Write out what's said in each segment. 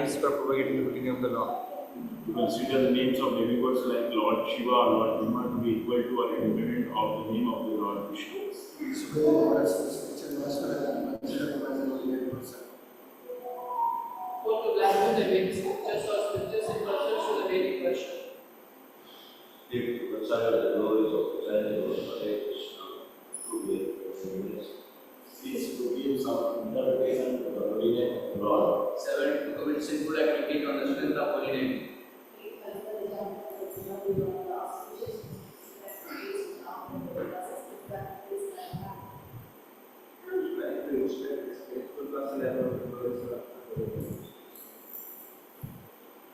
scientists who are propagating the opinion of the Lord. To consider the names of demigods like Lord Shiva or Lord Brahma to be equal to or independent of the name of the Lord Vishnu. Or to blaspheme the Vedic scriptures or scriptures in contrast to the Vedic version. If the Messiah of the glories of the Hare Krishna to be is to give some interpretation to the holy name of the Lord. 7. To commit sinful activity on the strength of holy name.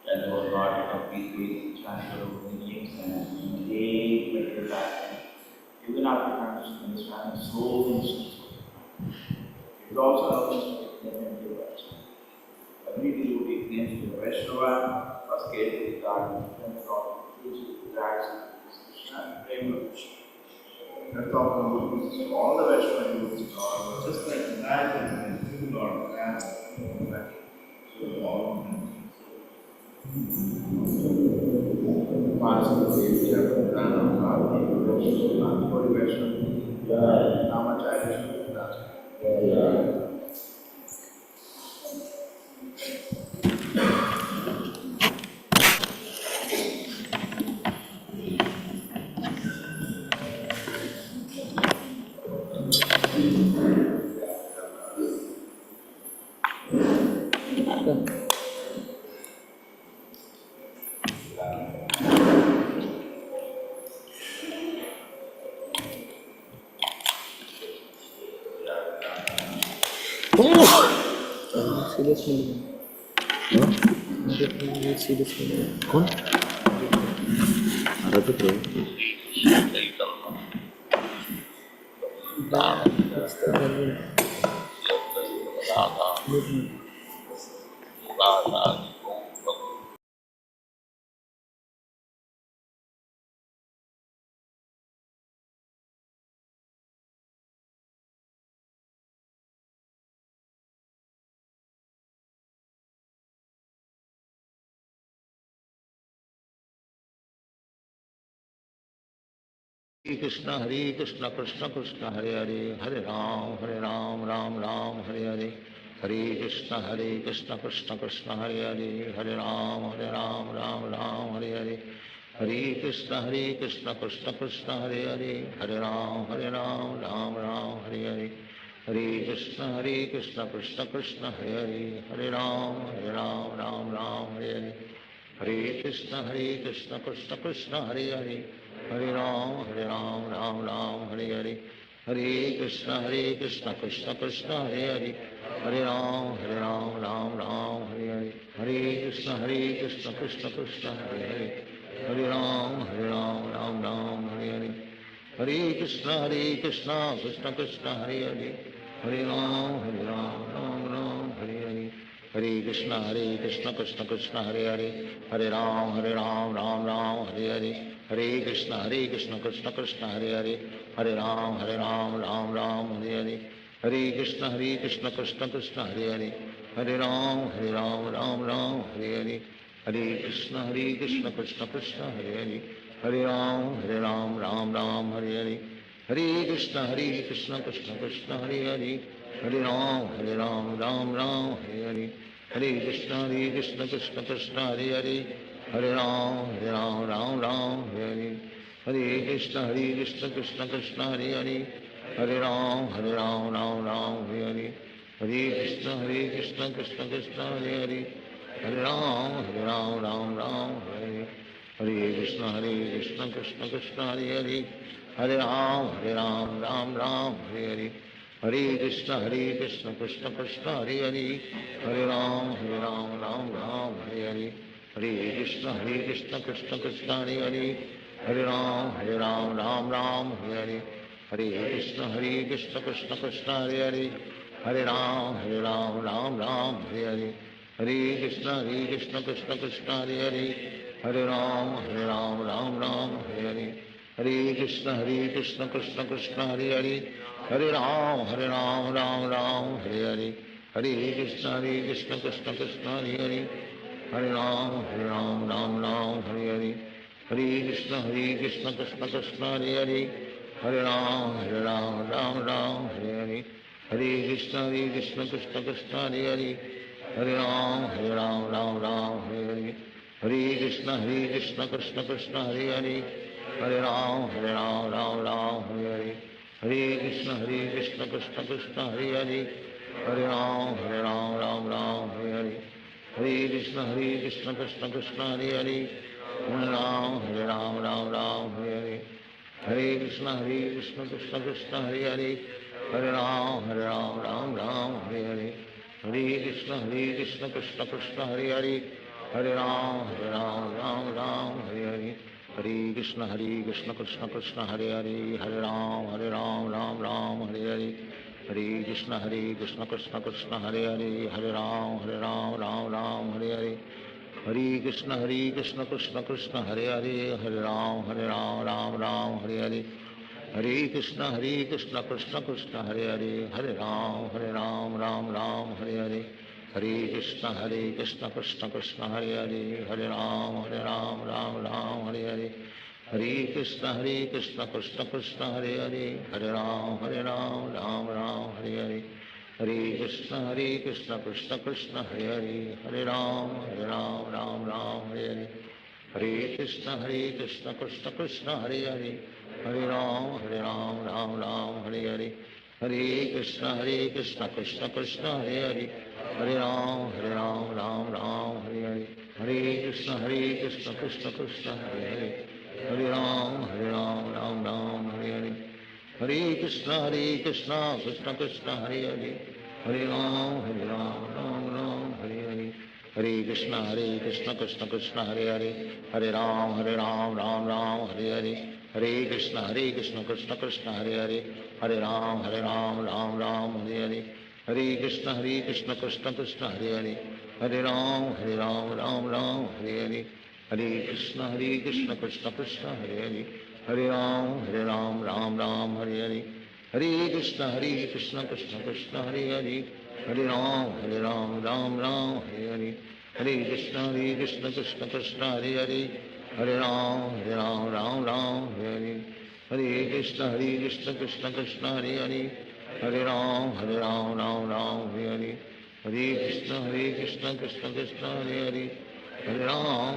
And our God of peace with transfer of the names and engage material life. Even after understanding so many things, it also helps us to get them into the West. Every devotee claims to the Vaishnava, first get the garden, then from the tracks of Krishna, Prema Krishna. That's all the devotees. All the Vaishnava devotees are just like that, and Lord, and so all of them. Master Devi, Prana, Bhakti, Guru Vaishnava, Namacharya, कौन आराध्य प्रभु Hare Krishna Krishna Krishna Hare Hare Hare Ram Ram Ram Hare Hare Hare Krishna Krishna Krishna Hare Hare Hare Ram Ram Ram Hare Hare Hare Krishna Krishna Krishna Hare Hare Hare Ram Ram Hare Hare Hare Krishna Krishna Krishna Hare Hare Hare Ram Ram Hare Hare Hare Krishna Krishna Krishna Hare Hare Hare Ram Ram Hare Hare Hare Krishna Krishna Krishna Hare Hare Hare Ram Ram Hare Hare Hare Krishna Krishna Krishna Hare Hare Hare Ram Ram Hare Hare Hare Krishna Krishna Krishna Hare Hare Hare Ram Hare Hare Hare Krishna Krishna Krishna Hare Hare Hare Ram Ram Hare Hare Hare Krishna Krishna Krishna Hare Hare Hare Ram Ram Hare Hare Hare Krishna Krishna Krishna Hare Hare Hare Ram Hare Hare Hare Krishna Krishna Krishna Hare Hare Hare Ram Hare Hare Hare Krishna Krishna Krishna Hare Hare Hare Ram Hare Hare Hare Krishna Krishna Krishna Hare Hare Hare Ram Hare Hare Hare Krishna Krishna Krishna Hare Hare Hare Ram Hare Hare Hare Krishna Krishna Krishna Hare Hare Hare Ram Hare Hare Hare Krishna Krishna Krishna Hare Hare Hare Ram Hare Hare Hare Krishna Krishna Krishna Hare Hare Hare Ram Hare Hare Hare Krishna Krishna Krishna Hare Hare Hare Ram Hare Hare Hare Krishna Krishna Krishna Hare Hare Hare Ram Hare Hare Hare Krishna Krishna Krishna Hare Hare Hare Ram Hare Hare Hare Krishna Krishna Krishna Hare Hare Hare Ram Hare Hare Hare Krishna Krishna Krishna Hare Hare Hare Ram, Ram Ram, Hare Hare, Hare Krishna, Krishna Krishna, Hare Hare, Hare Ram, Ram Ram, Hare Hare, Hare Krishna, Krishna Krishna, Hare Hare, Hare Ram, Ram Ram, Hare Hare, Hare Krishna, Krishna Krishna, Hare Hare, Hare Ram, Ram Ram, Hare Hare, Hare Krishna, Krishna Krishna, Hare Hare, Hare Ram, Ram Ram, Hare Hare, Hare Krishna, Krishna Krishna, Hare Hare, Hare Ram, Ram Ram, Hare Hare, Hare Krishna, Krishna Krishna, Hare Hare, Hare Ram, Ram Ram, Hare Hare, Hare Krishna, Krishna Krishna, Hare Hare, Hare Ram, Ram Ram, Hare Hare, Hare Krishna, Krishna Krishna, Hare Hare, Hare Ram, Ram Ram, Hare Hare, Hare Krishna, Krishna Krishna, Hare Hare, Hare Ram, Ram Hare Hare, Hare Krishna, Krishna Krishna, Hare Hare, Hare Ram, Ram Hare Hare, Hare Krishna, Krishna Krishna, Hare Hare, Hare Ram, Ram Hare Hare, Hare Krishna, Krishna Krishna, Hare Hare, Hare Ram, Ram Hare Hare, Hare Krishna, Krishna Krishna, Hare Hare, Hare Ram, Ram Hare Hare, Hare Krishna, Krishna Krishna, Hare Hare, Hare Ram, Ram Hare Hare, Hare Krishna, Krishna Krishna, Hare Hare, Hare Ram, Ram Hare Hare, Hare Krishna, Krishna Krishna, Hare Hare, Hare Ram, Ram Hare Hare, Hare Krishna, Krishna Krishna, Hare Hare, Hare Ram, Ram Hare Hare, Hare Krishna, Krishna Krishna, Hare Hare, Hare Ram, Ram Hare Hare, Hare Krishna, Krishna Krishna, Hare Hare, Hare Ram, Ram Hare Hare, Hare Krishna, Krishna Krishna, Hare Hare, Hare Ram, Ram Hare Hare, Hare Krishna, Krishna Krishna, Hare Hare, Hare Ram, Ram Hare Hare, Hare Krishna, Krishna Krishna, Hare Hare, Hare Ram, Ram Hare Hare, Hare Krishna, Krishna Krishna, Hare Hare, Hare Ram, Ram Hare Hare, Hare Krishna, Krishna Krishna, Hare Hare, Hare Ram, Ram Hare Hare, Hare Krishna, Krishna Krishna, Hare Hare, Hare Ram, Ram Hare Hare, Hare Krishna, Krishna Krishna, Hare Hare,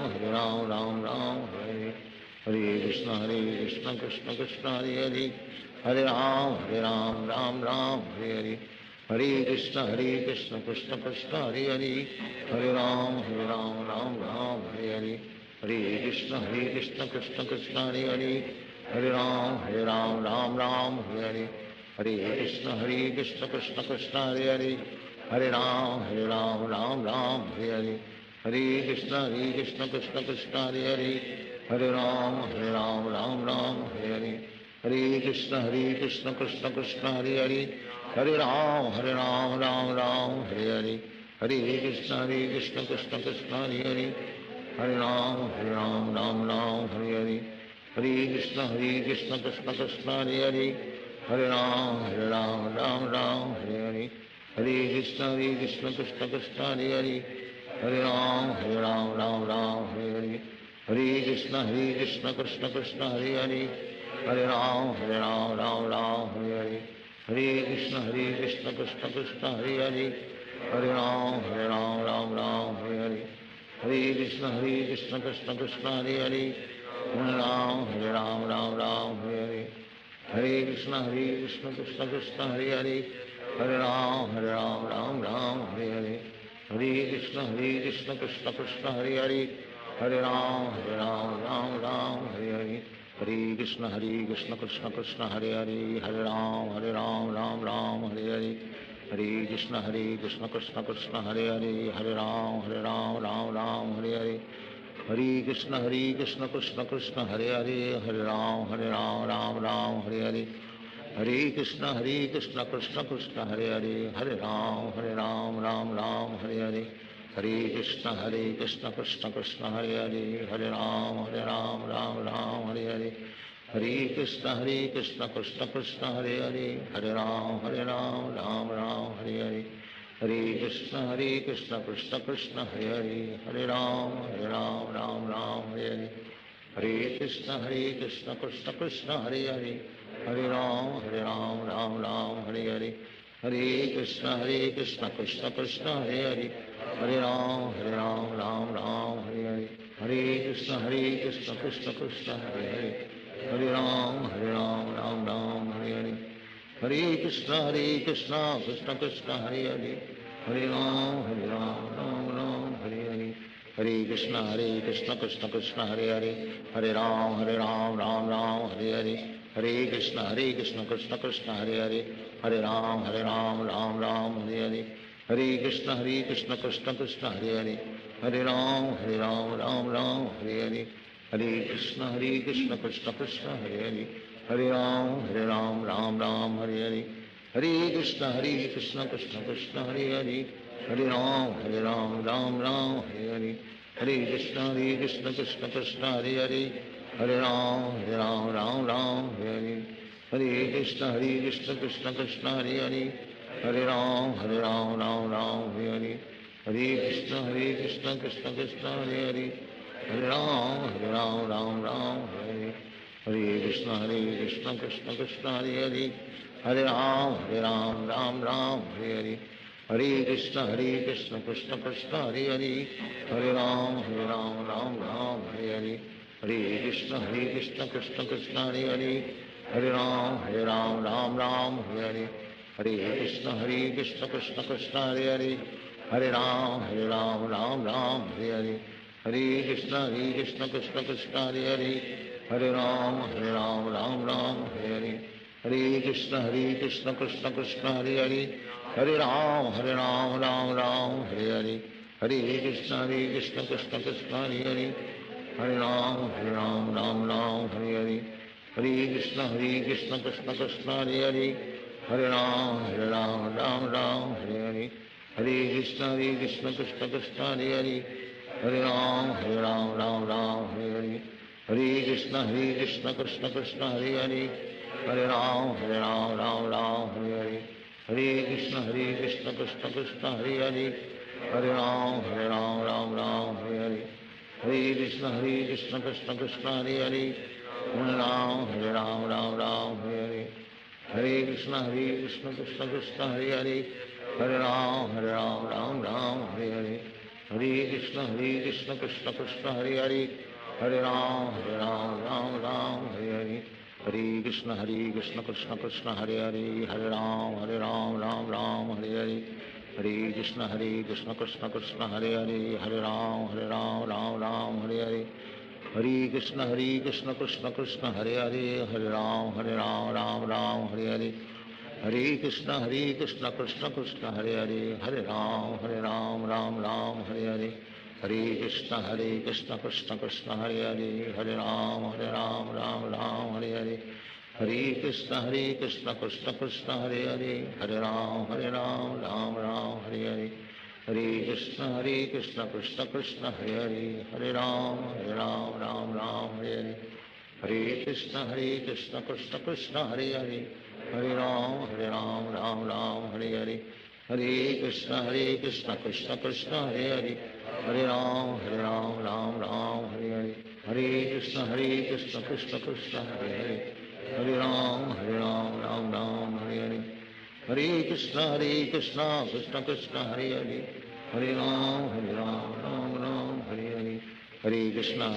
Hare Ram, Ram Hare Hare, Hare Krishna, Krishna Krishna, Hare Hare, Hare Ram, Ram Hare Hare, Hare Krishna, Krishna Krishna, Hare Hare, Hare Ram, Ram Hare Hare, Hare Krishna, Krishna Krishna, Hare Hare, Hare Ram, Ram Hare Hare, Hare Krishna, Krishna Krishna, Hare Hare, Hare Ram, Ram Hare Hare, Hare Krishna, Krishna Krishna, Hare Hare, Hare Ram, Ram Hare Hare, Hare Krishna, Krishna Krishna, Hare Hare, Hare Ram, Ram Hare Hare, Hare Krishna, Krishna Krishna, Hare Hare, Hare Ram, Ram Hare Hare, Hare Krishna, Krishna Krishna, Hare Hare, Hare Ram, Ram Hare Hare, Hare Krishna, Krishna Krishna, Hare Hare, Hare Ram, Ram Hare Hare, Hare Krishna, Krishna Krishna, Hare Hare, Hare Ram, Ram Hare Hare, Hare Krishna, Krishna Krishna, Hare Hare, Hare Ram, Ram Hare Hare, Hare Krishna, Krishna Krishna, Hare Hare, Hare Ram, Ram Hare Hare, Hare Krishna, Krishna Krishna, Hare Hare, Hare Ram, Ram Hare Hare, Hare Krishna, Krishna Krishna, Hare Hare, Hare Ram, Ram Hare Hare, Hare Krishna, Krishna Krishna, Hare Hare, Hare Ram, Ram Hare Hare, Hare Krishna, Krishna Krishna, Hare Hare, Hare Ram, Ram Hare Hare, Hare Krishna, Krishna Krishna, Hare Hare, Hare Ram, Ram Hare Hare, Hare Krishna, Krishna Krishna, Hare Hare, Hare Ram, Ram Hare Hare, Hare Krishna, Krishna Krishna, Hare Hare, Hare Ram, Ram Hare Hare, Hare Krishna, Krishna Krishna, Hare Hare, Hare Ram, Ram Hare Hare, Hare Krishna Krishna Krishna Hare Hare Hare Ram Ram Ram Hare Hare Hare Krishna Krishna Krishna Hare Hare Hare Ram Ram Hare Hare Hare Krishna Krishna Krishna Hare Hare Hare Ram Ram Hare Hare Hare Krishna Krishna Krishna Hare Hare Hare Ram Ram Hare Hare Hare Krishna Krishna Krishna Hare Hare Hare Ram Hare Hare Hare Krishna Krishna Krishna Hare Hare Hare Ram Ram Hare Hare Hare Krishna Krishna Krishna Hare Hare Hare Ram Ram Hare Hare Hare Krishna Krishna Krishna Hare Hare Hare Ram Hare Hare Hare Krishna Krishna Krishna Hare Hare Hare Ram Hare Hare Hare Krishna Krishna Krishna Hare Hare Hare Ram Hare Hare Hare Krishna Krishna Krishna Hare Hare Hare Ram Hare Hare Hare Krishna Krishna Krishna Hare Hare Hare Ram Hare Hare Hare Krishna Krishna Krishna Hare Hare Hare Ram Hare Hare Hare Krishna Krishna Krishna Hare Hare Hare Ram Hare Hare Hare Krishna Krishna Krishna Hare Hare Hare Ram Hare Hare Hare Krishna Krishna Krishna Hare Hare Hare Ram Hare Hare Hare Krishna Krishna Krishna Hare Hare Hare Ram Hare Hare Hare Krishna Krishna Krishna Hare Hare Hare Ram Hare Hare Hare Krishna Krishna Krishna Hare Hare Hare Ram Hare Hare Hare Krishna Krishna Krishna Hare Hare Hare Ram Hare Hare Hare Krishna Krishna Krishna Hare Hare Hare Ram Hare Hare Hare Krishna Krishna Krishna Hare Hare Hare Ram Hare Hare Hare Krishna Krishna Krishna Hare Hare Hare Ram Hare Hare Hare Krishna Krishna Krishna Hare Hare Hare Ram Hare Hare Hare Krishna Krishna Krishna Hare Hare Hare Ram Hare Hare Hare Krishna Krishna Krishna Hare Hare Hare Ram Hare Hare Hare Krishna Krishna Krishna Hare Hare Hare Ram Hare Hare Hare Krishna Krishna Krishna Hare Hare Hare Ram Hare Hare Hare Krishna Krishna Krishna Hare Hare Hare Ram Hare Hare Hare Krishna Krishna Krishna Hare Hare Hare Ram Hare Hare Hare Krishna Krishna Krishna Hare Hare Hare Ram Hare Hare Hare Krishna Krishna Krishna Hare Hare Hare Ram Hare Hare Hare Krishna Krishna Krishna Hare Hare Hare Ram Hare Hare Hare Krishna Krishna Krishna Hare Hare Hare Ram Hare Hare Hare Krishna Krishna Krishna Hare Hare Hare Ram Hare Hare Hare Krishna Krishna Krishna Hare Hare Hare Ram Hare Hare Hare Krishna Krishna Krishna Hare Hare Hare Ram Hare Hare Hare Krishna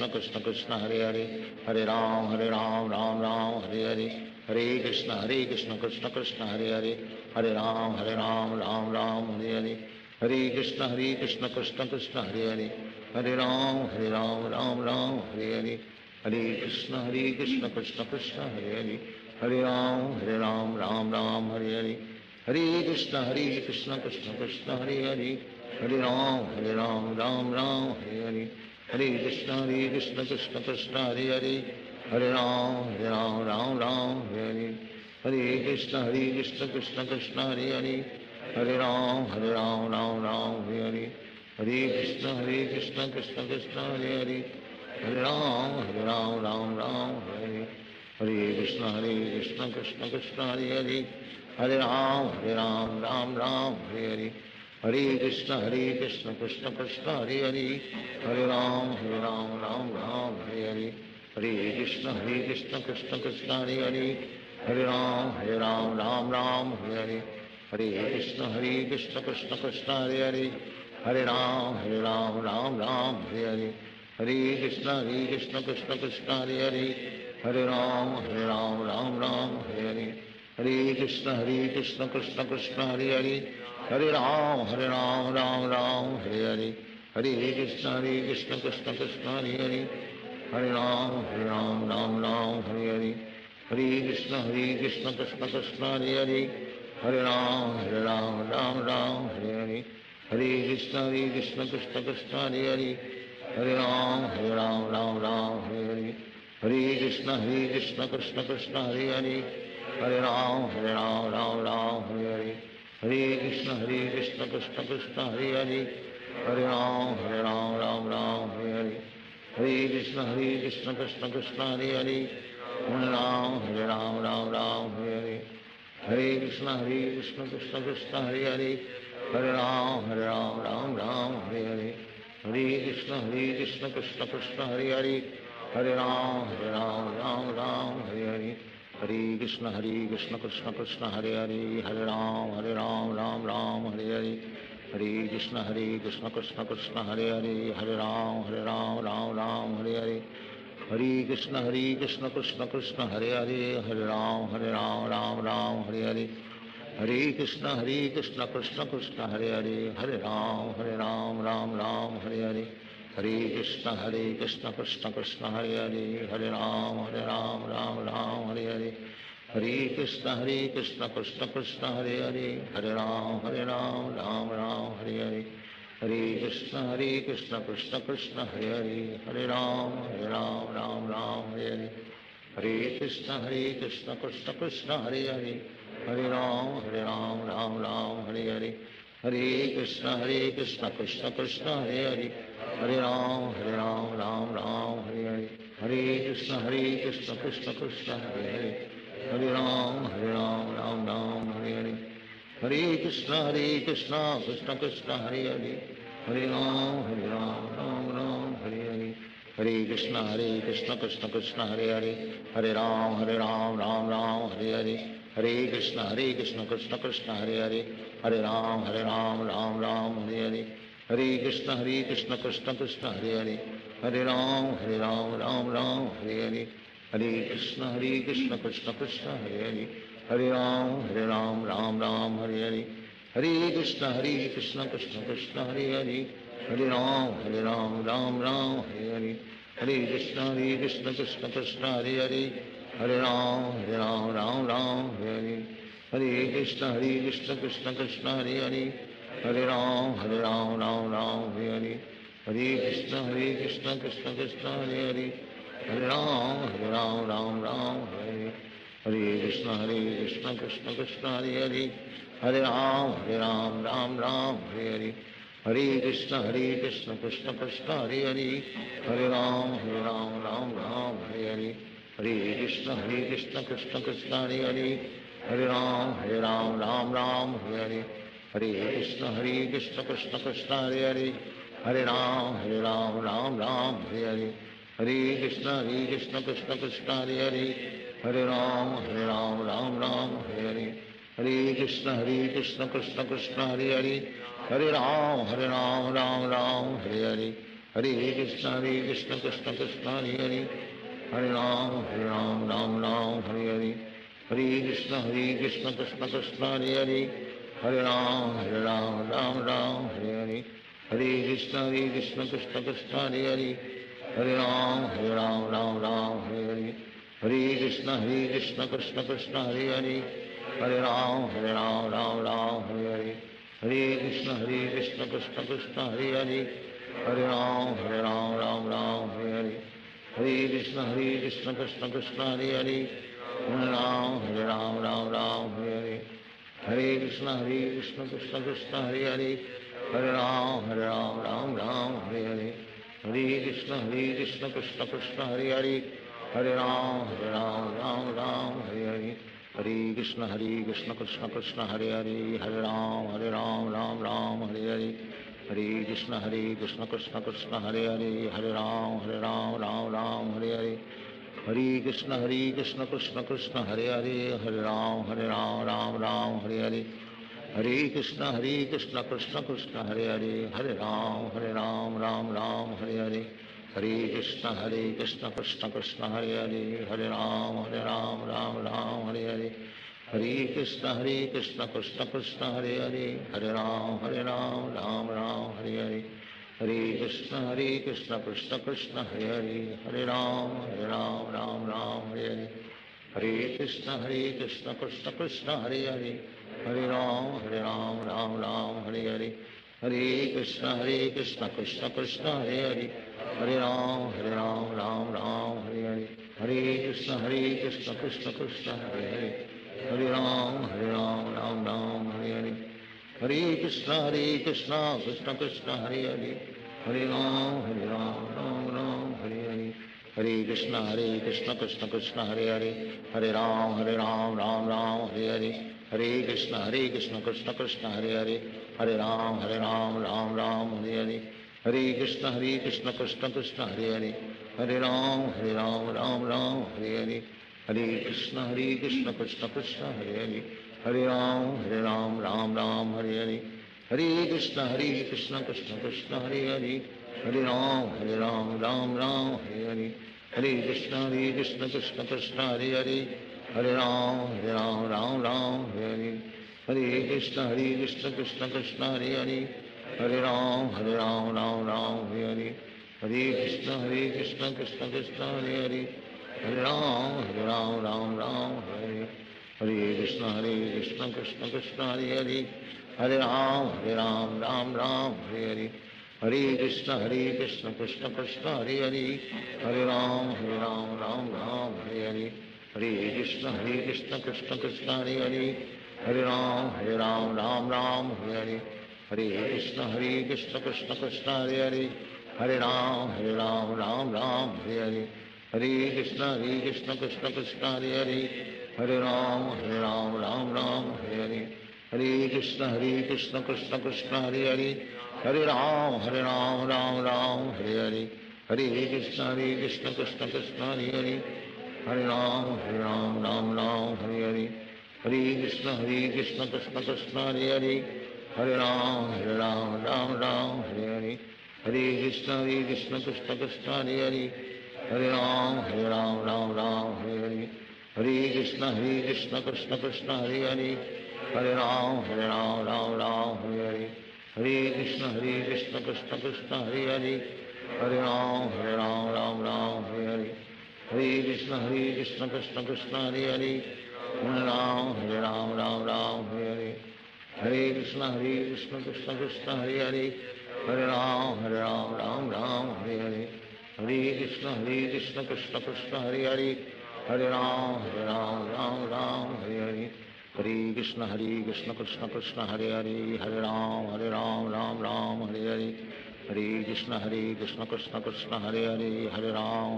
Krishna Krishna Hare Hare Hare Ram Hare Hare Hare Krishna Krishna Krishna Hare Hare Hare Ram Hare Hare Hare Krishna Krishna Krishna Hare Hare Hare Ram Hare Hare Hare Krishna Krishna Krishna Hare Hare Hare Ram Hare Hare Hare Krishna Krishna Krishna Hare Hare Hare Ram Hare Hare Hare Krishna Krishna Krishna Hare Hare Hare Ram Hare Hare Hare Krishna Krishna Krishna Hare Hare Hare Ram Hare Hare Hare Krishna Krishna Krishna Hare Hare Hare Ram Hare Hare Hare Krishna Krishna Krishna Hare Hare Hare Ram Hare Hare Hare Krishna Krishna Krishna Hare Hare Hare Ram, Ram Ram, Hare Hare. Hare Krishna, Krishna Krishna, Hare Hare. Hare Ram, Ram Ram, Hare Hare. Hare Krishna, Krishna Krishna, Hare Hare. Hare Ram, Ram, Hare Hare. Hare Krishna, Krishna Krishna, Hare Hare. Hare Ram, Ram, Hare Hare. Hare Krishna, Krishna Krishna, Hare Hare. Hare Ram, Ram, Hare Hare. Hare Krishna, Krishna Krishna, Hare Hare. Hare Ram, Ram, Hare Hare. Hare Krishna, Krishna Krishna, Hare Hare. Hare Ram, Ram, Hare Hare. Hare Krishna, Krishna Krishna, Hare Hare. Hare Ram, Ram, Hare Hare. Hare Krishna, Krishna Krishna, Hare Hare. Hare Ram, Ram, Hare Hare. Hare Krishna, Krishna Krishna, Hare Hare. Hare Ram, Ram, Hare Hare. Hare Krishna, Krishna Krishna, Hare Hare. Hare Ram, Ram, Hare Hare. Hare Krishna, Krishna Krishna, Hare Hare. Hare Ram, Hare Hare. Hare Krishna, Krishna Krishna, Hare Hare. Hare Ram, Hare Hare. Hare Krishna, Krishna Krishna, Hare Hare. Hare Ram, Hare Hare. Hare Krishna, Krishna Krishna, Hare Hare. Hare Ram, Ram, Hare Hare. Hare Krishna, Krishna Krishna, Hare Hare. Hare Ram, Ram, Hare Hare. Hare Krishna, Krishna Krishna, Hare Hare. Hare Ram, Ram, Hare Hare. Hare Krishna, Krishna Krishna, Hare Hare. Hare Ram, Ram, Hare Hare. Hare Krishna, Krishna Krishna, Hare Hare. Hare Ram, Ram, Hare Hare. Hare Krishna, Krishna Krishna, Hare Hare. Hare Ram, Ram, Hare Hare. Hare Krishna, Krishna Krishna, Hare Hare. Hare Ram, Ram, Hare Hare. Hare Krishna, Krishna Krishna, Hare Hare. Hare Ram, Ram, Hare Hare. Hare Krishna, Krishna Krishna, Hare Hare. Hare Ram, Ram, Hare Hare. Hare Krishna, Krishna Krishna, Hare Hare. Hare Ram, Ram, Hare Hare. Hare Krishna, Krishna Krishna, Hare Hare. Hare Ram, Hare Hare. Hare Krishna, Krishna Krishna, Hare Hare. Hare Ram, Ram, Hare Hare. Hare Krishna, Krishna Krishna, Hare Hare. Hare Ram, Ram, Hare Hare. Hare Krishna, Krishna Krishna, Hare Hare. Hare Ram, Ram, Hare Hare. Hare Krishna, Krishna Krishna, Hare Hare. Hare Ram, Ram, Hare Hare. Hare Krishna, Krishna Krishna, Hare Hare. Hare Ram, Ram, Hare Hare. Hare Krishna, Krishna Krishna, Hare Hare. Hare Ram, Hare Hare. Hare Krishna, Krishna Krishna, Hare Hare. Hare Ram, Ram, Hare Hare. Hare Krishna, Krishna Krishna, Hare Hare. Hare Ram, Ram, Hare Hare. Hare Krishna, Krishna Krishna, Hare Hare. Hare Ram, Ram, Hare Hare. Hare Krishna, Krishna Krishna, Hare Hare. Hare Ram, Ram, Hare Hare. Hare Krishna, Krishna Krishna, Hare Hare. Hare Ram, Ram, Hare Hare. Hare Krishna, Krishna Krishna, Hare Hare. Hare Ram, Hare Hare. Hare Krishna, Krishna Krishna, Hare Hare. Hare Ram, Hare Hare. Hare Krishna, Krishna Krishna, Hare Hare. Hare Ram, Ram, Hare Hare. Hare Krishna, Krishna Krishna, Hare Hare. Hare Ram, Ram, Hare Hare. Hare Krishna, Krishna Krishna, Hare Hare. Hare Ram, Ram, Hare Hare. Hare Krishna, Krishna Krishna, Hare Hare. Hare Ram, Ram, Hare Hare. Hare Krishna, Krishna Krishna, Hare Hare. Hare Ram, Ram, Hare Hare. Hare Krishna, Krishna Krishna, Hare Hare. Hare Ram, Ram, Hare Hare. Hare Krishna, Krishna Krishna, Hare Hare. Hare Ram, Hare Hare. Hare Krishna, Krishna Krishna, Hare Hare. Hare Ram, Ram, Hare Hare. Hare Krishna, Krishna Krishna, Hare Hare. Hare Ram, Ram, Hare Hare. हरे कृष्ण कृष्ण कृष्ण हरे हरे, हरे राम राम राम हरे हरे, हरे कृष्ण कृष्ण कृष्ण हरे हरे, हरे राम राम हरे हरे, हरे कृष्ण कृष्ण कृष्ण हरे हरे, हरे राम राम हरे हरे, हरे कृष्ण कृष्ण कृष्ण हरे हरे, हरे राम राम हरे हरे, हरे कृष्ण कृष्ण कृष्ण हरे हरे, हरे राम राम हरे हरे, हरे कृष्ण कृष्ण कृष्ण हरे हरे, हरे राम राम हरे हरे, हरे कृष्ण कृष्ण कृष्ण हरे हरे, हरे राम राम हरे हरे, हरे कृष्ण कृष्ण कृष्ण हरे हरे, हरे राम राम हरे हरे, हरे कृष्ण कृष्ण कृष्ण हरे हरे, हरे राम राम हरे हरे, हरे कृष्ण कृष्ण कृष्ण हरे हरे, हरे राम राम हरे हरे, हरे कृष्ण कृष्ण कृष्ण हरे हरे, हरे राम हरे हरे, हरे कृष्ण कृष्ण कृष्ण हरे हरे, हरे राम राम हरे हरे, हरे कृष्ण कृष्ण कृष्ण हरे हरे, हरे राम राम हरे हरे, हरे कृष्ण कृष्ण कृष्ण हरे हरे, हरे राम राम हरे हरे, हरे कृष्ण कृष्ण कृष्ण हरे हरे, हरे राम राम हरे हरे, हरे कृष्ण कृष्ण कृष्ण हरे हरे, हरे राम राम हरे हरे, हरे कृष्ण कृष्ण कृष्ण हरे हरे, हरे राम राम हरे हरे, हरे कृष्ण कृष्ण कृष्ण हरे हरे, हरे राम राम हरे हरे, हरे कृष्ण कृष्ण कृष्ण हरे हरे, हरे राम राम हरे हरे, हरे कृष्ण कृष्ण कृष्ण हरे हरे, हरे राम राम हरे हरे, हरे कृष्ण कृष्ण कृष्ण हरे हरे, हरे राम राम हरे हरे, हरे कृष्ण कृष्ण कृष्ण हरे हरे, हरे राम राम हरे हरे, हरे कृष्ण कृष्ण कृष्ण हरे हरे, हरे राम राम हरे हरे, हरे कृष्ण कृष्ण कृष्ण हरे हरे, हरे राम राम हरे हरे, हरे कृष्ण कृष्ण कृष्ण हरे हरे, हरे राम राम हरे हरे, हरे कृष्ण कृष्ण कृष्ण हरे हरे, हरे राम राम हरे हरे, हरे कृष्ण कृष्ण कृष्ण हरे हरे, हरे राम हरे हरे, हरे कृष्ण कृष्ण कृष्ण हरे हरे, हरे राम हरे हरे, हरे कृष्ण कृष्ण कृष्ण हरे हरे, हरे राम हरे हरे, हरे कृष्ण कृष्ण कृष्ण हरे हरे, हरे राम हरे हरे, हरे कृष्ण कृष्ण कृष्ण हरे हरे, हरे राम हरे हरे, हरे कृष्ण कृष्ण कृष्ण हरे हरे, हरे राम हरे हरे, हरे कृष्ण कृष्ण कृष्ण हरे हरे, हरे राम हरे हरे, हरे कृष्ण कृष्ण कृष्ण हरे हरे, हरे राम हरे हरे, हरे कृष्ण कृष्ण कृष्ण हरे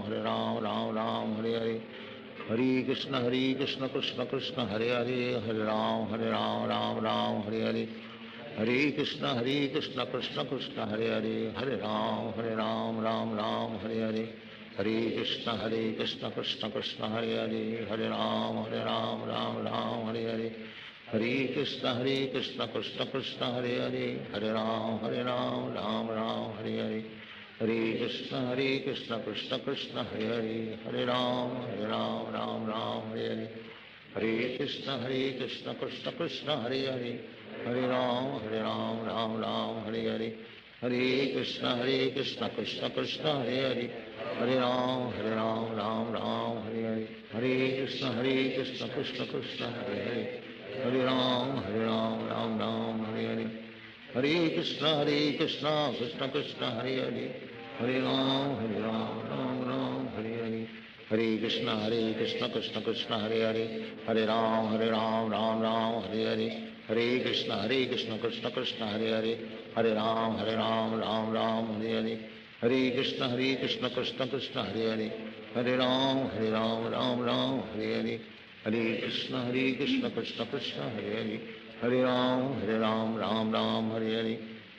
हरे, हरे राम हरे हरे, हरे कृष्ण कृष्ण कृष्ण हरे हरे, हरे राम हरे हरे, हरे कृष्ण कृष्ण कृष्ण हरे हरे, हरे राम राम हरे हरे, हरे कृष्ण कृष्ण कृष्ण हरे हरे, हरे राम हरे हरे, हरे कृष्ण कृष्ण कृष्ण हरे हरे, हरे राम हरे हरे, हरे कृष्ण कृष्ण कृष्ण हरे हरे, हरे राम हरे हरे, हरे कृष्ण कृष्ण कृष्ण हरे हरे, हरे राम हरे हरे, हरे कृष्ण कृष्ण कृष्ण हरे हरे, हरे राम हरे हरे, हरे कृष्ण कृष्ण कृष्ण हरे हरे, हरे राम हरे हरे, हरे कृष्ण कृष्ण कृष्ण हरे हरे, हरे राम हरे हरे, हरे कृष्ण कृष्ण कृष्ण हरे हरे, हरे राम राम हरे हरे, हरे कृष्ण कृष्ण कृष्ण हरे हरे, हरे राम राम हरे हरे, हरे कृष्ण कृष्ण कृष्ण हरे हरे, हरे Ram Ram Hare Hare, Hare Krishna Krishna Krishna Hare Hare, Hare Ram Ram Ram Hare Hare,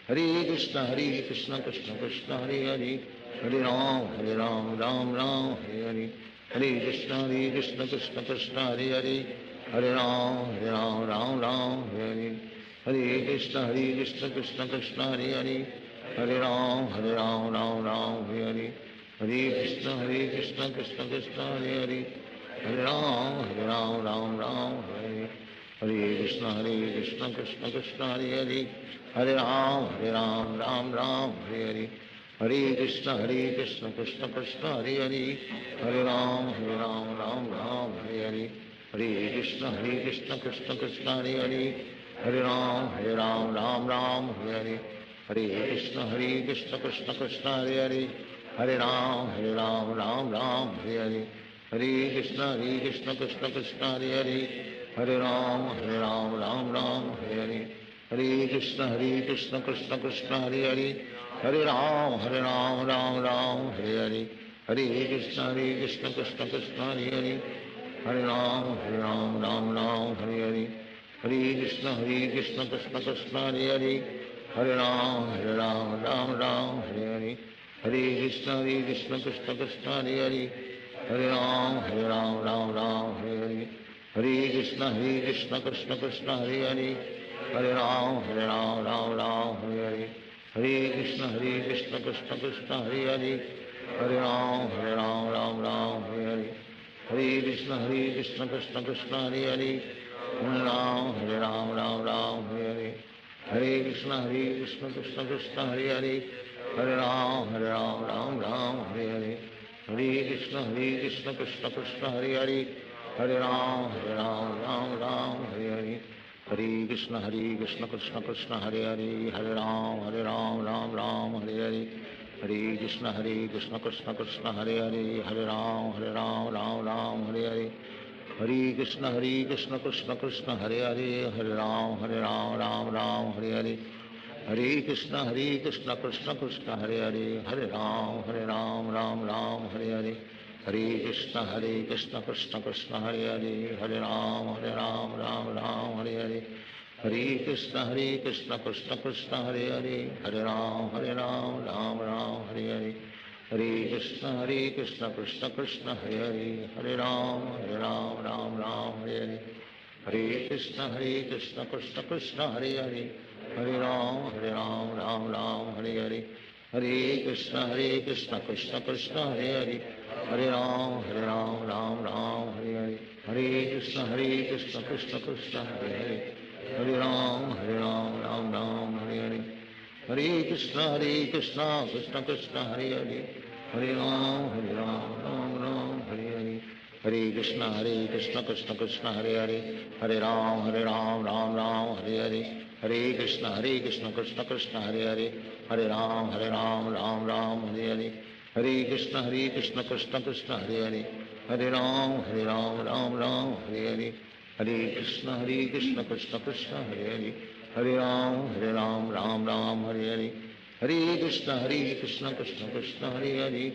Hare Krishna Krishna Krishna Hare Hare, Hare Ram Ram Ram Hare Hare, Hare Krishna Krishna Krishna Hare Hare, Hare Ram Ram Ram Hare Hare, Hare Krishna Krishna Krishna Hare Hare, Hare Ram Ram Ram Hare Hare, Hare Krishna Krishna Krishna Hare Hare, Hare Ram Ram Ram Hare Hare, Hare Krishna Krishna Krishna Hare Hare, Hare Ram Ram Ram Hare Hare, Hare Krishna Krishna Krishna Hare Hare, Hare Ram Ram Ram Hare Hare, Hare Krishna Krishna Krishna Hare Hare, Hare Ram Ram Ram Hare Hare, Hare Krishna Krishna Krishna Hare Hare, Hare Ram Ram Ram Hare Hare, Hare Krishna Krishna Krishna Hare Hare, Hare Ram Ram Ram Hare Hare, Hare Krishna Krishna Krishna Hare Hare, Hare Ram Ram Ram Hare Hare, Hare Krishna Krishna Krishna Hare Hare, Hare Ram Ram Ram Hare Hare, Hare Krishna Krishna Krishna Hare Hare, Hare Ram Ram Ram Hare Hare, Hare Krishna Krishna Krishna Hare Hare, Hare Ram Ram Ram Hare Hare, Hare Krishna Krishna Krishna Hare Hare, Hare Ram Ram Hare Hare, Hare Krishna Krishna Krishna Hare Hare, Hare Ram Ram Hare Hare, Hare Krishna Krishna Krishna Hare Hare, Hare Ram Ram Hare Hare, Hare Krishna Krishna Krishna Hare Hare, Hare Ram Ram Hare Hare, Hare Krishna Krishna Krishna Hare Hare, Hare Ram Ram Hare Hare, Hare Krishna Krishna Krishna Hare Hare, Hare Ram Ram Hare Hare, Hare Krishna Krishna Krishna Hare Hare, Hare Ram Ram Hare Hare, Hare Krishna Krishna Krishna Hare Hare, Hare Ram Ram Hare Hare, Hare Krishna Krishna Krishna Hare Hare, Hare Ram Ram Hare Hare, Hare Krishna Krishna Krishna Hare Hare, Hare Ram Ram Hare Hare, Hare Krishna Krishna Krishna Hare Hare, Hare Ram Ram Hare Hare, Hare Krishna Krishna Hare Hare, Hare Ram Ram Hare Hare, Hare Krishna Krishna Hare Hare, Hare Ram Ram Hare Hare, Hare Krishna Krishna Hare Hare, Hare Ram Ram Hare Hare, Hare Krishna Krishna Krishna Hare Hare, Hare Ram Ram Hare Hare, Hare Krishna Krishna Krishna Hare Hare, Hare Ram Ram Hare Hare, Hare Krishna Krishna Krishna Hare Hare, Hare Ram Ram Hare Hare, Hare Krishna Krishna Krishna Hare Hare, Hare Ram Ram Hare Hare, Hare Krishna Krishna Krishna Hare Hare, Hare Ram Ram Hare Hare, Hare Krishna Krishna Krishna Hare Hare, Hare Ram Ram Hare Hare, Hare Krishna Krishna Krishna Hare Hare, Hare Ram Ram Hare Hare, Hare Krishna Krishna Krishna Hare Hare, Hare Ram Ram Hare Hare, Hare Krishna Krishna Krishna Hare Hare,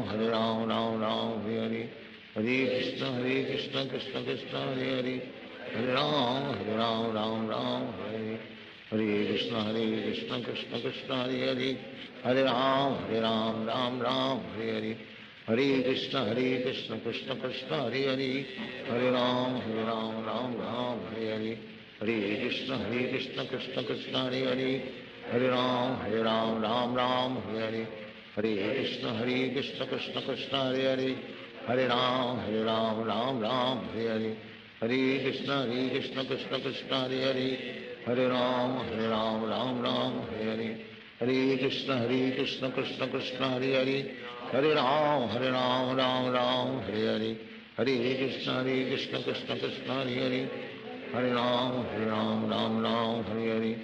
Hare Ram Ram Hare Hare, Hare Krishna Krishna Krishna Hare Hare, Hare Ram Ram Hare Hare, Hare Krishna Krishna Krishna Hare Hare, Hare Ram Ram Hare Hare, Hare Krishna Krishna Krishna Hare Hare, Hare Ram Hare Hare, Hare Krishna Krishna Krishna Hare Hare, Hare Ram Ram Hare Hare, Hare Krishna Krishna Krishna Hare Hare, Hare Ram Ram Hare Hare, Hare Krishna Krishna Krishna Hare Hare, Hare Ram Ram Hare Hare, Hare Krishna Krishna Krishna Hare Hare, Hare Ram Ram Hare Hare, Hare Krishna Krishna Krishna Hare Hare, Hare Ram Ram Hare Hare,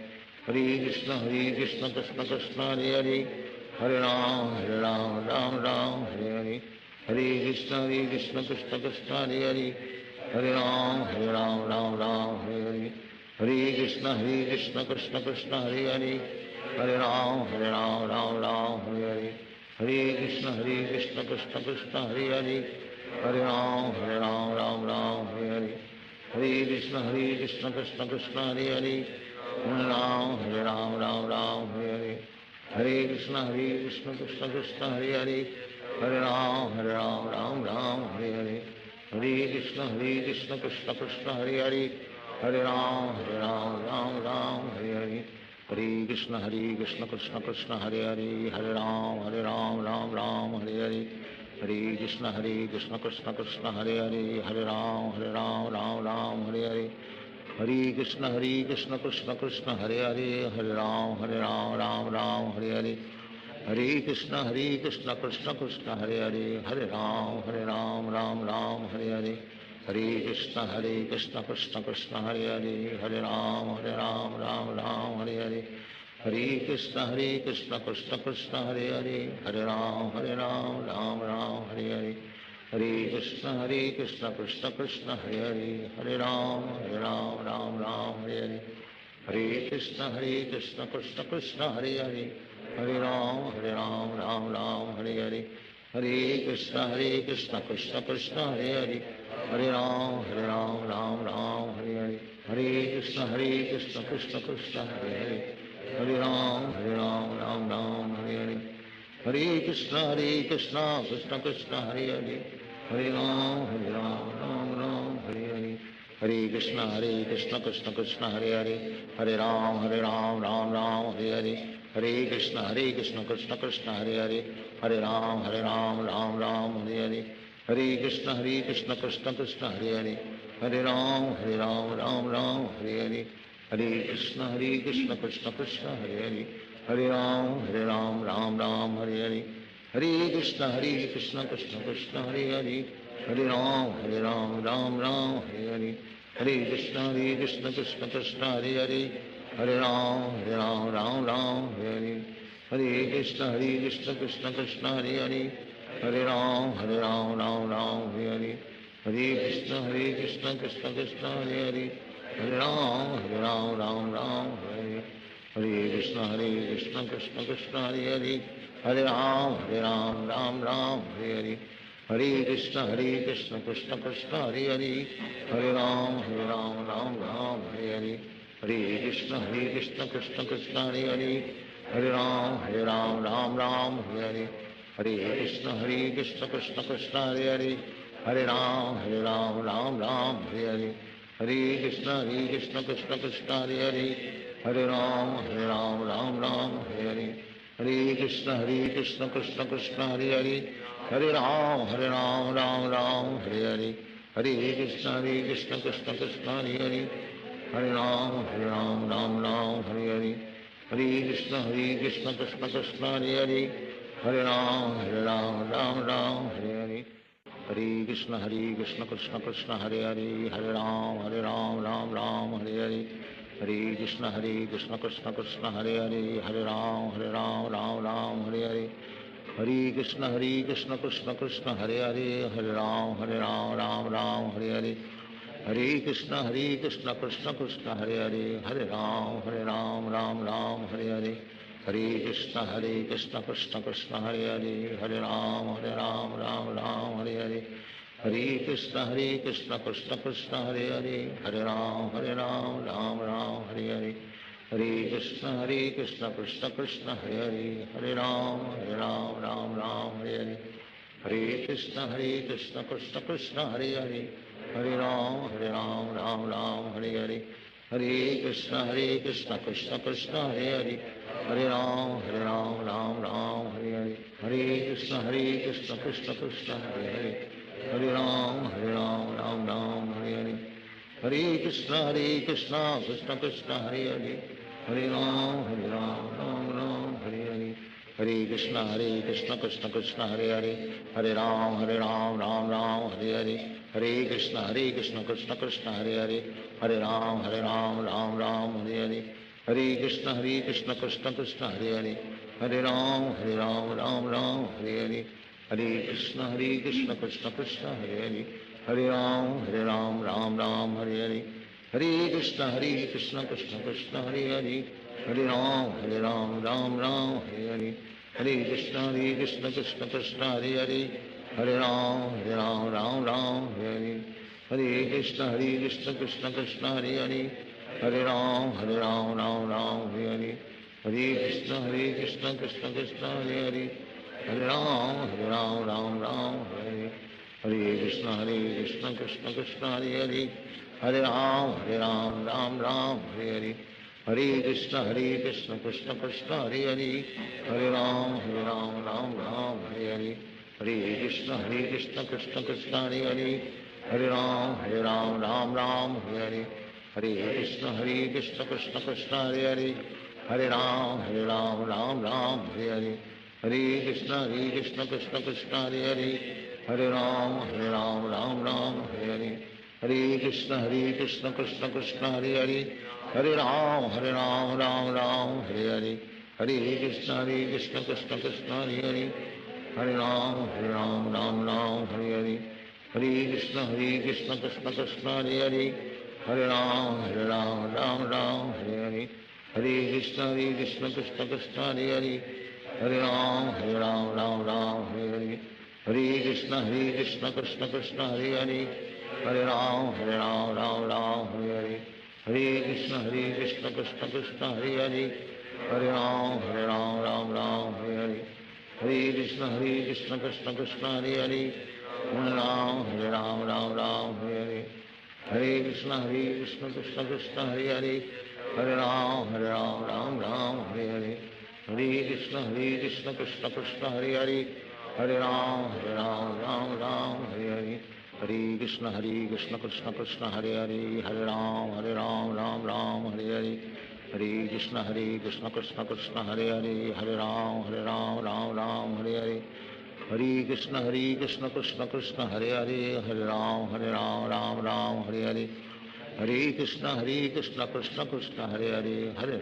Hare Krishna Krishna Krishna Hare Hare, Hare Ram Ram Hare Hare, Hare Krishna Krishna Krishna Hare Hare, Hare Ram Ram Ram Hare Hare Hare Krishna Krishna Krishna Hare Hare Hare Ram Ram Ram Hare Hare Hare Krishna Krishna Krishna Hare Hare Hare Ram Ram Ram Hare Hare Hare Krishna Krishna Krishna Hare Hare Hare Ram Ram Ram Hare Hare Hare Krishna Krishna Krishna Hare Hare Hare Ram Ram Ram Hare Hare Hare Krishna Krishna Krishna Hare Hare Hare Ram Ram Hare Hare Hare Krishna Krishna Krishna Hare Hare Hare Ram Ram Hare Hare Hare Krishna Krishna Krishna Hare Hare Hare Ram Ram Hare Hare Hare Krishna Krishna Krishna Hare Hare Hare Ram Ram Hare Hare Hare Krishna Krishna Krishna Hare Hare Hare Ram Ram Hare Hare Hare Krishna Krishna Krishna Hare Hare Hare Ram Ram Hare Hare Hare Krishna Krishna Krishna Hare Hare Hare Ram Ram Hare Hare Hare Krishna Krishna Krishna Hare Hare Hare Ram Ram Hare Hare Hare Krishna Krishna Krishna Hare Hare Hare Ram Ram Hare Hare Hare Krishna Krishna Krishna Hare Hare Hare Ram Ram Hare Hare Hare Krishna Krishna Krishna Hare Hare Hare Ram Ram Hare Hare Hare Krishna Krishna Krishna Hare Hare Hare Ram Ram Hare Hare Hare Krishna Krishna Krishna Hare Hare Hare Ram Ram Hare Hare Hare Krishna Krishna Krishna Hare Hare Hare Ram Ram Hare Hare Hare Krishna Krishna Krishna Hare Hare Hare Ram Ram Hare Hare Hare Krishna Krishna Krishna Hare Hare Hare Ram Ram Hare Hare Hare Krishna Krishna Krishna Hare Hare Hare Ram Ram Hare Hare Hare Krishna Krishna Krishna Hare Hare Hare Ram Ram Hare Hare Hare Krishna Krishna Krishna Hare Hare Hare Ram Ram Hare Hare Hare Krishna Krishna Krishna Hare Hare Hare Ram Ram Hare Hare Hare Krishna Krishna Krishna Hare Hare Hare Ram Ram Hare Hare Hare Krishna Krishna Krishna Hare Hare Hare Ram Hare Hare Hare Krishna Krishna Krishna Hare Hare Hare Ram Hare Hare Hare Krishna Krishna Krishna Hare Hare Hare Ram Hare Hare Hare Krishna Krishna Krishna Hare Hare Hare Ram Hare Hare Hare Krishna Krishna Krishna Hare Hare Hare Ram Hare Hare Hare Krishna Krishna Krishna Hare Hare Hare Ram Hare Hare Hare Krishna Krishna Krishna Hare Hare Hare Ram Hare Hare Hare Krishna Krishna Krishna Hare Hare Hare Ram Hare Hare Hare Krishna Krishna Krishna Hare Hare Hare Ram Hare Hare Hare Krishna Krishna Krishna Hare Hare Hare Ram Hare Hare Hare Krishna Krishna Krishna Hare Hare Hare Ram Hare Hare Hare Krishna Krishna Krishna Hare Hare Hare Ram Hare Hare Hare Krishna Krishna Krishna Hare Hare Hare Ram Hare Hare Hare Krishna Krishna Krishna Hare Hare Hare Ram Hare Hare Hare Krishna Krishna Krishna Hare Hare Hare Ram Hare Hare Hare Krishna Krishna Krishna Hare Hare Hare Ram Hare Hare Hare Krishna Krishna Krishna Hare Hare Hare Ram Hare Hare Hare Krishna Krishna Krishna Hare Hare Hare Ram Hare Hare Hare Krishna Krishna Krishna Hare Hare Hare Ram Hare Hare Hare Krishna Krishna Krishna Hare Hare Hare Ram Hare Hare Hare Krishna Krishna Krishna Hare Hare Hare Ram Hare Hare Hare Krishna Krishna Krishna Hare Hare Hare Ram, Ram Ram, Hare Hare. Hare Krishna, Krishna Krishna, Hare Hare. Hare Ram, Ram Ram, Hare Hare. Hare Krishna, Krishna Krishna, Hare Hare. Hare Ram, Ram Ram, Hare Hare. Hare Krishna, Krishna Krishna, Hare Hare. Hare Ram, Ram Ram, Hare Hare. Hare Krishna, Krishna Krishna, Hare Hare. Hare Ram, Ram Ram, Hare Hare. Hare Krishna, Krishna Krishna, Hare Hare. Hare Ram, Ram Ram, Hare Hare. Hare Krishna, Krishna Krishna, Hare Hare. Hare Ram, Ram Ram, Hare Hare. Hare Krishna, Krishna Krishna, Hare Hare. Hare Ram, Ram Ram, Hare Hare. Hare Krishna, Krishna Krishna, Hare Hare. Hare Ram, Ram Ram, Hare Hare. Hare Krishna, Krishna Krishna, Hare Hare. Hare Ram, Ram Ram, Hare Hare. Hare Krishna, Krishna Krishna, Hare Hare. Hare Ram, Ram Ram, Hare Hare. Hare Krishna, Krishna Krishna, Hare Hare. Hare Ram, Ram Ram, Hare Hare. Hare Krishna, Krishna Krishna, Hare Hare. Hare Ram, Ram Ram, Hare Hare. Hare Krishna, Krishna Krishna, Hare Hare. Hare Ram, Ram Ram, Hare Hare. Hare Krishna, Krishna Krishna, Hare Hare. Hare Ram, Ram Ram, Hare Hare. Hare Krishna, Krishna Krishna, Hare Hare. Hare Ram, Ram Ram, Hare Hare. Hare Krishna, Krishna Krishna, Hare Hare. Hare Ram, Ram Ram, Hare Hare. Hare Krishna, Krishna Krishna, Hare Hare. Hare Ram, Ram Ram, Hare Hare. Hare Krishna, Krishna Krishna, Hare Hare. Hare Ram, Ram Ram, Hare Hare. Hare Krishna, Krishna Krishna, Hare Hare. Hare Ram, Ram Ram, Hare Hare. Hare Krishna, Krishna Krishna, Hare Hare. Hare Ram, Ram Hare Hare. Hare Krishna, Krishna Krishna, Hare Hare. Hare Ram, Ram Hare Hare. Hare Krishna, Krishna Krishna, Hare Hare. Hare Ram, Ram Hare Hare. Hare Krishna, Krishna Krishna, Hare Hare. Hare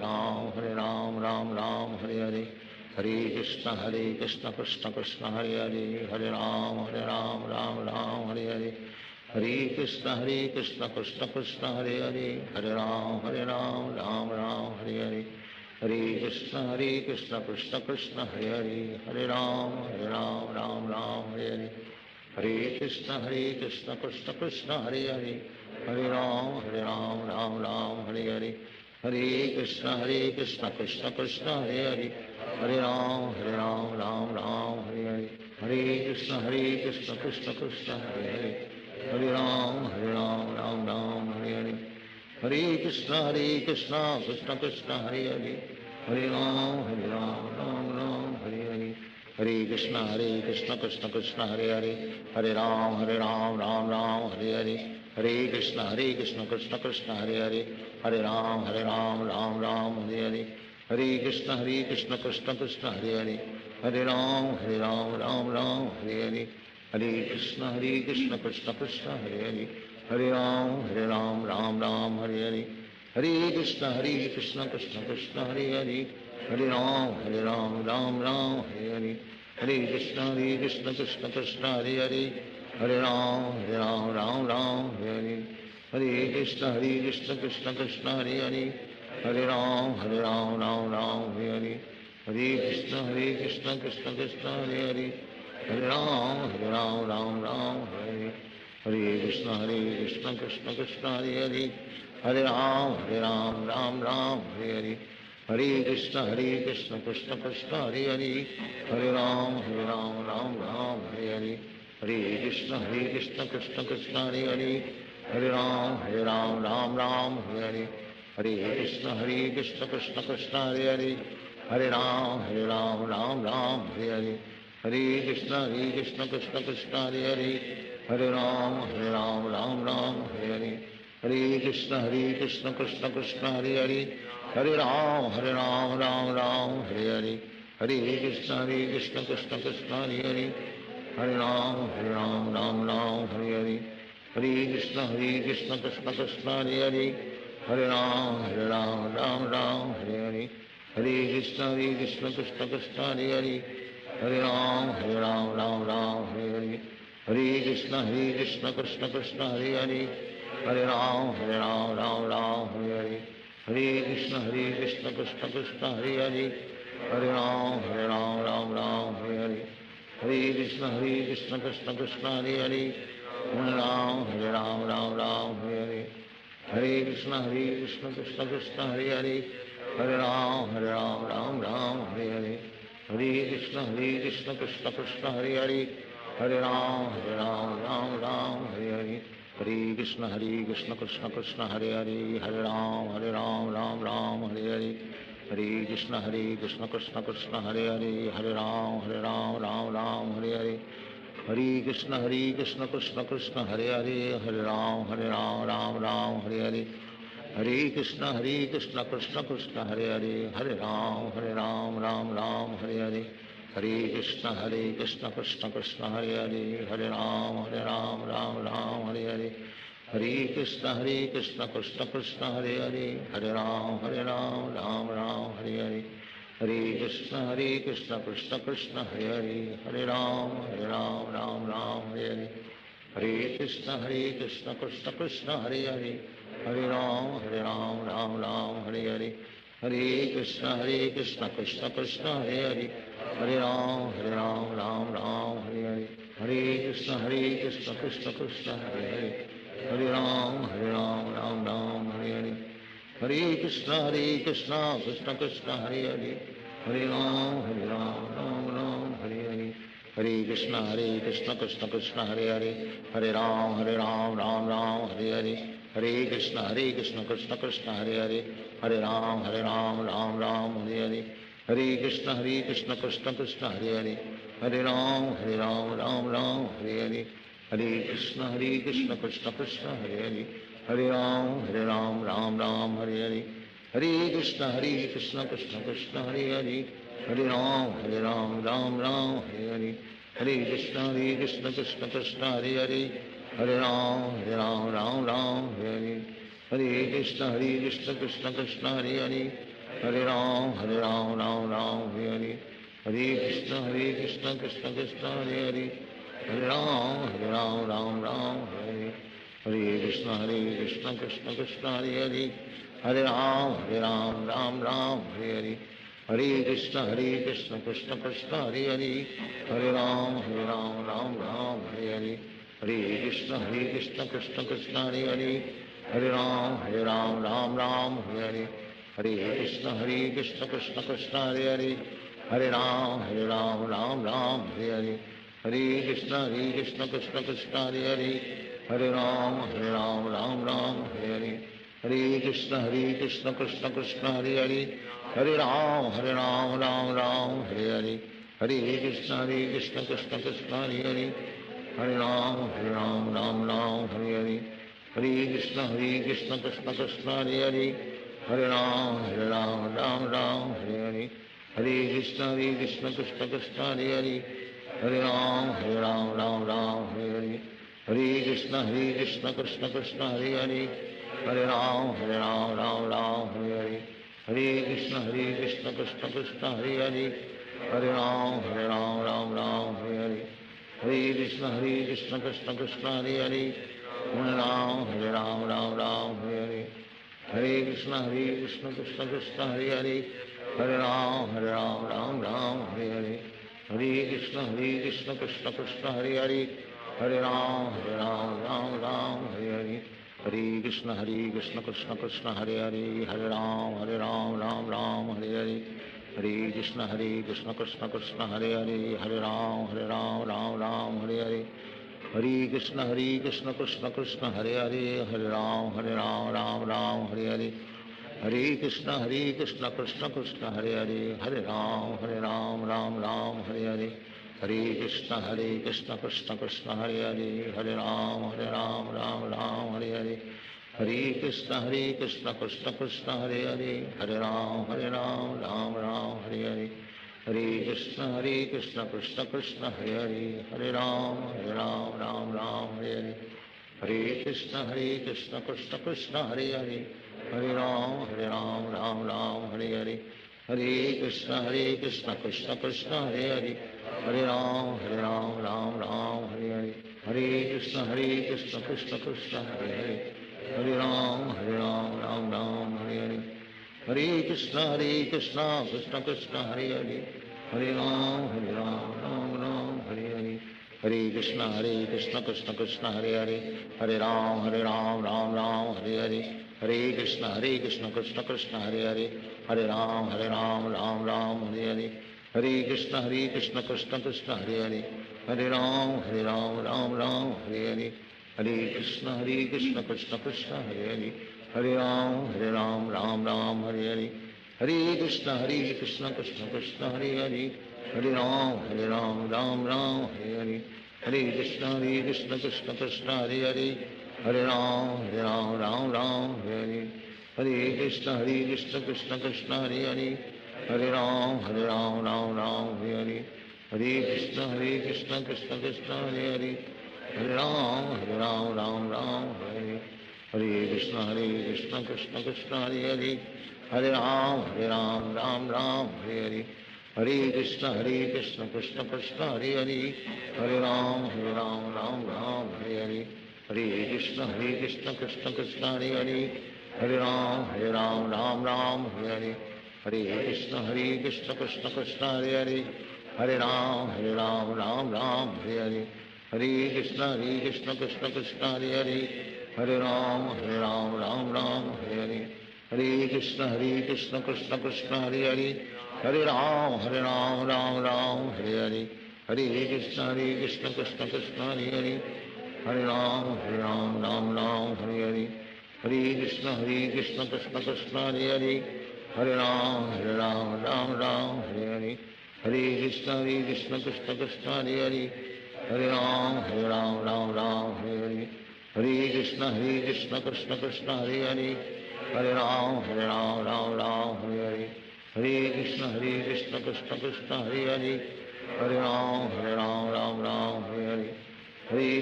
Ram, Ram Hare Hare. Hare Krishna, Krishna Krishna, Hare Hare. Hare Ram, Ram Hare Hare. Hare Krishna, Krishna Krishna, Hare Hare. Hare Ram, Ram Hare Hare. Hare Krishna, Krishna Krishna, Hare Hare. Hare Ram, Ram Hare Hare. Hare Krishna, Krishna Krishna, Hare Hare. Hare Ram, Ram Hare Hare. Hare Krishna, Krishna Krishna, Hare Hare. Hare Ram, Ram Hare Hare. Hare Krishna, Krishna Krishna, Hare Hare. Hare Ram, Ram Hare Hare. Hare Krishna, Krishna Krishna, Hare Hare. Hare Ram, Ram Hare Hare. Hare Krishna, Krishna Krishna, Hare Hare. Hare Ram, Ram Hare Hare. Hare Krishna, Krishna Krishna, Hare Hare. Hare Ram, Ram Hare Hare. Hare Krishna, Krishna Krishna, Hare Hare. Hare Ram, Ram Hare Hare. Hare Krishna, Krishna Krishna, Hare Hare. Hare Ram, Ram Hare Hare. Hare Krishna, Krishna Krishna, Hare Hare. Hare Ram, Ram Hare Hare. Hare Krishna, Krishna Krishna, Hare Hare. Hare Ram, Ram Hare Hare. Hare Krishna, Krishna Krishna, Hare Hare. Hare Ram, Ram Hare Hare. Hare Krishna, Krishna Krishna, Hare Hare. Hare Ram, Ram Hare Hare. Hare Krishna, Krishna Krishna, Hare Hare. Hare Ram, Ram Hare Hare. Hare Krishna, Krishna Krishna, Hare Hare. Hare Ram, Ram Hare Hare. Hare Krishna, Krishna Krishna, Hare Hare. Hare Ram, Ram Hare Hare. Hare Krishna, Krishna Krishna, Hare Hare. Hare Ram, Ram Hare Hare. Hare Krishna, Krishna Krishna, Hare Hare. Hare Ram, Ram Hare Hare. Hare Krishna, Krishna Krishna, Hare Hare. Hare Ram, Ram Hare Hare. Hare Krishna, Krishna Krishna, Hare Hare. Hare Ram, Ram Hare Hare. Hare Krishna, Krishna Krishna, Hare Hare. Hare Ram, Ram Hare Hare. Hare Krishna Krishna Krishna Hare Hare, Hare Ram Ram Ram Hare Hare, Hare Krishna Krishna Krishna Hare Hare, Hare Ram Ram Ram Hare Hare, Hare Krishna Krishna Krishna Hare Hare, Hare Ram Ram Ram Hare Hare, Hare Krishna Krishna Krishna Hare Hare, Hare Ram Ram Ram Hare Hare, Hare Krishna Krishna Krishna Hare Hare, Hare Ram Ram Ram Hare Hare, Hare Krishna Krishna Krishna Hare Hare, Hare Ram Ram Hare Hare, Hare Krishna Krishna Krishna Hare Hare, Hare Ram Ram Hare Hare, Hare Krishna Krishna Krishna Hare Hare, Hare Ram Ram Hare Hare, Hare Krishna Krishna Krishna Hare Hare, Hare Ram Ram Hare Hare, Hare Krishna Krishna Krishna Hare Hare, Hare Ram Ram Hare Hare, Hare Krishna Krishna Krishna Hare Hare, Hare Ram Ram Hare Hare, Hare Krishna Krishna Krishna Hare Hare, Hare Ram Ram Hare Hare, Hare Krishna Krishna Krishna Hare Hare, Hare Ram Ram Hare Hare, Hare Krishna Krishna Krishna Hare Hare, Hare Ram Ram Hare Hare, Hare Krishna Krishna Krishna Hare Hare, Hare Ram Ram Hare Hare, Hare Krishna Krishna Krishna Hare Hare, Hare Ram Ram Hare Hare, Hare Krishna Krishna Krishna Hare Hare, Hare Ram Ram Hare Hare, Hare Krishna Krishna Krishna Hare Hare, Hare Ram Ram Hare Hare, Hare Krishna Krishna Krishna Hare Hare, Hare Ram Ram Hare Hare, Hare Krishna Krishna Krishna Hare Hare, Hare Ram Ram Hare Hare, Hare Krishna Krishna Krishna Hare Hare, Hare Ram Ram Hare Hare, Hare Krishna Krishna Krishna Hare Hare, Hare Ram Ram Hare Hare, Hare Krishna Krishna Krishna Hare Hare, Hare Ram Ram Hare Hare, Hare Krishna Krishna Krishna Hare Hare, Hare Ram Ram Hare Hare, Hare Krishna Krishna Krishna Hare Hare, Hare Ram Ram Hare Hare, Hare Krishna Krishna Krishna Hare Hare, Hare Ram Ram Hare Hare, Hare Krishna Krishna Krishna Hare Hare, Hare Ram Ram Hare Hare, Hare Krishna Krishna Krishna Hare Hare, Hare Ram Ram Hare Hare, Hare Krishna Krishna Krishna Hare Hare, Hare Ram Ram Hare Hare, Hare Krishna Krishna Krishna Hare Hare, Hare Ram Ram Hare Hare, Hare Krishna Krishna Krishna Hare Hare, Hare Ram Ram Hare Hare, Hare Krishna Krishna Krishna Hare Hare, Hare Ram Ram Hare Hare, Hare Krishna Krishna Krishna Hare Hare, Hare Ram Ram Hare Hare, Hare Krishna Krishna Krishna Hare Hare, Hare Ram Ram Hare Hare, Hare Krishna Krishna Krishna Hare Hare, Hare Ram Ram Hare Hare, Hare Krishna Krishna Krishna Hare Hare, Hare Ram Ram Hare Hare, Hare Krishna Krishna Krishna Hare Hare, Hare Ram Ram Hare Hare, Hare Krishna Krishna Krishna Hare Hare, Hare Ram Ram Hare Hare, Hare Krishna Krishna Krishna Hare Hare, Hare Ram Ram Hare Hare, Hare Krishna Krishna Krishna Hare Hare, Hare Ram Ram Hare Hare, Hare Krishna Krishna Krishna Hare Hare, Hare Ram Ram Hare Hare, Hare Krishna Krishna Krishna Hare Hare, Hare Ram Ram Hare Hare, Hare Krishna Krishna Krishna Hare Hare, Hare Ram Ram Hare Hare, Hare Krishna Krishna Krishna Hare Hare, Hare Ram Ram Hare Hare, Hare Krishna Krishna Krishna Hare Hare, Hare Ram Ram Hare Hare, Hare Krishna Krishna Krishna Hare Hare, Hare Ram Ram Hare Hare, Hare Krishna Krishna Krishna Hare Hare, Hare Ram Ram Hare Hare, Hare Krishna Krishna Krishna Hare Hare, Hare Ram Ram Ram Hare Hare, Hare Krishna Krishna Krishna Hare Hare, Hare Ram Ram Ram Hare Hare, Hare Krishna Krishna Krishna Hare Hare, Hare Ram Ram Ram Hare Hare, Hare Krishna Krishna Krishna Hare Hare, Hare Ram Ram Ram Hare Hare, Hare Krishna Krishna Krishna Hare Hare, Hare Ram Ram Ram Hare Hare, Hare Krishna Krishna Krishna Hare Hare, Hare Ram Ram Ram Hare Hare, Hare Krishna Krishna Krishna Hare Hare, Hare Ram Ram Ram Hare Hare, Hare Krishna Krishna Krishna Hare Hare, Hare Ram Ram Ram Hare Hare, Hare Krishna Krishna Krishna Hare Hare, Hare Ram Ram Ram Hare Hare, Hare Krishna Krishna Krishna Hare Hare, Hare Ram Ram Ram Hare Hare, Hare Krishna Krishna Krishna Hare Hare, Hare Ram Ram Ram Hare Hare, Hare Krishna Krishna Krishna Hare Hare, Hare Ram Ram Ram Hare Hare, Hare Krishna Krishna Krishna Hare Hare, Hare Ram Ram Ram Hare Hare, Hare Krishna Krishna Krishna Hare Hare, Hare Ram Ram Ram Hare Hare, Hare Krishna Krishna Krishna Hare Hare, Hare Ram Ram Ram Hare Hare, Hare Krishna Krishna Krishna Hare Hare, Hare Ram Ram Hare Hare, Hare Krishna Krishna Krishna Hare Hare, Hare Ram Ram Hare Hare, Hare Krishna Krishna Krishna Hare Hare, Hare Ram Ram Hare Hare, Hare Krishna Krishna Krishna Hare Hare, Hare Ram Ram Hare Hare, Hare Krishna Krishna Krishna Hare Hare, Hare Ram Ram Hare Hare, Hare Krishna Krishna Krishna Hare Hare, Hare Ram Ram Hare Hare, Hare Krishna Krishna Krishna Hare Hare, Hare Ram Ram Hare Hare, Hare Krishna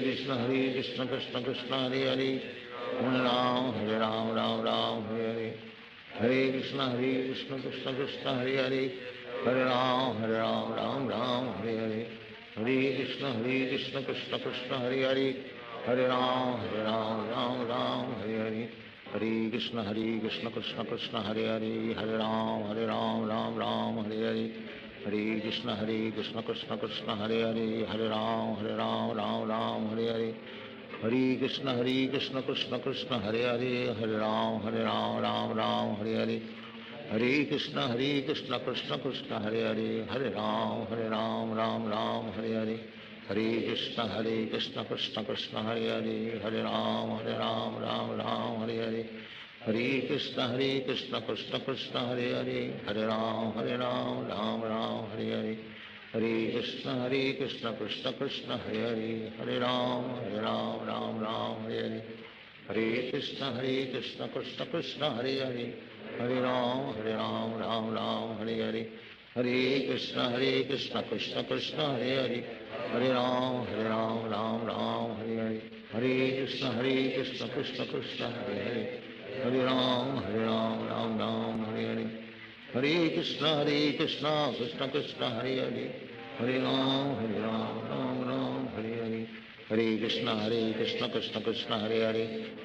Krishna Krishna Hare Hare, Hare Ram Ram Hare Hare, Hare Krishna Krishna Krishna Hare Hare, Hare Ram Ram Hare Hare, Hare Krishna Krishna Krishna Hare Hare, Hare Ram Ram Hare Hare, Hare Krishna Krishna Krishna Hare Hare, Hare Ram Ram Hare Hare, Hare Krishna Krishna Krishna Hare Hare, Hare Ram Ram Hare Hare, Hare Krishna Krishna Krishna Hare Hare, Hare Ram Ram Hare Hare, Hare Krishna Krishna Krishna Hare Hare, Hare Ram Ram Hare Hare, Hare Krishna Krishna Krishna Hare Hare, Hare Ram Ram Hare Hare, Hare Krishna Krishna Krishna Hare Hare, Hare Ram Ram Hare Hare, Hare Krishna Krishna Krishna Hare Hare, Hare Ram Ram Hare Hare, Hare Krishna Krishna Krishna Hare Hare, Hare Ram Ram Hare Hare, Hare Krishna Krishna Krishna Hare Hare, Hare Ram Ram Hare Hare, Hare Krishna Krishna Krishna Hare Hare, Hare Ram Ram Hare Hare, Hare Krishna Krishna Krishna Hare Hare,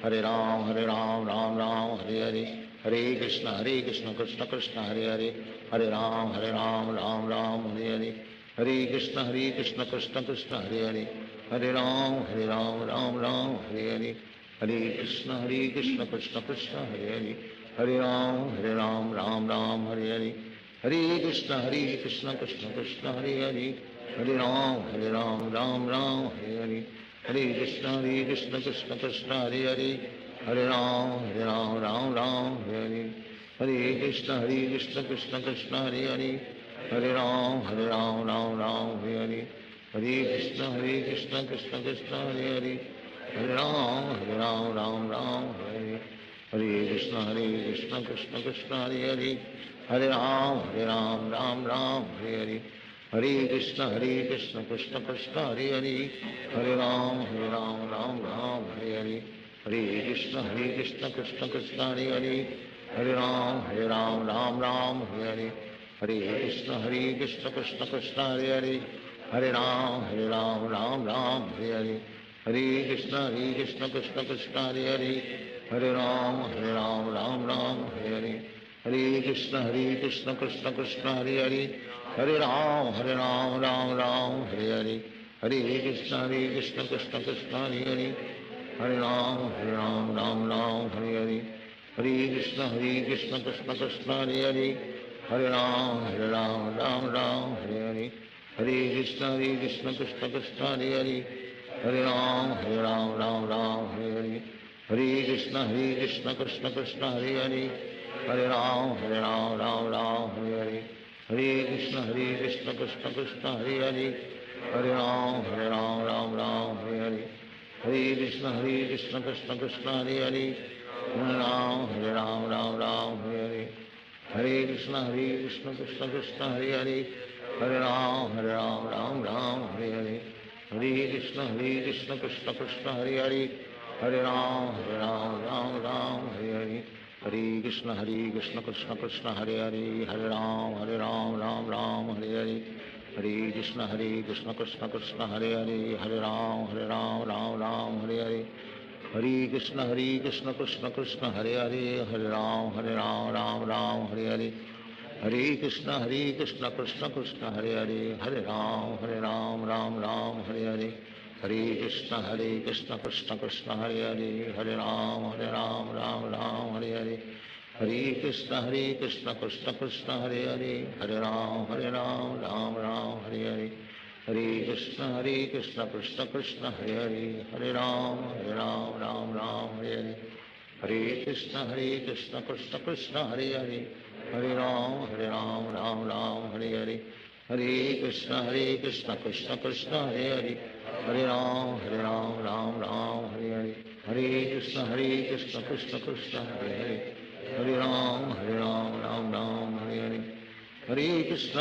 Hare Ram Ram Hare Hare, Hare Krishna Krishna Krishna Hare Hare, Hare Ram Ram Hare Hare, Hare Krishna Krishna Krishna Hare Hare, Hare Ram Ram Hare Hare, Hare Krishna Krishna Krishna Hare Hare, Hare Ram Ram Hare Hare, Hare Krishna Krishna Krishna Hare Hare, Hare Ram Ram Hare Hare, Hare Krishna Krishna Krishna Hare Hare, Hare Ram Ram Hare Hare, Hare Krishna Krishna Krishna Hare Hare, Hare Ram Ram Hare Hare, Hare Krishna Krishna Krishna Hare Hare, Hare Ram Ram Hare Hare, Hare Krishna Krishna Krishna Hare Hare, Hare Ram Ram Hare Hare, Hare Krishna Krishna Krishna Hare Hare, Hare Ram Ram Hare Hare, Hare Krishna Krishna Krishna Hare Hare, Hare Ram Ram Hare Hare, Hare Krishna Krishna Krishna Hare Hare, Hare Ram Ram Hare Hare, हरे Krishna Krishna Krishna Hare Hare Hare Ram Ram Ram Hare Hare Hare Krishna Krishna Krishna Hare Hare Hare Ram Ram Ram Hare Hare Hare Krishna Krishna Krishna Hare Hare Hare Ram Ram Ram Hare Hare Hare Krishna Krishna Krishna Hare Hare Hare Ram Ram Ram Hare Hare Hare Krishna Krishna Krishna Hare Hare Hare Ram Ram Ram Hare Hare Hare Krishna Krishna Krishna Hare Hare Hare Ram Ram Ram Hare Hare Hare Krishna Krishna Krishna Hare Hare Hare Ram Ram Ram Hare Hare Hare Krishna Krishna Krishna Hare Hare Hare Ram Ram Ram Hare Hare Hare Krishna Krishna Krishna Hare Hare Hare Ram Ram Ram Hare Hare Hare Krishna Krishna Krishna Hare Hare Hare Ram Ram Ram Hare Hare Hare Krishna Krishna Krishna Hare Hare Hare Ram Ram Ram Hare Hare Hare Krishna Krishna Krishna Hare Hare Hare Ram Ram Ram Hare Hare Hare Krishna Krishna Krishna Hare Hare Hare Ram Ram Ram Hare Hare Hare Krishna Krishna Krishna Hare Hare Hare Ram Ram Ram Hare Hare Hare Krishna Krishna Krishna Hare Hare Hare Ram Ram Ram Hare Hare Hare Krishna Krishna Krishna Hare Hare Hare Ram Ram Ram Hare Hare Hare Krishna Krishna Krishna Hare Hare Hare Ram Ram Ram Hare Hare Hare Krishna Krishna Krishna Hare Hare Hare Ram Ram Ram Hare Hare Hare Krishna Krishna Krishna Hare Hare Hare Ram Ram Ram Hare Hare Hare Krishna Krishna Krishna Hare Hare Hare Ram Ram Ram Hare Hare Hare Krishna Krishna Krishna Hare Hare Hare Ram Ram Ram Hare Hare Hare Krishna Krishna Krishna Hare Hare Hare Ram Ram Ram Hare Hare Hare Krishna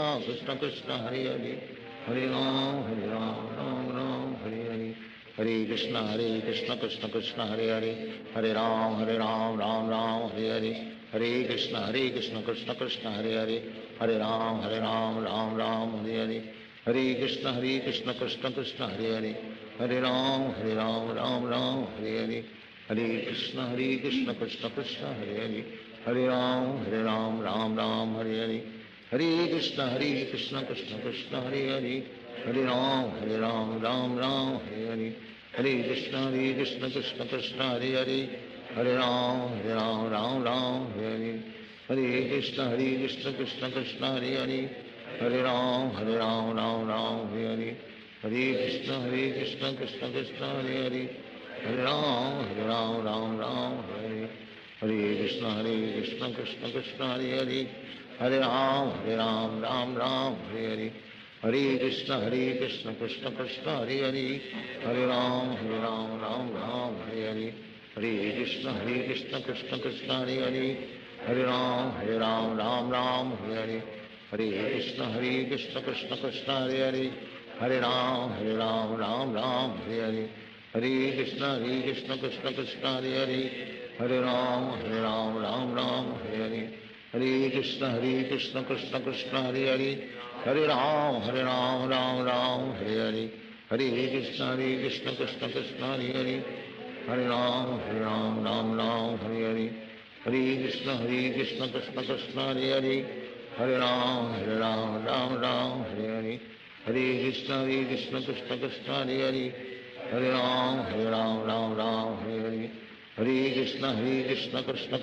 Krishna Krishna Hare Hare Hare Ram Ram Ram Hare Hare Hare Krishna Krishna Krishna Hare Hare Hare Ram Ram Ram Hare Hare Hare Krishna Krishna Krishna Hare Hare Hare Ram Ram Ram Hare Hare Hare Krishna Krishna Krishna Hare Hare Hare Ram Ram Ram Hare Hare Hare Krishna Krishna Krishna Hare Hare Hare Ram Ram Ram Hare Hare Hare Krishna Krishna Krishna Hare Hare Hare Ram Ram Ram Hare Hare Hare Krishna Krishna Krishna Hare Hare Hare Ram Ram Ram Hare Hare Hare Krishna Krishna Krishna Hare Hare Hare Ram Ram Ram Hare Hare Hare Krishna Krishna Krishna Hare Hare Hare Ram Ram Ram Hare Hare Hare Krishna Krishna Krishna Hare Hare Hare Ram Ram Ram Hare Hare Hare Krishna Krishna Krishna Hare Hare Hare Ram Ram Ram Hare Hare Hare Krishna Krishna Krishna Hare Hare Hare Ram Ram Ram Hare Hare Hare Krishna Krishna Krishna Hare Hare Hare Ram Ram Ram Hare Hare Hare Krishna Krishna Krishna Hare Hare Hare Ram Ram Ram Hare Hare Hare Krishna Krishna Krishna Hare Hare Hare Ram Ram Ram Hare Hare Hare Krishna Krishna Krishna Hare Hare Hare Ram Ram Ram Hare Hare Hare Krishna Krishna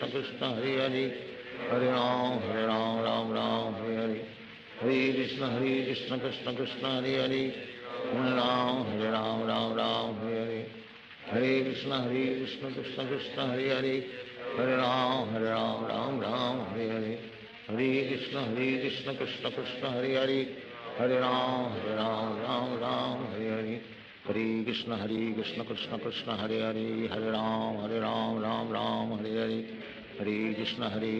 Krishna Hare Hare Hare Ram Ram Ram Hare Hare Hare Krishna Krishna Krishna Hare Hare Hare Ram Ram Ram Hare Hare Hare Krishna Krishna Krishna Hare Hare Hare Ram Ram Ram Hare Hare Hare Krishna Krishna Krishna Hare Hare Hare Ram Ram Ram Hare Hare Hare Krishna Krishna Krishna Hare Hare Hare Ram Ram Ram Hare Hare Hare Krishna Krishna Krishna Hare Hare Hare Ram Ram Ram Hare Hare Hare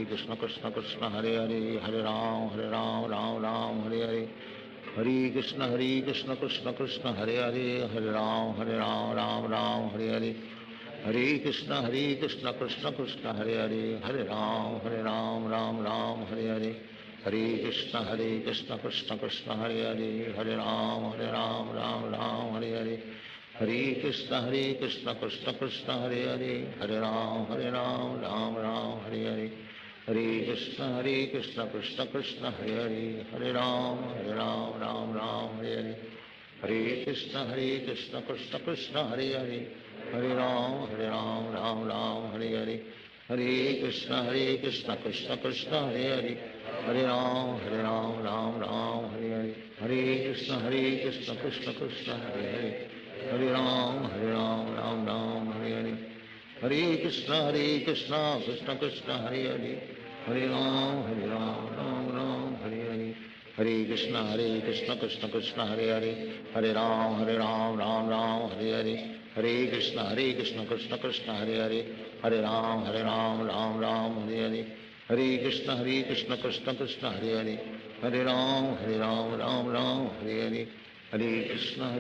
Krishna Krishna Krishna Hare Hare Hare Ram Ram Ram Hare Hare Hare Krishna Krishna Krishna Hare Hare Hare Ram Ram Ram Hare Hare Hare Krishna Krishna Krishna Hare Hare Hare Ram Ram Ram Hare Hare Hare Krishna Krishna Krishna Hare Hare, Hare Ram Ram Ram Hare Hare, Hare Krishna Krishna Krishna Hare Hare, Hare Ram Ram Hare Hare, Hare Krishna Krishna Krishna Hare Hare, Hare Ram Ram Hare Hare, Hare Krishna Krishna Krishna Hare Hare, Hare Ram Ram Hare Hare, Hare Krishna Krishna Krishna Hare Hare, Hare Ram Ram Hare Hare, Hare Krishna Krishna Krishna Hare Hare, Hare Ram Ram Hare Hare, Hare Krishna Krishna Krishna Hare Hare, Hare Ram Ram Hare Hare, Hare Krishna Krishna Krishna Hare Hare, Hare Ram Ram Hare Hare, Hare Krishna Krishna Krishna Hare Hare, Hare Ram Ram Hare Hare, Hare Krishna Krishna Krishna Hare Hare, Hare Ram Ram Hare Hare, Hare Krishna Krishna Krishna Hare Hare, Hare Ram Ram Hare Hare, Hare Krishna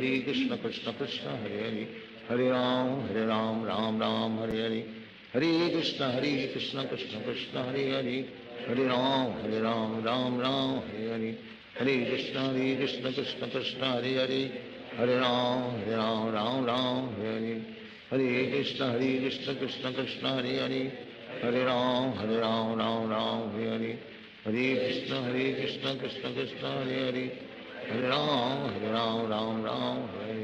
Krishna Krishna Hare Hare, Hare Ram Ram Hare Hare, Hare Krishna Krishna Krishna Hare Hare, Hare Ram Ram Hare Hare, Hare Krishna Krishna Krishna Hare Hare, Hare Ram Ram Hare Hare, Hare Krishna Krishna Krishna Hare Hare, Hare Ram Ram Hare Hare, Hare Krishna Krishna Krishna Hare Hare, Hare Ram Ram Hare Hare,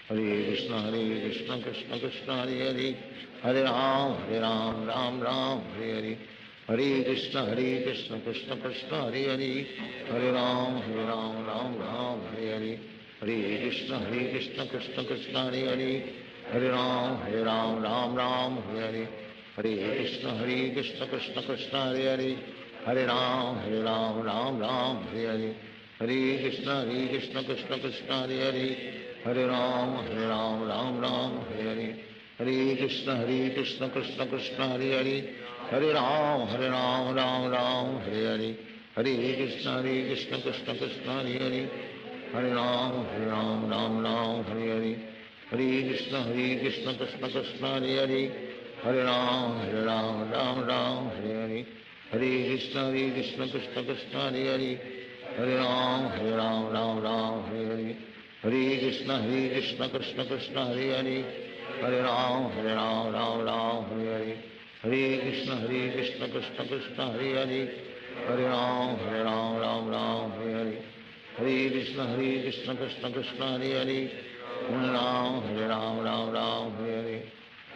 Hare Krishna Krishna Krishna Hare Hare, Hare Ram Ram Hare Hare, Hare Krishna Krishna Krishna Hare Hare, Hare Ram Ram Hare Hare, Hare Krishna Krishna Krishna Hare Hare, Hare Ram Ram Hare Hare, Hare Krishna Krishna Krishna Hare Hare, Hare Ram Ram Hare Hare, Hare Krishna Krishna Krishna Hare Hare, Hare Ram Ram Hare Hare, Hare Krishna Krishna Krishna Hare Hare, Hare Ram Hare Hare, Hare Krishna Krishna Krishna Hare Hare, Hare Ram Hare Hare, Hare Krishna Krishna Krishna Hare Hare, Hare Ram Hare Hare, Hare Krishna Krishna Krishna Hare Hare, Hare Ram Hare Hare, Hare Krishna Krishna Krishna Hare Hare, Hare Ram Hare Hare, Hare Krishna Krishna Krishna Hare Hare, Hare Ram Hare Hare, Hare Krishna Krishna Krishna Hare Hare, Hare Ram Hare Hare,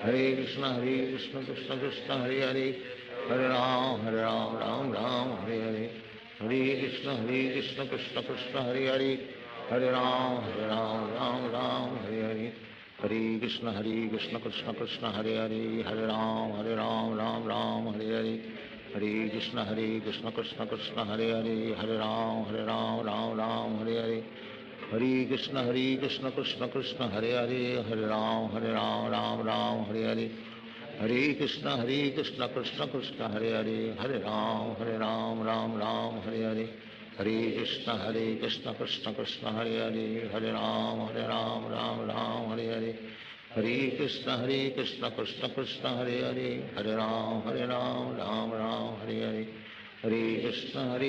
Hare Krishna Krishna Krishna Hare Hare, Hare Ram Hare Hare, Hare Krishna Krishna Krishna Hare Hare, Hare Ram Hare Hare, Hare Krishna Krishna Krishna Hare Hare, Hare Ram Hare Hare, Hare Krishna Krishna Krishna Hare Hare, Hare Ram Hare Hare, Hare Krishna Krishna Krishna Hare Hare, Hare Ram Hare Hare, Hare Krishna Krishna Krishna Hare Hare, Hare Ram Hare Hare,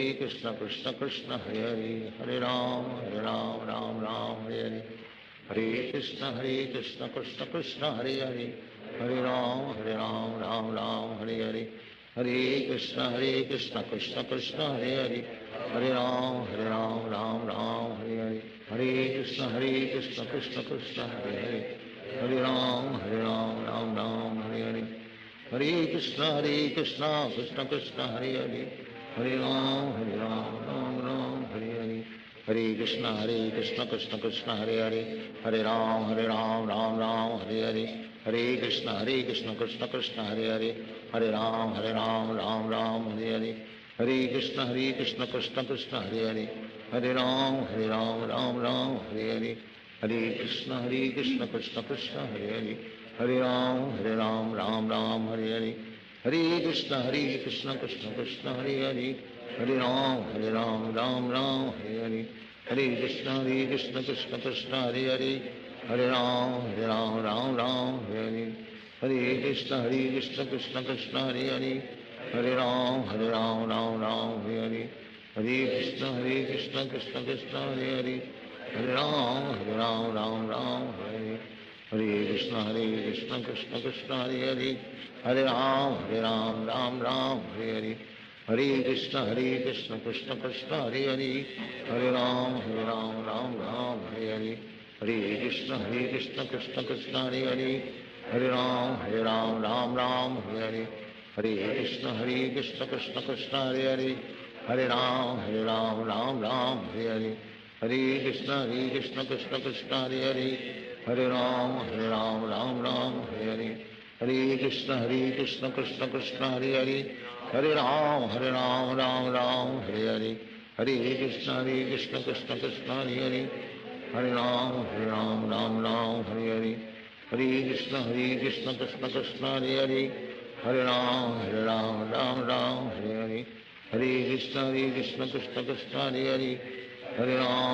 Hare Krishna Krishna Krishna Hare Hare, Hare Ram Hare Hare, Hare Krishna Krishna Krishna Hare Hare, Hare Ram Hare Hare, Hare Krishna Krishna Krishna Hare Hare, Hare Ram Hare Hare, Hare Krishna Krishna Krishna Hare Hare, Hare Ram Hare Hare, Hare Krishna Krishna Krishna Hare Hare, Hare Ram Hare Hare, Hare Krishna Krishna Krishna Hare Hare, Hare Ram Hare Hare, Hare Krishna Krishna Krishna Hare Hare, Hare Ram Hare Hare, Hare Krishna Krishna Krishna Hare Hare, Hare Ram Hare Hare, Hare Krishna Krishna Krishna Hare Hare, Hare Ram Hare Hare, Hare Krishna Krishna Krishna Hare Hare, Hare Ram Hare Hare, Hare Krishna Krishna Krishna Hare Hare, Hare Ram Hare Hare, Hare Krishna Krishna Krishna Hare Hare, Hare Ram Hare Hare, Hare Krishna Krishna Krishna Hare Hare, Hare Ram Hare Hare, हरे Krishna Krishna Krishna Hare Hare Hare Ram Ram Ram Hare Hare Krishna Krishna Krishna Hare Hare Hare Ram Ram Hare Hare Hare Krishna Krishna Krishna Hare Hare Hare Ram Ram Hare Hare Hare Krishna Krishna Krishna Hare Hare Hare Ram Ram Hare Hare Hare Krishna Krishna Krishna Hare Hare Hare Ram Ram Hare Hare Hare Krishna Krishna Krishna Hare Hare Hare Ram Ram Hare Hare Hare Krishna Krishna Krishna Hare Hare Hare Ram Ram Hare Hare Hare Krishna Krishna Krishna Hare Hare Hare Ram Ram Hare Hare Hare Krishna Krishna Krishna Hare Hare Hare Ram Ram Hare Hare Hare Krishna Krishna Krishna Hare Hare Hare Ram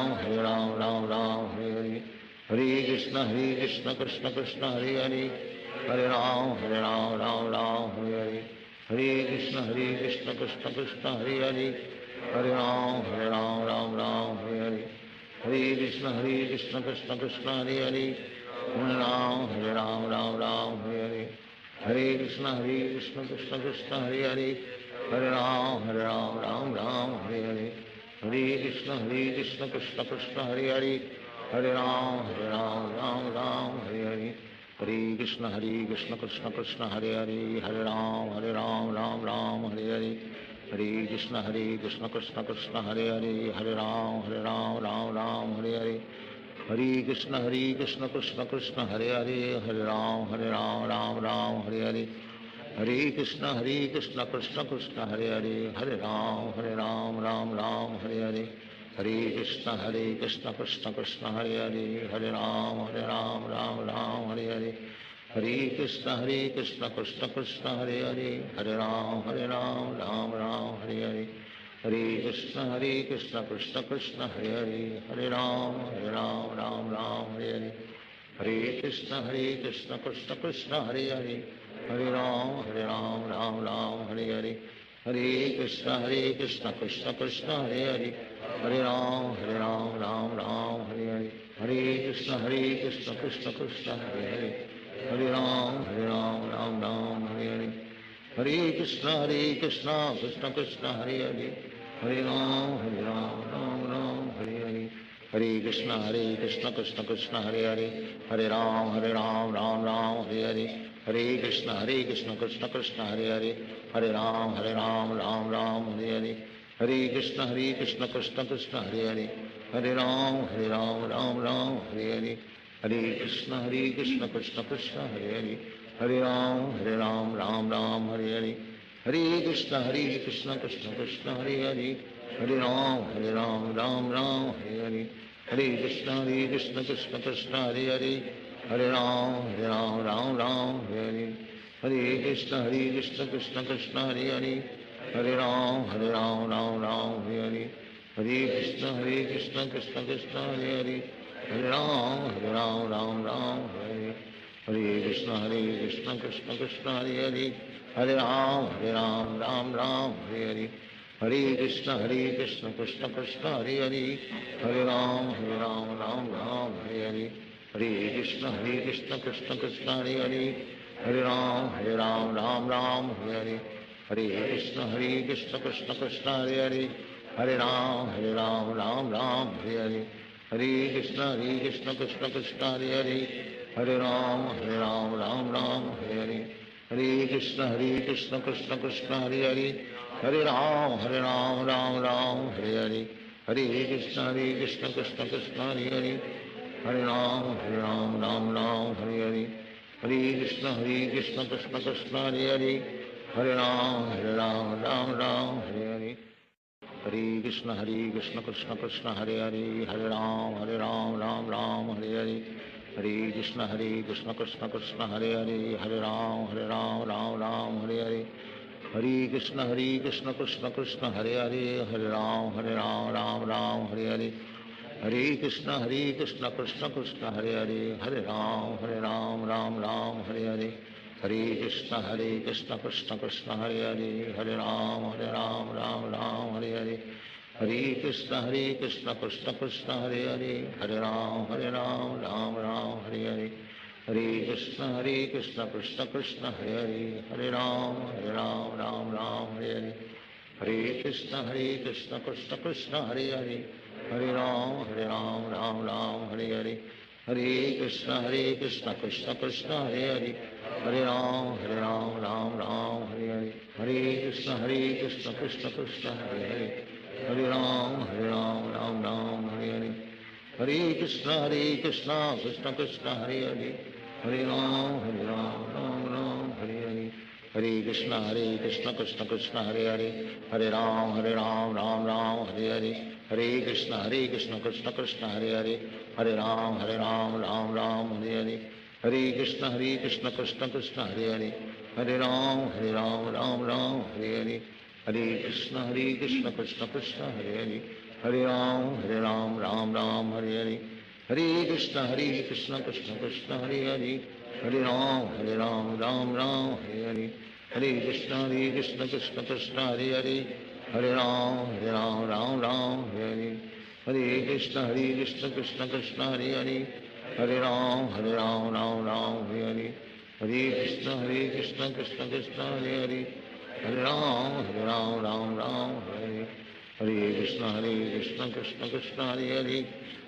Ram Hare Hare Hare Krishna Krishna Krishna Hare Hare Hare Ram Hare Hare Hare Krishna Krishna Krishna Hare Hare Hare Ram Hare Hare Hare Krishna Krishna Krishna Hare Hare Hare Ram Hare Hare Hare Krishna Krishna Krishna Hare Hare Hare Ram Hare Hare Hare Krishna Krishna Krishna Hare Hare Hare Ram Hare Hare Hare Krishna Krishna Krishna Hare Hare Hare Ram Hare Hare Hare Krishna Krishna Krishna Hare Hare Hare Ram Hare Hare Hare Krishna Krishna Krishna Hare Hare Hare Ram Hare Hare Hare Krishna Krishna Krishna Hare Hare Hare Ram Ram Hare Hare Hare Krishna Krishna Krishna Hare Hare Hare Ram Ram Hare Hare Hare Krishna Krishna Krishna Hare Hare Hare Ram Ram Hare Hare Hare Krishna Krishna Krishna Hare Hare Hare Ram Ram Hare Hare Hare Krishna Krishna Krishna Hare Hare Hare Ram Ram Hare Hare Hare Krishna Krishna Krishna Hare Hare Hare Ram Ram Hare Hare Hare Krishna Krishna Krishna Hare Hare Hare Ram Hare Hare Hare Krishna Krishna Krishna Hare Hare Hare Ram Hare Hare Hare Krishna Krishna Krishna Hare Hare Hare Ram Ram Hare Hare Hare Krishna Krishna Krishna Hare Hare Hare Ram Ram Hare Hare Hare Krishna Krishna Krishna Hare Hare Hare Ram Ram Hare Hare Hare Krishna Krishna Krishna Hare Hare Hare Ram Ram Hare Hare Hare Krishna Krishna Krishna Hare Hare Hare Ram Ram Hare Hare Hare Krishna Krishna Krishna Hare Hare Hare Ram Hare Hare Hare Krishna Krishna Krishna Hare Hare Hare Ram Ram Hare Hare Hare Krishna Krishna Krishna Hare Hare Hare Ram Ram Hare Hare Hare Krishna Krishna Krishna Hare Hare Hare Ram Ram Hare Hare Hare Krishna Krishna Krishna Hare Hare Hare Ram Ram Hare Hare Hare Krishna Krishna Krishna Hare Hare Hare Ram Ram Hare Hare Hare Krishna Krishna Krishna Hare Hare Hare Ram Ram Hare Hare Hare Krishna Krishna Krishna Hare Hare Hare Ram Hare Hare Hare Krishna Krishna Krishna Hare Hare Hare Ram Hare Hare Hare Krishna Krishna Krishna Hare Hare Hare Ram Hare Hare Hare Krishna Krishna Krishna Hare Hare Hare Ram Hare Hare Hare Krishna Krishna Krishna Hare Hare Hare Ram Ram Hare Hare Hare Krishna Krishna Krishna Hare Hare Hare Ram Hare Hare Hare Krishna Krishna Krishna Hare Hare Hare Ram Hare Hare Hare Krishna Krishna Krishna Hare Hare Hare Ram Ram Hare Hare Hare Krishna Krishna Krishna Hare Hare Hare Ram Ram Hare Hare Hare Krishna Krishna Krishna Hare Hare Hare Ram Ram Ram Hare Hare Hare Krishna Krishna Krishna Hare Hare Hare Ram Ram Ram Hare Hare Hare Krishna Krishna Krishna Hare Hare Hare Ram Ram Hare Hare Hare Krishna Krishna Krishna Hare Hare Hare Ram Ram Hare Hare Hare Krishna Krishna Krishna Hare Hare Hare Ram Ram Hare Hare Hare Krishna Krishna Krishna Hare Hare Hare Ram Ram Hare Hare Hare Krishna Krishna Krishna Hare Hare Hare Ram Ram Hare Hare Hare Krishna Krishna Krishna Hare Hare Hare Ram Ram Hare Hare Hare Krishna Krishna Krishna Hare Hare Hare Ram Ram Hare Hare Hare Krishna Krishna Krishna Hare Hare Hare Ram Ram Hare Hare Hare Krishna Krishna Krishna Hare Hare Hare Ram Ram Hare Hare Hare Krishna Krishna Krishna Hare Hare Hare Ram Ram Hare Hare Hare Krishna Krishna Krishna Hare Hare Hare Ram Ram Hare Hare Hare Krishna Krishna Krishna Hare Hare Hare Ram Ram Hare Hare Krishna Krishna Krishna Hare Hare Hare Ram Ram Hare Hare Hare Krishna Krishna Krishna Hare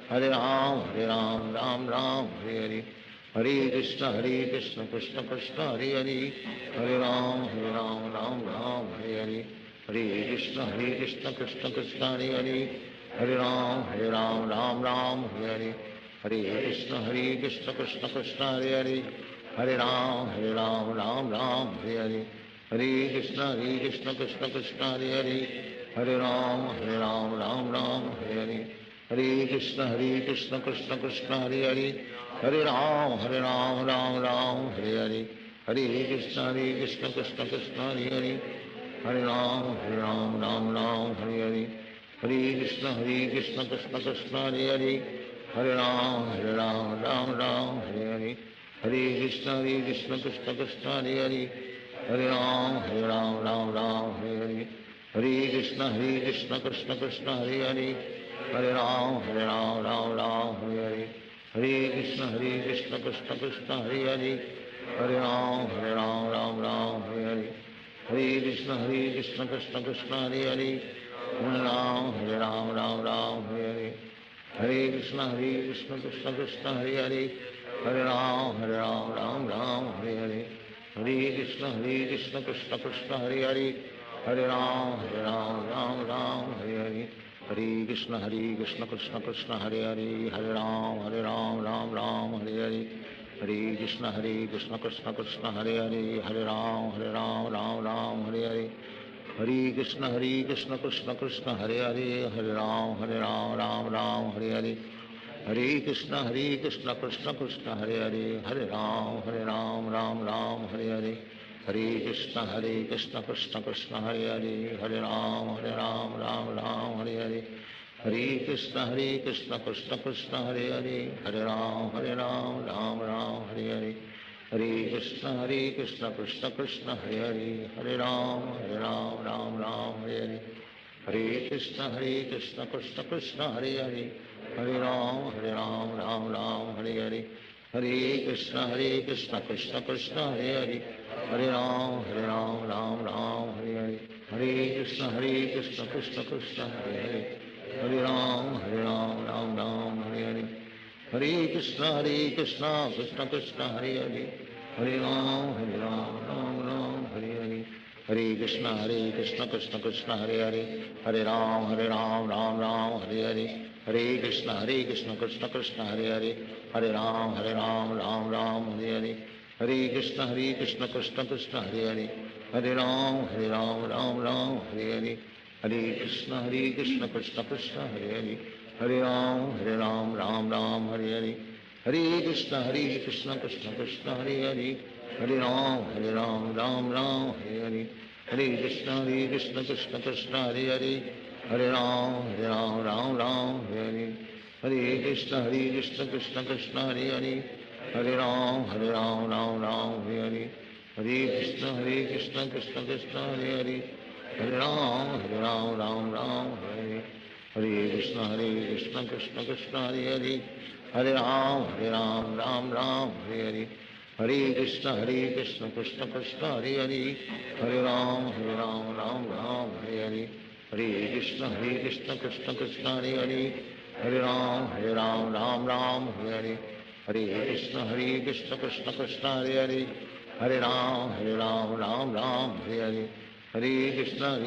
Hare Hare Ram Ram Hare Hare Hare Krishna Krishna Krishna Hare Hare Hare Ram Ram Hare Hare Hare Krishna Krishna Krishna Hare Hare Hare Ram Ram Hare Hare Hare Krishna Krishna Krishna Hare Hare Hare Ram Ram Hare Hare Hare Krishna Krishna Krishna Hare Hare Hare Ram Ram Hare Hare Hare Krishna Krishna Krishna Hare Hare Hare Ram Hare Hare Hare Krishna Krishna Krishna Hare Hare Hare Ram Hare Hare Hare Krishna Krishna Krishna Hare Hare Hare Ram Hare Hare Hare Krishna Krishna Krishna Hare Hare Hare Ram Hare Hare Hare Krishna Krishna Krishna Hare Hare Hare Ram Hare Hare Hare Krishna Krishna Krishna Hare Hare Hare Ram Hare Hare Hare Krishna Krishna Krishna Hare Hare Hare Ram Hare Hare Hare Krishna Krishna Krishna Hare Hare Hare Ram Hare Hare Hare Krishna Krishna Krishna Hare Hare Hare Ram Hare Hare Hare Krishna Krishna Krishna Hare Hare Hare Ram Hare Hare Hare Krishna Krishna Krishna Hare Hare Hare Ram Hare Hare Hare Krishna Krishna Krishna Hare Hare Hare Ram Hare Hare Hare Krishna Krishna Krishna Hare Hare Hare Ram Hare Hare Hare Krishna Krishna Krishna Hare Hare Hare Ram Hare Hare Hare Krishna Krishna Krishna Hare Hare Hare Ram Hare Hare Hare Krishna Krishna Krishna Hare Hare Hare Ram Hare Hare Hare Krishna Krishna Krishna Hare Hare Hare Ram Hare Hare Hare Krishna Krishna Krishna Hare Hare Hare Ram Hare Hare Hare Krishna Krishna Krishna Hare Hare Hare Ram Hare Hare Hare Krishna Krishna Krishna Hare Hare Hare Ram Hare Hare Hare Krishna Krishna Krishna Hare Hare Hare Ram Hare Hare Hare Krishna Krishna Krishna Hare Hare Hare Ram Hare Hare Hare Krishna Krishna Krishna Hare Hare Hare Ram Hare Hare Hare Krishna Krishna Krishna Hare Hare Hare Ram Hare Hare Hare Krishna Krishna Krishna Hare Hare Hare Ram Hare Hare Hare Krishna Krishna Krishna Hare Hare Hare Ram Hare Hare Hare Krishna Krishna Krishna Hare Hare Hare Ram Hare Hare हरे Krishna Krishna Krishna Hare Hare Hare Ram Ram Ram Hare Hare Hare Krishna Krishna Krishna Hare Hare Hare Ram Ram Ram Hare Hare Hare Krishna Krishna Krishna Hare Hare Hare Ram Ram Hare Hare Hare Krishna Krishna Krishna Hare Hare Hare Ram Ram Hare Hare Hare Krishna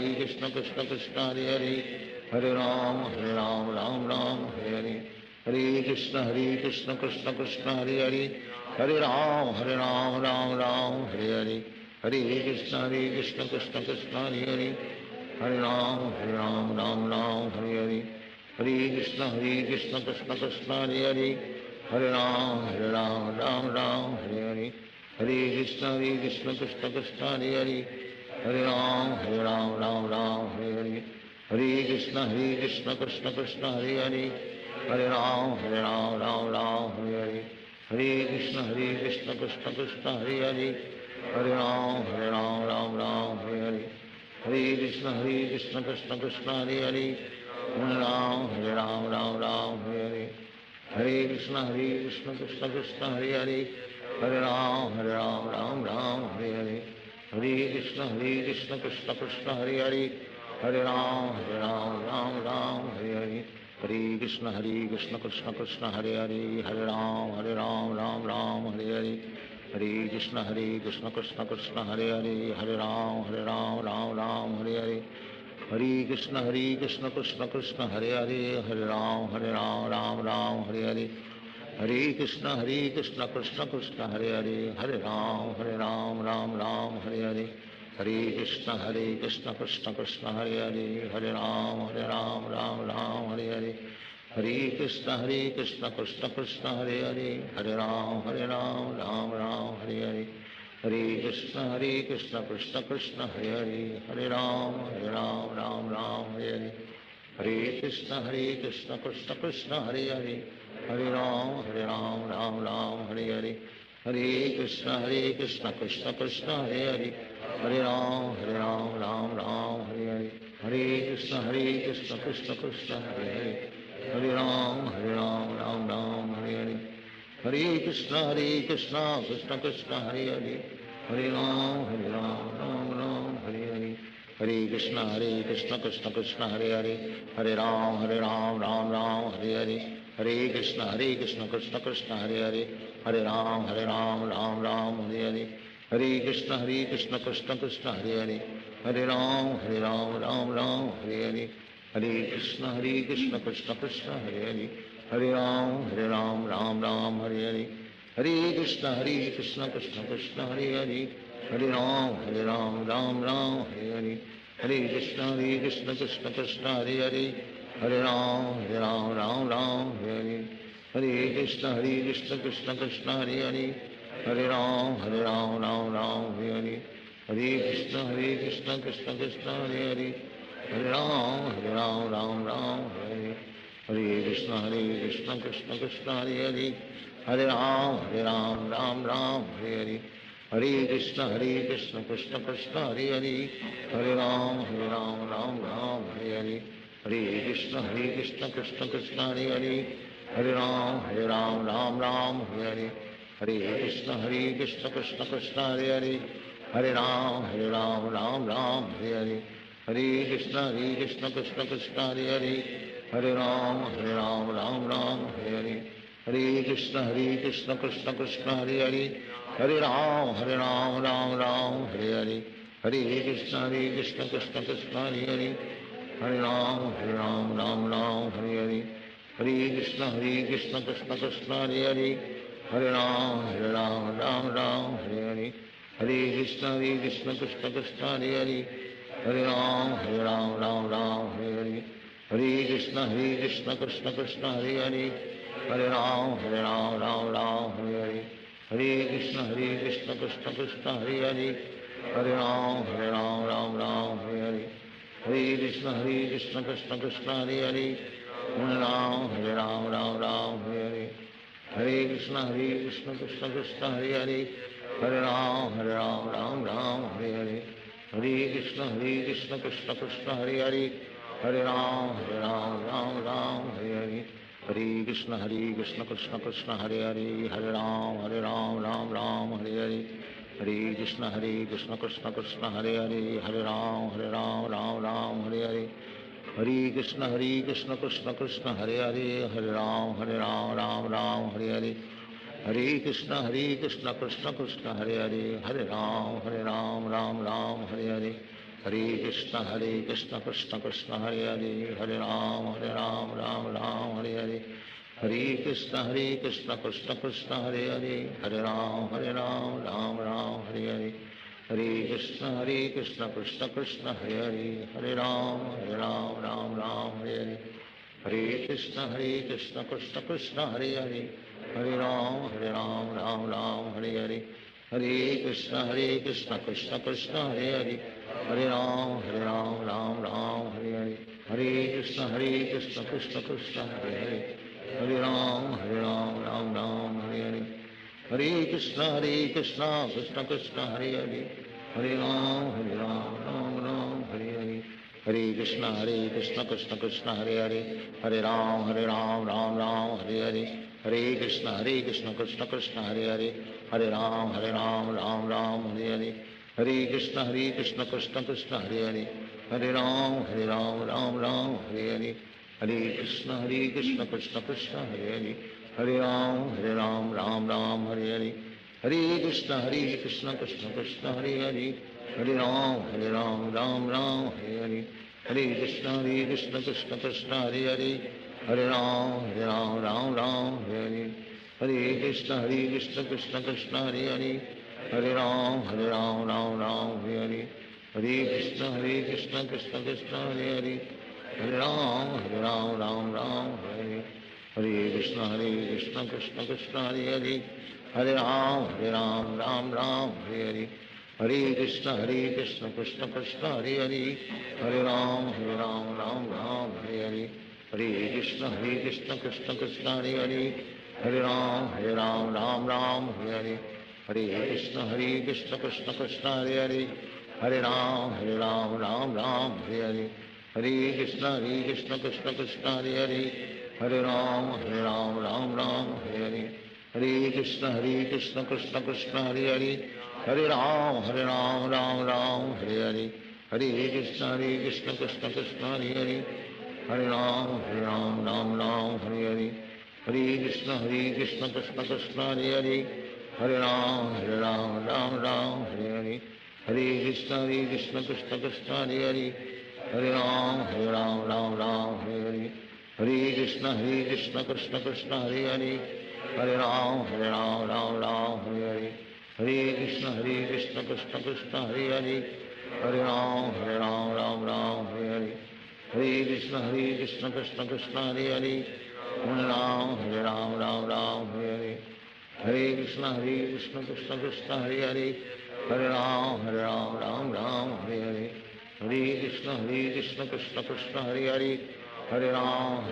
Krishna Krishna Hare Hare Hare Ram Ram Ram Hare Hare Hare Krishna Krishna Krishna Hare Hare Hare Ram Ram Ram Hare Hare Hare Krishna Krishna Krishna Hare Hare Hare Ram Ram Ram Hare Hare Hare Krishna Krishna Krishna Hare Hare Hare Ram Ram Ram Hare Hare Hare Krishna Krishna Krishna Hare Hare Hare Ram Ram Hare Hare Hare Krishna Krishna Krishna Hare Hare Hare Ram Ram Hare Hare Hare Krishna Krishna Krishna Hare Hare Hare Ram Ram Hare Hare Hare Krishna Krishna Krishna Hare Hare Hare Ram Ram Hare Hare Hare Krishna Krishna Krishna Hare Hare Hare Ram Ram Hare Hare Hare Krishna Krishna Krishna Hare Hare Hare Ram Ram Hare Hare Hare Krishna Krishna Krishna Hare Hare Hare Ram Ram Hare Hare Hare Krishna Krishna Krishna Hare Hare Hare Ram Ram Hare Hare Hare Krishna Krishna Krishna Hare Hare Hare Ram Ram Hare Hare Hare Krishna Krishna Krishna Hare Hare Hare Ram Ram Hare Hare Hare Krishna Krishna Krishna Hare Hare Hare Ram Ram Hare Hare Hare Krishna Krishna Krishna Hare Hare Hare Ram Ram Hare Hare Hare Krishna Krishna Krishna Hare Hare Hare Ram Ram Hare Hare Hare Krishna Krishna Krishna Hare Hare Hare Ram Ram Hare Hare Hare Krishna Krishna Krishna Hare Hare Hare Ram Ram Hare Hare Hare Krishna Krishna Krishna Hare Hare Hare Ram Ram Hare Hare Hare Krishna Krishna Krishna Hare Hare Hare Ram Ram Hare Hare Hare Krishna Krishna Krishna Hare Hare Hare Ram Ram Hare Hare Hare Krishna Krishna Krishna Hare Hare Hare Ram Ram Hare Hare Hare Krishna Krishna Krishna Hare Hare Hare Ram Ram Hare Hare Hare Krishna Krishna Krishna Hare Hare Hare Ram Ram Hare Hare Hare Krishna Krishna Krishna Hare Hare Hare Ram Ram Hare Hare Hare Krishna Krishna Krishna Hare Hare Hare Ram Ram Hare Hare Hare Krishna Krishna Krishna Hare Hare Hare Ram Ram Hare Hare Hare Krishna Krishna Krishna Hare Hare Hare Ram Ram Hare Hare Hare Krishna Krishna Krishna Hare Hare Hare Ram Ram Hare Hare Hare Krishna Krishna Krishna Hare Hare Hare Ram Ram Hare Hare Hare Krishna Krishna Krishna Hare Hare Hare Ram Ram Hare Hare Hare Krishna Krishna Krishna Hare Hare Hare Ram Ram Hare Hare Hare Krishna Krishna Krishna Hare Hare Hare Ram Ram Hare Hare Hare Krishna Krishna Krishna Hare Hare Hare Ram Ram Hare Hare Hare Krishna Krishna Krishna Hare Hare Hare Ram Ram Hare Hare Hare Krishna Krishna Krishna Hare Hare Hare Ram Ram Hare Hare Hare Krishna Krishna Krishna Hare Hare Hare Ram Ram Hare Hare Hare Krishna Krishna Krishna Hare Hare Hare Ram Ram Hare Hare Hare Krishna Krishna Krishna Hare Hare Hare Ram Ram Hare Hare Hare Krishna Krishna Krishna Hare Hare Hare Ram Hare Hare Hare Krishna Krishna Krishna Hare Hare Hare Ram Ram Hare Hare Hare Krishna Krishna Krishna Hare Hare Hare Ram, Ram Ram, Hare Hare. Hare Krishna, Krishna Krishna, Hare Hare. Hare Ram, Ram Ram, Hare Hare. Hare Krishna, Krishna Krishna, Hare Hare. Hare Ram, Ram Hare Hare. Hare Krishna, Krishna Krishna, Hare Hare. Hare Ram, Ram Hare Hare. Hare Krishna, Krishna Krishna, Hare Hare. Hare Ram, Ram Hare Hare. Hare Krishna, Krishna Krishna, Hare Hare. Hare Ram, Ram Hare Hare. Hare Krishna, Krishna Krishna, Hare Hare. Hare Ram, Ram Hare Hare. Hare Krishna, Krishna Krishna, Hare Hare. Hare Ram, Ram Hare Hare. Hare Krishna, Krishna Krishna, Hare Hare. Hare Ram, Ram Hare Hare. Hare Krishna, Krishna Krishna, Hare Hare. Hare Ram, Ram Hare Hare. Hare Krishna, Krishna Krishna, Hare Hare. Hare Ram, Ram Hare Hare. Hare Krishna, Krishna Krishna, Hare Hare. Hare Ram, Ram Hare Hare. Hare Krishna, Krishna Krishna, Hare Hare. Hare Ram, Ram Hare Hare. Hare Krishna, Krishna Krishna, Hare Hare. Hare Ram, Ram Hare Hare. Hare Krishna, Krishna Krishna, Hare Hare. Hare Ram, Ram Hare Hare. Hare Krishna, Krishna Krishna, Hare Hare. Hare Ram, Ram Hare Hare. Hare Krishna, Krishna Krishna, Hare Hare. Hare Ram, Ram Hare Hare. Hare Krishna, Krishna Krishna, Hare Hare. Hare Ram, Ram Hare Hare. Hare Krishna, Krishna Krishna, Hare Hare. Hare Ram, Ram Hare Hare. Hare Krishna, Krishna Krishna, Hare Hare. Hare Ram, Ram Hare Hare. Hare Krishna, Krishna Krishna, Hare Hare. Hare Ram, Ram Hare Hare. Hare Krishna, Krishna Krishna, Hare Hare. Hare Ram, Ram Hare Hare. Hare Krishna, Krishna Krishna, Hare Hare. Hare Ram, Ram Hare Hare. Hare Krishna, Krishna Krishna, Hare Hare. Hare Ram, Ram Hare Hare. Hare Krishna, Krishna Krishna, Hare Hare. Hare Ram, Hare Hare. Hare Krishna, Krishna Krishna, Hare Hare. Hare Ram, Ram Hare Hare. Hare Krishna, Krishna Krishna, Hare Hare. Hare Ram, Ram Hare Hare. Hare Krishna, Krishna Krishna, Hare Hare. Hare Ram, Ram Hare Hare. Hare Krishna, Krishna Krishna, Hare Hare. Hare Ram, Hare Hare. Hare Krishna, Krishna Krishna, Hare Hare. Hare Ram, Ram Hare Hare. Hare Krishna, Krishna Krishna, Hare Hare. Hare Ram, Hare Hare. Hare Krishna, Krishna Krishna, Hare Hare. Hare Ram, Hare Hare. Hare Krishna, Krishna Krishna, Hare Hare. Hare Ram, Hare Hare. Hare Krishna, Krishna Krishna, Hare Hare. Hare Ram, Hare Hare. Hare Krishna, Krishna Krishna, Hare Hare. Hare Ram, Hare Hare. Hare Krishna, Krishna Krishna, Hare Hare. Hare Ram,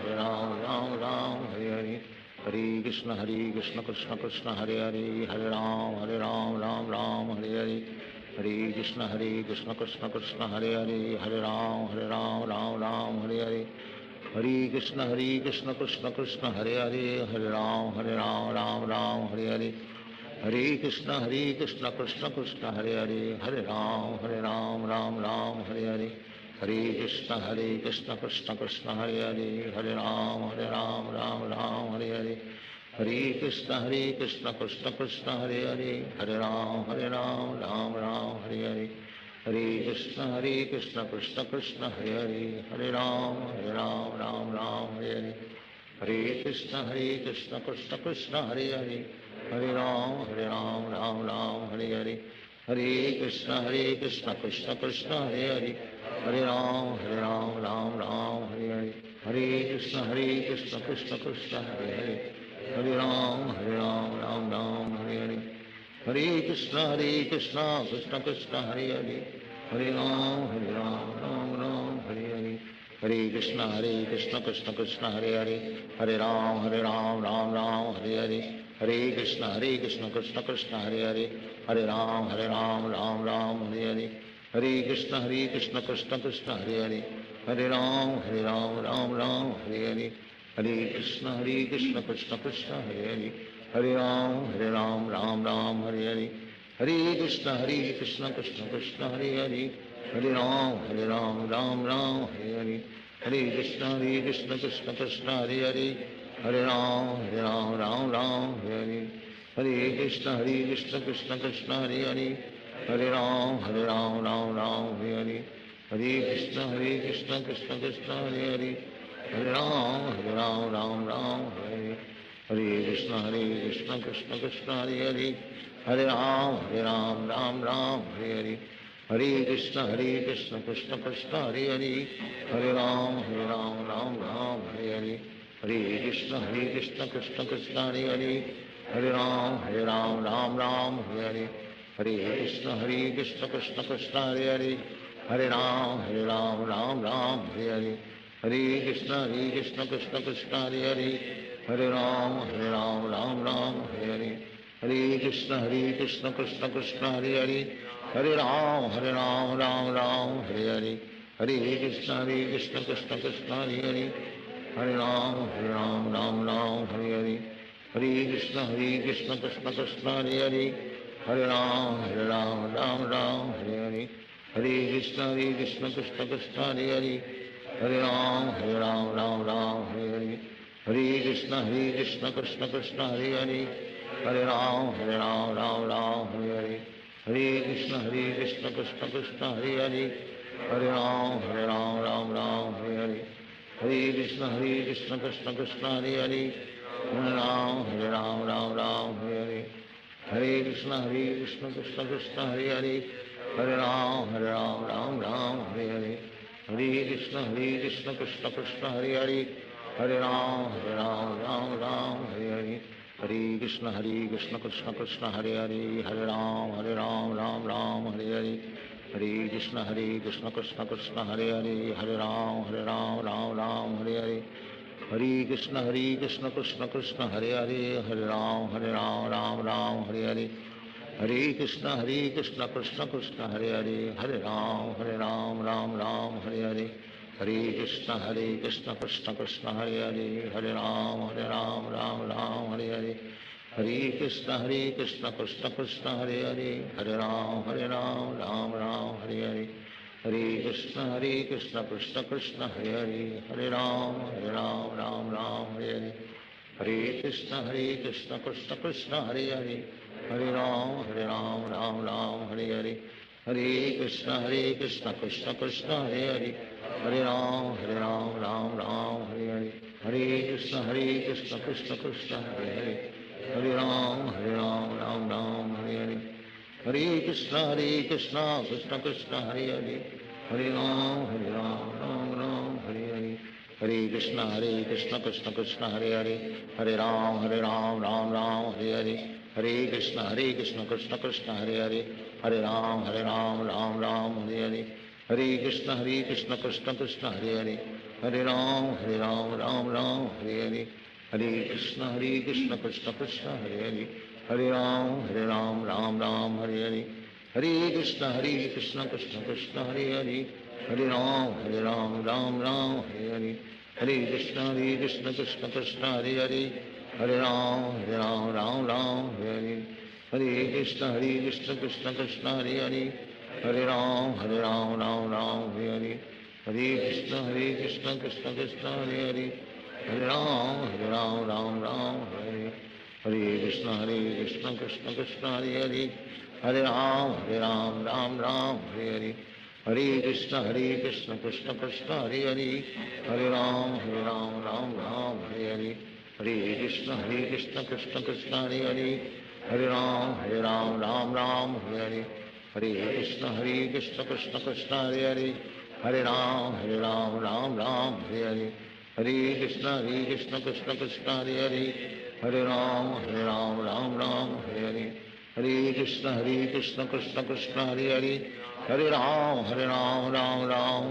Hare Hare. Hare Krishna, Krishna Krishna, Hare Hare. Hare Ram, Hare Hare. Hare Krishna, Krishna Krishna, Hare Hare. Hare Ram, Ram Hare Hare. Hare Krishna, Krishna Krishna, Hare Hare. Hare Ram, Ram Hare Hare. Hare Krishna, Krishna Krishna, Hare Hare. Hare Ram, Ram Hare Hare. Hare Krishna, Krishna Krishna, Hare Hare. Hare Ram, Ram Hare Hare. Hare Krishna, Krishna Krishna, Hare Hare. Hare Ram, Ram Hare Hare. Hare Krishna, Krishna Krishna, Hare Hare. Hare Ram, Ram Hare Hare. Hare Krishna, Krishna Krishna, Hare Hare. Hare Ram, Ram Hare Hare. Hare Krishna, Krishna Krishna, Hare Hare. Hare Ram, Hare Hare. Hare Krishna, Krishna Krishna, Hare Hare. Hare Ram, Ram Hare Hare. Hare Krishna, Krishna Krishna, Hare Hare. Hare Ram, Ram Hare Hare. Hare Krishna, Krishna Krishna, Hare Hare. Hare Ram, Ram Ram, Hare Hare, Hare Krishna, Krishna Krishna, Hare Hare, Hare Ram, Ram Hare Hare, Hare Krishna, Krishna Krishna, Hare Hare, Hare Ram, Ram Hare Hare, Hare Krishna, Krishna Krishna, Hare Hare, Hare Ram, Ram Hare Hare, Hare Krishna, Krishna Krishna, Hare Hare, Hare Ram, Ram Hare Hare, Hare Krishna, Krishna Krishna, Hare Hare, Hare Ram, Ram Hare Hare, Hare Krishna, Krishna Krishna, Hare Hare, Hare Ram, Ram Hare Hare, Hare Krishna, Krishna Krishna, Hare Hare, Hare Ram, Ram Hare Hare, Hare Krishna, Krishna Krishna, Hare Hare, Hare Ram, Ram Hare Hare, Hare Krishna, Krishna Krishna, Hare Hare, Hare Ram, Ram Hare Hare, Hare Krishna, Krishna Krishna, Hare Hare, Hare Ram, Hare Hare, Hare Krishna, Krishna Krishna, Hare Hare, Hare Ram, Ram Hare Hare, Hare Krishna, Krishna Krishna, Hare Hare, Hare Ram, Ram Hare Hare, Hare Krishna, Krishna Krishna, Hare Hare, Hare Ram, Ram Hare Hare, Hare Krishna, Krishna Krishna, Hare Hare, Hare Ram, Hare Hare, Hare Krishna, Krishna Krishna, Hare Hare, Hare Ram, Hare Hare, Hare Krishna, Krishna Krishna, Hare Hare, Hare Ram, Hare Hare, Hare Krishna, Krishna Krishna, Hare Hare, Hare Ram, Hare Hare, Hare Krishna, Krishna Krishna, Hare Hare, Hare Ram, Hare Hare, Hare Krishna, Krishna Krishna, Hare Hare, Hare Ram, Hare Hare, Hare Krishna, Krishna Krishna, Hare Hare, Hare Ram, Hare Hare, Hare Krishna, Krishna Krishna, Hare Hare, Hare Ram, Hare Hare, Hare Krishna, Krishna Krishna, Hare Hare, Hare Ram, Hare Hare, Hare Krishna, Krishna Krishna, Hare Hare, Hare Ram, Hare Hare, Hare Krishna, Krishna Krishna, Hare Hare, Hare Ram, Hare Hare, Hare Krishna, Krishna Krishna, Hare Hare, Hare Ram, Hare Hare, Hare Krishna, Krishna Krishna, Hare Hare, Hare Ram, Hare Hare, Hare Krishna, Krishna Krishna, Hare Hare, Hare Ram, Hare Hare, Hare Krishna, Krishna Krishna, Hare Hare, Hare Ram, Hare Hare, Hare Krishna, Krishna Krishna, Hare Hare, Hare Ram, Hare Hare, Hare Krishna, Krishna Krishna, Hare Hare, Hare Ram, Hare Hare, Hare Krishna, Krishna Krishna, Hare Hare, Hare Ram, Hare Hare, Hare Krishna, Krishna Krishna, Hare Hare, Hare Ram, Hare Hare, Hare Krishna, Krishna Krishna, Hare Hare, Hare Ram, Hare Hare, Hare Krishna, Krishna Krishna, Hare Hare, Hare Ram, Hare Hare, Hare Krishna, Krishna Krishna, Hare Hare, Hare Ram, Hare Hare, Hare Krishna, Krishna Krishna, Hare Hare, Hare Ram, Hare Hare, Hare Krishna, Krishna Krishna, Hare Hare, Hare Ram, Hare Hare, Hare Krishna, Krishna Krishna, Hare Hare, Hare Ram, Hare Hare, Hare Krishna, Krishna Krishna, Hare Hare, Hare Ram, Hare Hare, Hare Krishna, Krishna Krishna, Hare Hare, Hare Ram, Hare Hare, Hare Krishna, Krishna Krishna, Hare Hare, Hare Ram, Hare Hare, Hare Krishna, Krishna Krishna, Hare Hare, Hare Ram, Hare Hare, Hare Krishna, Krishna Krishna, Hare Hare, Hare Ram, Hare Hare, Hare Krishna, Krishna Krishna, Hare Hare, Hare Ram,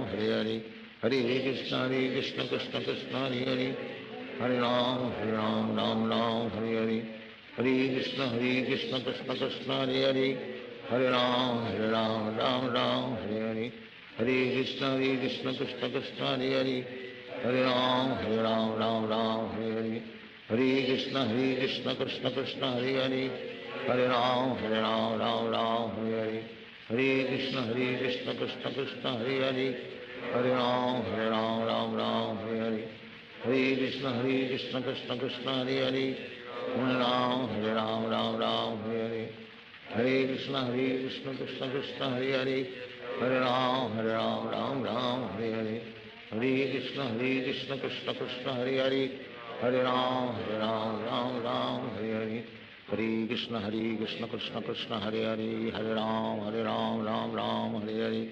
Hare Hare, Hare Krishna, Krishna Krishna, Hare Hare, Hare Ram, Hare Hare, Hare Krishna, Krishna Krishna, Hare Hare, Hare Ram, Hare Hare, Hare Krishna Krishna Krishna Hare Hare Hare Ram Ram Ram Hare Hare Hare Krishna Krishna Krishna Hare Hare Hare Ram Ram Ram Hare Hare Hare Krishna Krishna Krishna Hare Hare Hare Ram Ram Ram Hare Hare Hare Krishna Krishna Krishna Hare Hare Hare Ram Ram Ram Hare Hare Hare Krishna Krishna Krishna Hare Hare Hare Ram Ram Ram Hare Hare Hare Krishna Krishna Krishna Hare Hare Hare Ram Ram Ram Hare Hare Hare Krishna Krishna Krishna Hare Hare Hare Ram Ram Hare Hare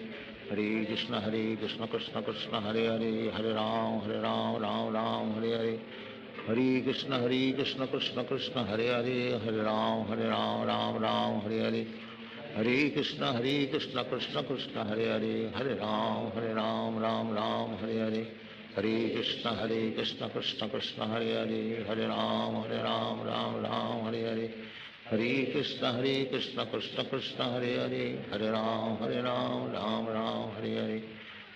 Hare Krishna Krishna Krishna Hare Hare Hare Ram Ram Hare Hare Hare Krishna Krishna Krishna Hare Hare Hare Ram Ram Hare Hare Hare Krishna Krishna Krishna Hare Hare Hare Ram Ram Hare Hare Hare Krishna Krishna Krishna Hare Hare Hare Ram Ram Hare Hare Hare Krishna Krishna Krishna Hare Hare Hare Ram Ram Hare Hare Hare Krishna Krishna Krishna Hare Hare Hare Ram Ram Hare Hare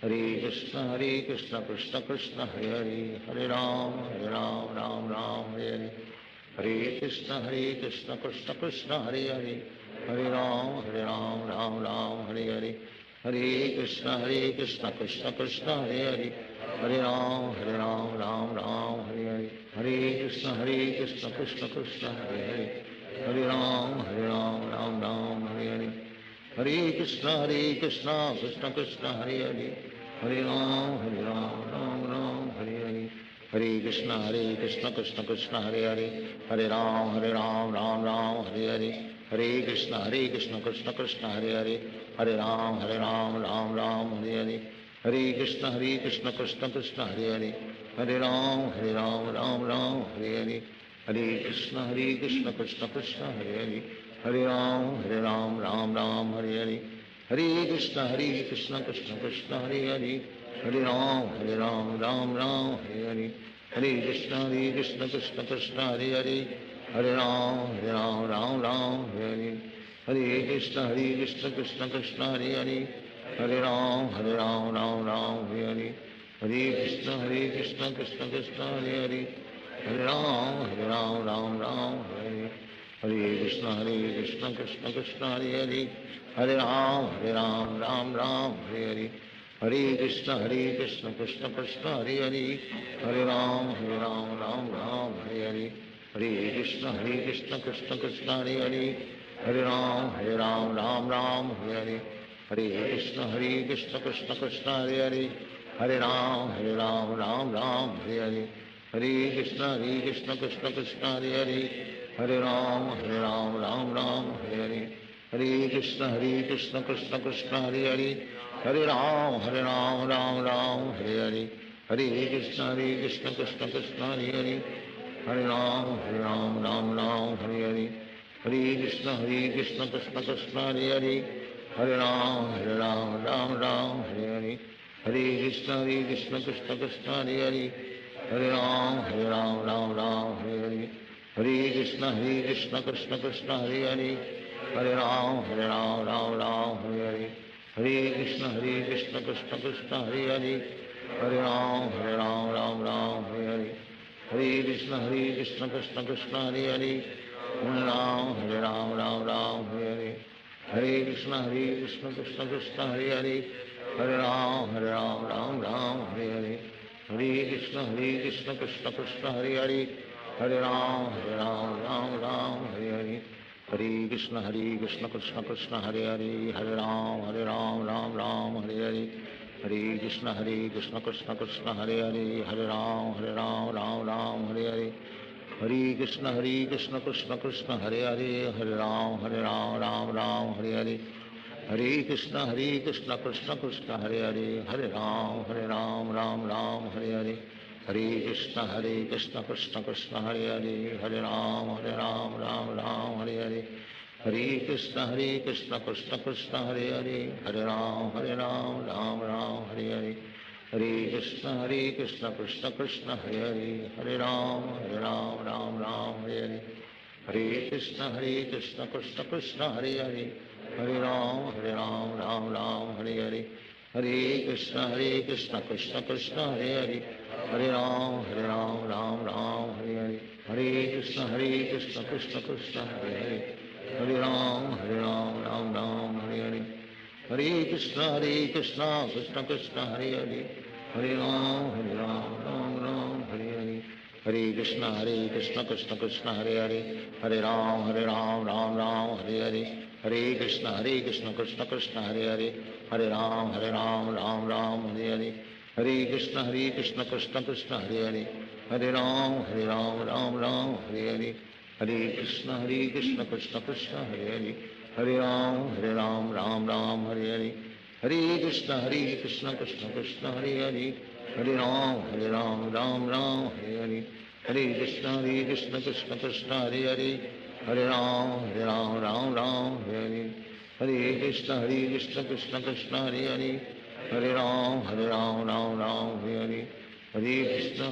Hare Krishna Krishna Krishna Hare Hare Hare Ram Ram Hare Hare Hare Krishna Krishna Krishna Hare Hare Hare Ram Ram Hare Hare Hare Krishna Krishna Krishna Hare Hare Hare Ram Ram Hare Hare Hare Krishna Krishna Krishna Hare Hare Hare Ram Ram Hare Hare Hare Krishna Krishna Krishna Hare Hare Hare Ram Ram Hare Hare Hare Krishna Krishna Krishna Hare Hare Hare Ram Ram Hare Hare Hare Krishna Krishna Krishna Hare Hare Hare Ram Ram Hare Hare Hare Krishna Krishna Krishna Hare Hare Hare Ram Ram Hare Hare Hare Krishna Krishna Krishna Hare Hare Hare Ram Ram Hare Hare Hare Krishna Krishna Krishna Hare Hare Hare Ram Ram Hare Hare Hare Krishna Krishna Krishna Hare Hare Hare Ram Ram Hare Hare Hare Krishna Krishna Krishna Hare Hare Hare Ram Ram Hare Hare Krishna Krishna Krishna Hare Hare Hare Ram Ram Hare Hare Hare Krishna Krishna Krishna Hare Hare Hare Ram Ram Hare Hare Hare Krishna Krishna Krishna Hare Hare Hare Ram Ram Hare Hare Hare Krishna Krishna Krishna Hare Hare Hare Ram Ram Hare Hare Hare Krishna Krishna Krishna Hare Hare Hare Ram Ram Hare Hare Hare Krishna Krishna Krishna Hare Hare Hare Ram Ram Hare Hare Hare Krishna Krishna Krishna Hare Hare Hare Ram Hare Hare Hare Krishna Krishna Krishna Hare Hare Hare Ram Hare Hare Hare Krishna Krishna Krishna Hare Hare Hare Ram Hare Hare Hare Krishna Krishna Krishna Hare Hare Hare Ram Hare Hare Hare Krishna Krishna Krishna Hare Hare Hare Ram Hare Hare Hare Krishna Krishna Krishna Hare Hare Hare Ram Hare Hare Hare Krishna Krishna Krishna Hare Hare Hare Ram Hare Hare Hare Krishna Krishna Krishna Hare Hare Hare Ram Hare Hare Hare Krishna Krishna Krishna Hare Hare Hare Ram Hare Hare Hare Krishna Krishna Krishna Hare Hare Hare Ram Hare Hare Hare Krishna Krishna Krishna Hare Hare Hare Ram Hare Hare Hare Krishna Krishna Krishna Hare Hare Hare Ram Hare Hare Hare Krishna Krishna Krishna Hare Hare Hare Ram Hare Hare Hare Krishna Krishna Krishna Hare Hare Hare Ram Hare Hare Hare Krishna Krishna Krishna Hare Hare Hare Ram Hare Hare Hare Krishna Krishna Krishna Hare Hare Hare Ram Hare Hare Hare Krishna Krishna Krishna Hare Hare Hare Ram Ram Ram Hare Hare Hare Krishna Krishna Krishna Hare Hare Hare Ram Ram Ram Hare Hare Hare Krishna Krishna Krishna Hare Hare Hare Ram Ram Ram Hare Hare Hare Krishna Krishna Krishna Hare Hare Hare Ram Ram Ram Hare Hare Hare Krishna Krishna Krishna Hare Hare Hare Ram Ram Ram Hare Hare Hare Krishna Krishna Krishna Hare Hare Hare Ram Ram Ram Hare Hare Hare Krishna Krishna Krishna Hare Hare Hare Ram Ram Ram Hare Hare Hare Krishna Krishna Krishna Hare Hare Hare Ram Ram Ram Hare Hare Hare Krishna Krishna Krishna Hare Hare Hare Ram Ram Ram Hare Hare Hare Krishna Krishna Krishna Hare Hare Hare Ram Ram Ram Hare Hare Hare Krishna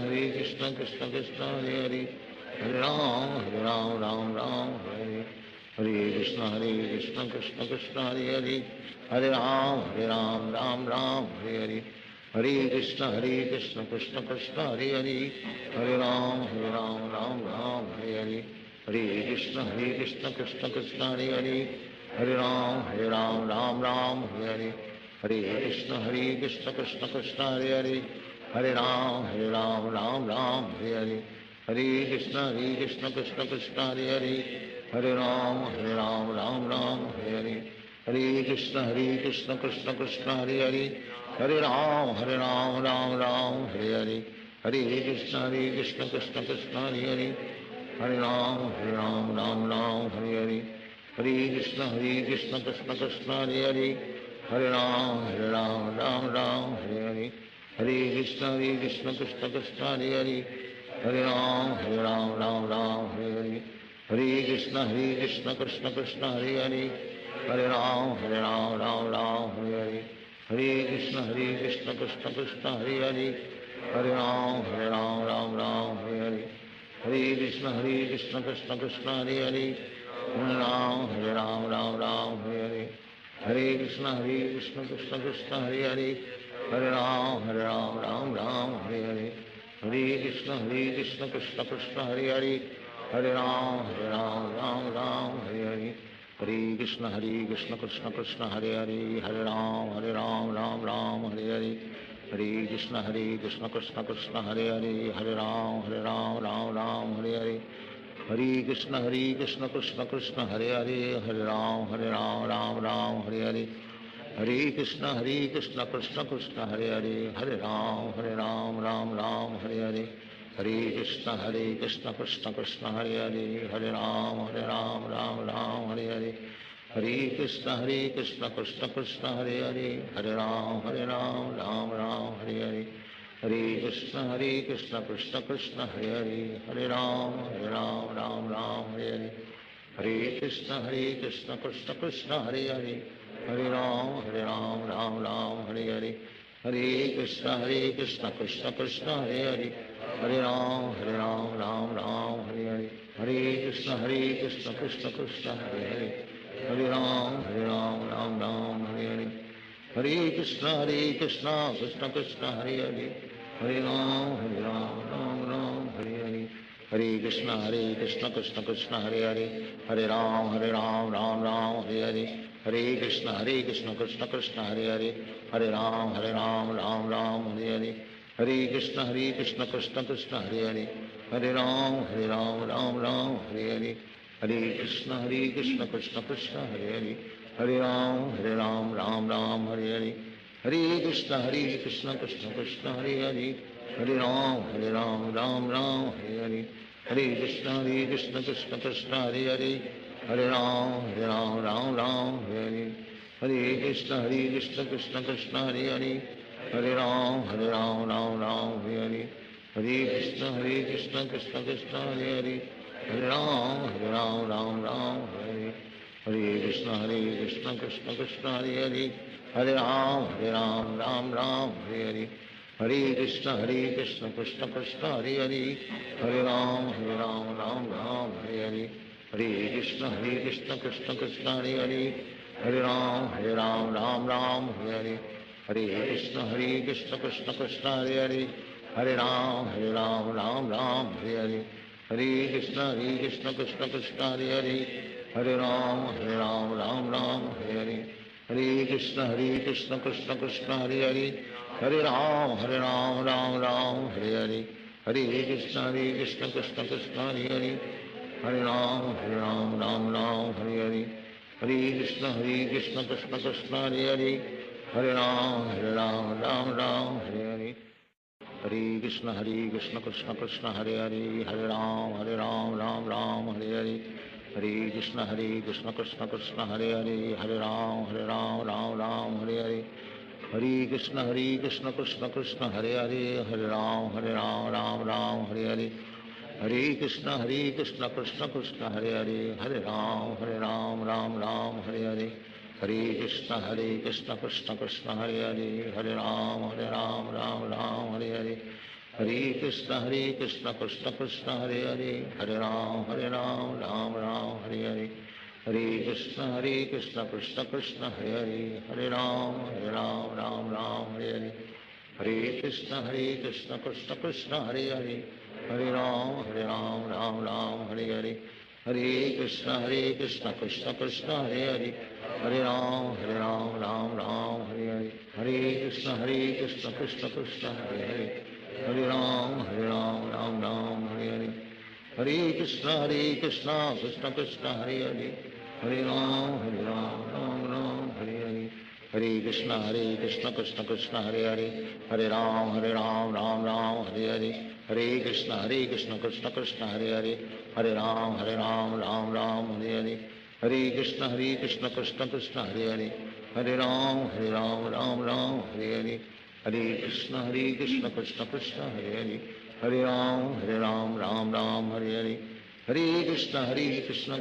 Krishna Krishna Hare Hare Hare Ram Ram Ram Hare Hare Hare Krishna Krishna Krishna Hare Hare Hare Ram Ram Ram Hare Hare Hare Krishna Krishna Krishna Hare Hare Hare Ram Ram Ram Hare Hare Hare Krishna Krishna Krishna Hare Hare Hare Ram Ram Ram Hare Hare Hare Krishna Krishna Krishna Hare Hare Hare Ram Ram Ram Hare Hare Hare Krishna Krishna Krishna Hare Hare Hare Ram Ram Ram Hare Hare Hare Krishna Krishna Krishna Hare Hare Hare Ram Ram Hare Hare Hare Krishna Krishna Krishna Hare Hare Hare Ram Ram Hare Hare Hare Krishna Krishna Krishna Hare Hare Hare Ram Ram Hare Hare Hare Krishna Krishna Krishna Hare Hare Hare Ram Ram Hare Hare Hare Krishna Krishna Krishna Hare Hare Hare Ram Ram Hare Hare Hare Krishna Krishna Krishna Hare Hare Hare Ram Ram Hare Hare Hare Krishna Krishna Krishna Hare Hare Hare Ram Ram Hare Hare Hare Krishna Krishna Krishna Hare Hare Hare Ram Ram Hare Hare Hare Krishna Krishna Krishna Hare Hare Hare Ram Ram Hare Hare Hare Krishna Krishna Krishna Hare Hare Hare Ram Ram Hare Hare Hare Krishna Krishna Krishna Hare Hare Hare Ram Ram Hare Hare Hare Krishna Krishna Krishna Hare Hare Hare Ram Ram Hare Hare Hare Krishna Krishna Krishna Hare Hare Hare Ram Ram Hare Hare Hare Krishna Krishna Krishna Hare Hare Hare Ram Ram Hare Hare Hare Krishna Krishna Krishna Hare Hare Hare Ram Ram Hare Hare Hare Krishna Krishna Krishna Hare Hare Hare Ram Ram Hare Hare Hare Krishna Krishna Krishna Hare Hare Hare Ram Ram Hare Hare Hare Krishna Krishna Krishna Hare Hare Hare Ram Ram Hare Hare Hare Krishna Krishna Krishna Hare Hare Hare Ram Ram Hare Hare Hare Krishna Krishna Krishna Hare Hare Hare Ram Ram Hare Hare Hare Krishna Krishna Krishna Hare Hare Hare Ram Ram Hare Hare Hare Krishna Krishna Krishna Hare Hare Hare Ram Ram Hare Hare Hare Krishna Krishna Krishna Hare Hare Hare Ram Ram Hare Hare Hare Krishna Krishna Krishna Hare Hare Hare Ram Ram Hare Hare Hare Krishna Krishna Krishna Hare Hare Hare Ram Ram Hare Hare Hare Krishna Krishna Krishna Hare Hare Hare Ram Ram Hare Hare Hare Krishna Krishna Krishna Hare Hare Hare Ram Ram Hare Hare Hare Krishna Krishna Krishna Hare Hare Hare Ram Ram Hare Hare Hare Krishna Krishna Krishna Hare Hare Hare Ram Ram Hare Hare Hare Krishna Krishna Krishna Hare Hare Hare Ram Ram Hare Hare Hare Krishna Krishna Krishna Hare Hare Hare Ram Ram Hare Hare Hare Krishna Krishna Krishna Hare Hare Hare Ram Ram Ram Hare Hare Hare Krishna Krishna Krishna Hare Hare Hare Ram Ram Ram Hare Hare Hare Krishna Krishna Krishna Hare Hare Hare Ram Ram Ram Hare Hare Hare Krishna Krishna Krishna Hare Hare Hare Ram Ram Ram Hare Hare Hare Krishna Krishna Krishna Hare Hare Hare Ram Ram Ram Hare Hare Hare Krishna Krishna Krishna Hare Hare Hare Ram Ram Ram Hare Hare Hare Krishna Krishna Krishna Hare Hare Hare Ram Ram Hare Hare Hare Krishna Krishna Krishna Hare Hare Hare Ram Ram Hare Hare Hare Krishna Krishna Krishna Hare Hare Hare Ram Ram Hare Hare Hare Krishna Krishna Krishna Hare Hare Hare Ram Ram Hare Hare Hare Krishna Krishna Krishna Hare Hare Hare Ram Ram Hare Hare Hare Krishna Krishna Krishna Hare Hare Hare Ram Ram Hare Hare Hare Krishna Krishna Krishna Hare Hare Hare Ram Ram Hare Hare Hare Krishna Krishna Krishna Hare Hare Hare Ram Ram Hare Hare Hare Krishna Krishna Krishna Hare Hare Hare Ram Ram Hare Hare Hare Krishna Krishna Krishna Hare Hare Hare Ram Ram Hare Hare Hare Krishna Krishna Krishna Hare Hare Hare Ram Ram Hare Hare Hare Krishna Krishna Krishna Hare Hare Hare Ram Ram Hare Hare Hare Krishna Krishna Krishna Hare Hare Hare Ram Ram Hare Hare Hare Krishna Krishna Krishna Hare Hare Hare Ram Ram Hare Hare Hare Krishna Krishna Krishna Hare Hare Hare Ram Ram Hare Hare Hare Krishna Krishna Krishna Hare Hare Hare Ram Ram Hare Hare Hare Krishna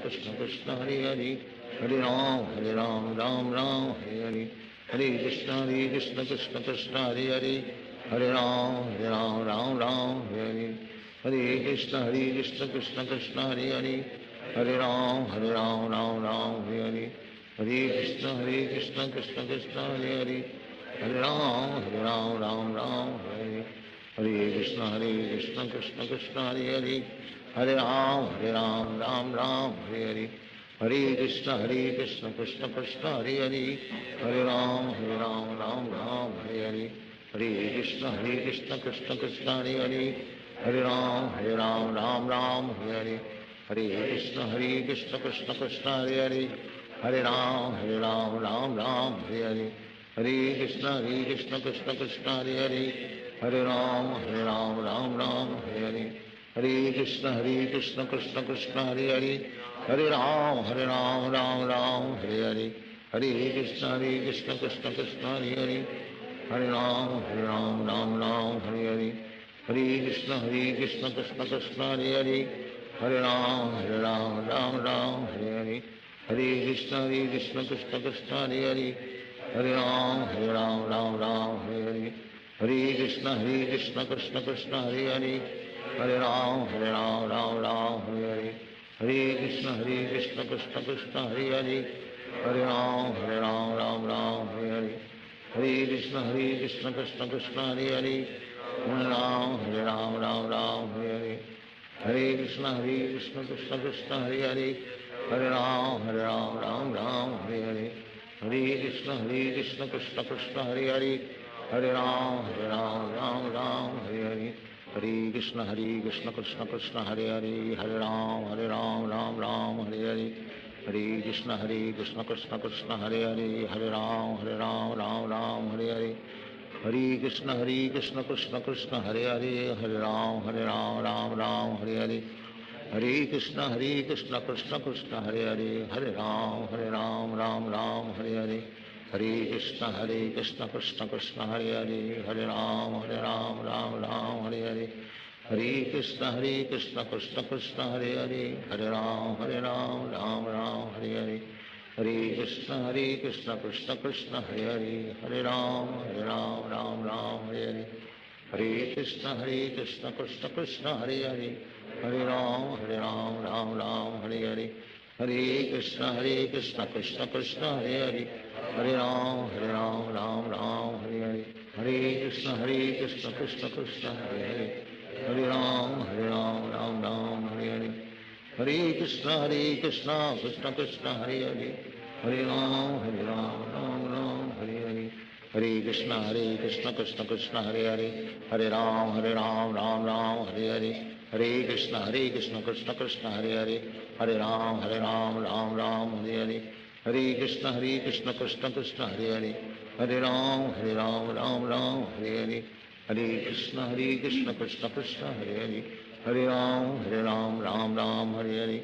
Krishna Krishna Hare Hare Hare Ram Ram Hare Hare Hare Krishna Krishna Krishna Hare Hare Hare Ram Ram Hare Hare Krishna Krishna Krishna Hare Hare Hare Ram Ram Hare Hare Hare Krishna Krishna Krishna Hare Hare Hare Ram Ram Hare Hare Hare Krishna Krishna Krishna Hare Hare Hare Ram Ram Hare Hare Hare Krishna Krishna Krishna Hare Hare Hare Ram Ram Hare Hare Hare Krishna Krishna Krishna Hare Hare Hare Ram Ram Hare Hare Hare Krishna Krishna Krishna Hare Hare Hare Ram Ram Hare Hare Hare Krishna Krishna Krishna Hare Hare Hare Ram Ram Hare Hare Hare Krishna Krishna Krishna Hare Hare Hare Ram Ram Hare Hare Hare Krishna Krishna Krishna Hare Hare Hare Ram Ram Hare Hare Hare Krishna Krishna Krishna Hare Hare Hare Ram Ram Hare Hare Hare Krishna Krishna Krishna Hare Hare Hare Ram Ram Hare Hare Hare Krishna Krishna Krishna Hare Hare Hare Ram Ram Hare Hare Hare Krishna Krishna Krishna Hare Hare Hare Ram Ram Hare Hare Hare Krishna Krishna Krishna Hare Hare Hare Ram Ram Hare Hare Hare Krishna Krishna Krishna Hare Hare Hare Ram Ram Hare Hare Hare Krishna Krishna Krishna Hare Hare Hare Ram Ram Hare Hare Hare Krishna Krishna Krishna Hare Hare Hare Ram Hare Hare Hare Krishna Krishna Krishna Hare Hare Hare Ram Ram Hare Hare Hare Krishna Krishna Krishna Hare Hare Hare Ram Ram Hare Hare Hare Krishna Krishna Krishna Hare Hare Hare Ram Ram Hare Hare Hare Krishna Krishna Krishna Hare Hare Hare Ram Ram Hare Hare Hare Krishna Krishna Krishna Hare Hare Hare Ram Ram Hare Hare Hare Krishna Krishna Krishna Hare Hare Hare Ram Ram Ram Hare Hare Hare Krishna Krishna Krishna Hare Hare Hare Ram Ram Ram Hare Hare Hare Krishna Krishna Krishna Hare Hare Hare Ram Ram Ram Hare Hare Hare Krishna Krishna Krishna Hare Hare Hare Ram Ram Ram Hare Hare Hare Krishna Krishna Krishna Hare Hare Hare Ram Ram Hare Hare Hare Krishna Krishna Krishna Hare Hare Hare Ram Ram Hare Hare Hare Krishna Krishna Krishna Hare Hare Hare Ram Ram Hare Hare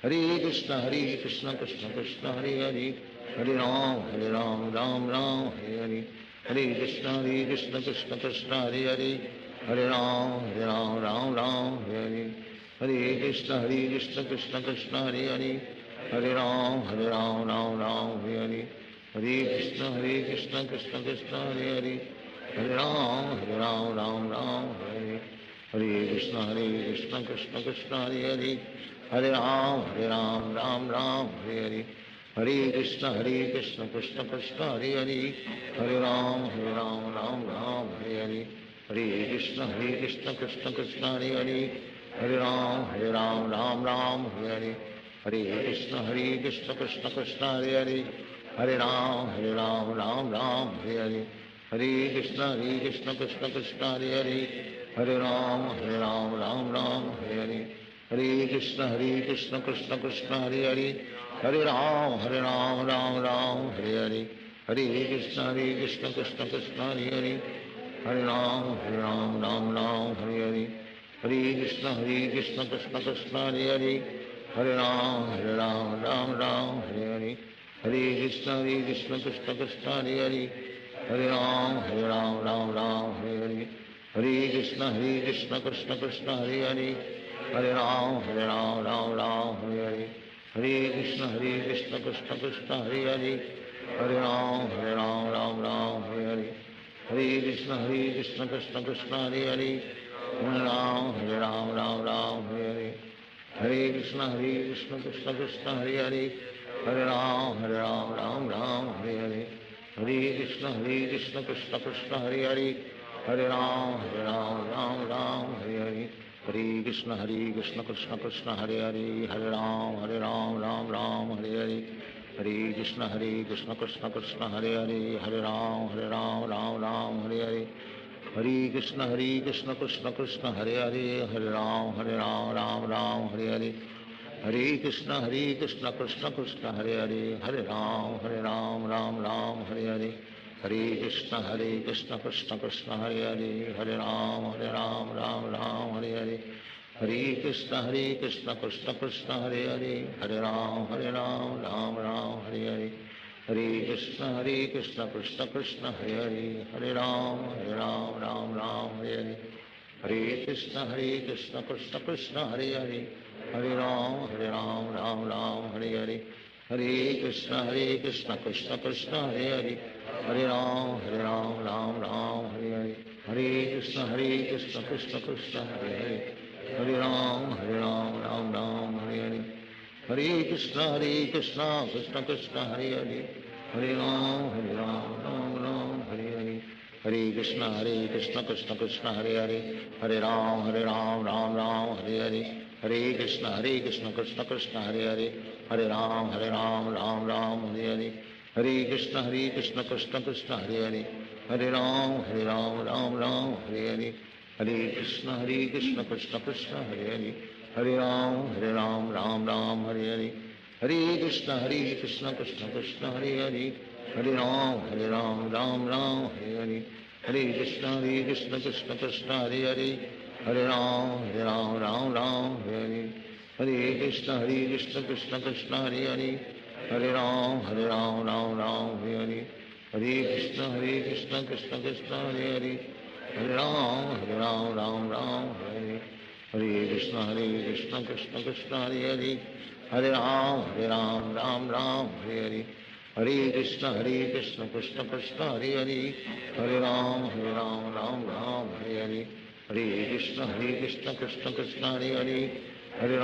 Hare Krishna Krishna Krishna Hare Hare Hare Ram Ram Hare Hare Hare Krishna Krishna Krishna Hare Hare Hare Ram Ram Hare Hare Hare Krishna Krishna Krishna Hare Hare Hare Ram Ram Hare Hare Hare Krishna Krishna Krishna Hare Hare Hare Ram Ram Hare Hare Krishna Krishna Krishna Hare Hare Hare Ram Ram Hare Hare Hare Krishna Krishna Krishna Hare Hare Hare Ram Ram Hare Hare Hare Krishna Krishna Krishna Hare Hare Hare Ram Ram Hare Hare Hare Krishna Krishna Krishna Hare Hare Hare Ram Ram Hare Hare Hare Krishna Krishna Krishna Hare Hare Hare Ram Ram Hare Hare Hare Krishna Krishna Krishna Hare Hare Hare Ram Ram Hare Hare Hare Krishna Krishna Krishna Hare Hare Hare Ram Ram Hare Hare Hare Krishna Krishna Krishna Hare Hare Hare Ram Ram Hare Hare Hare Krishna Krishna Krishna Hare Hare Hare Ram Ram Hare Hare Hare Krishna Krishna Krishna Hare Hare Hare Ram Ram Hare Hare Hare Krishna Krishna Krishna Hare Hare Hare Ram Ram Hare Hare Hare Krishna Krishna Krishna Hare Hare Hare Ram Ram Hare Hare Hare Krishna Krishna Krishna Hare Hare Hare Ram Ram Hare Hare Hare Krishna Krishna Krishna Hare Hare Hare Ram Ram Hare Hare Hare Krishna Krishna Krishna Hare Hare Hare Ram Ram Hare Hare Hare Krishna Krishna Krishna Hare Hare Hare Ram Ram Hare Hare Hare Krishna Krishna Krishna Hare Hare Hare Ram Ram Hare Hare Hare Krishna Krishna Krishna Hare Hare Hare Ram Ram Hare Hare Hare Krishna Krishna Krishna Hare Hare Hare Ram Ram Hare Hare Hare Krishna Krishna Krishna Hare Hare Hare Ram Ram Hare Hare Hare Krishna Krishna Krishna Hare Hare Hare Ram Ram Hare Hare Hare Krishna Krishna Krishna Hare Hare Hare Ram Ram Hare Hare Hare Krishna Krishna Krishna Hare Hare Hare Ram Ram Hare Hare Hare Krishna Krishna Krishna Hare Hare Hare Ram Ram Hare Hare Hare Krishna Krishna Krishna Hare Hare Hare Ram Ram Hare Hare Hare Krishna Krishna Krishna Hare Hare Hare Ram Ram Hare Hare Hare Krishna Krishna Krishna Hare Hare Hare Ram Ram Hare Hare Hare Krishna Krishna Krishna Hare Hare Hare Ram Ram Hare Hare Hare Krishna Krishna Krishna Hare Hare Hare Ram Ram Hare Hare Hare Krishna Krishna Krishna Hare Hare Hare Ram Ram Hare Hare Hare Krishna Krishna Krishna Hare Hare Hare Ram Ram Hare Hare Hare Krishna Krishna Krishna Hare Hare Hare Ram Ram Hare Hare Hare Krishna Krishna Krishna Hare Hare Hare Ram Ram Hare Hare Krishna Krishna Krishna Hare Hare Hare Ram Ram Hare Hare Hare Krishna Krishna Krishna Hare Hare Hare Ram Hare Hare Hare Krishna Krishna Krishna Hare Hare Hare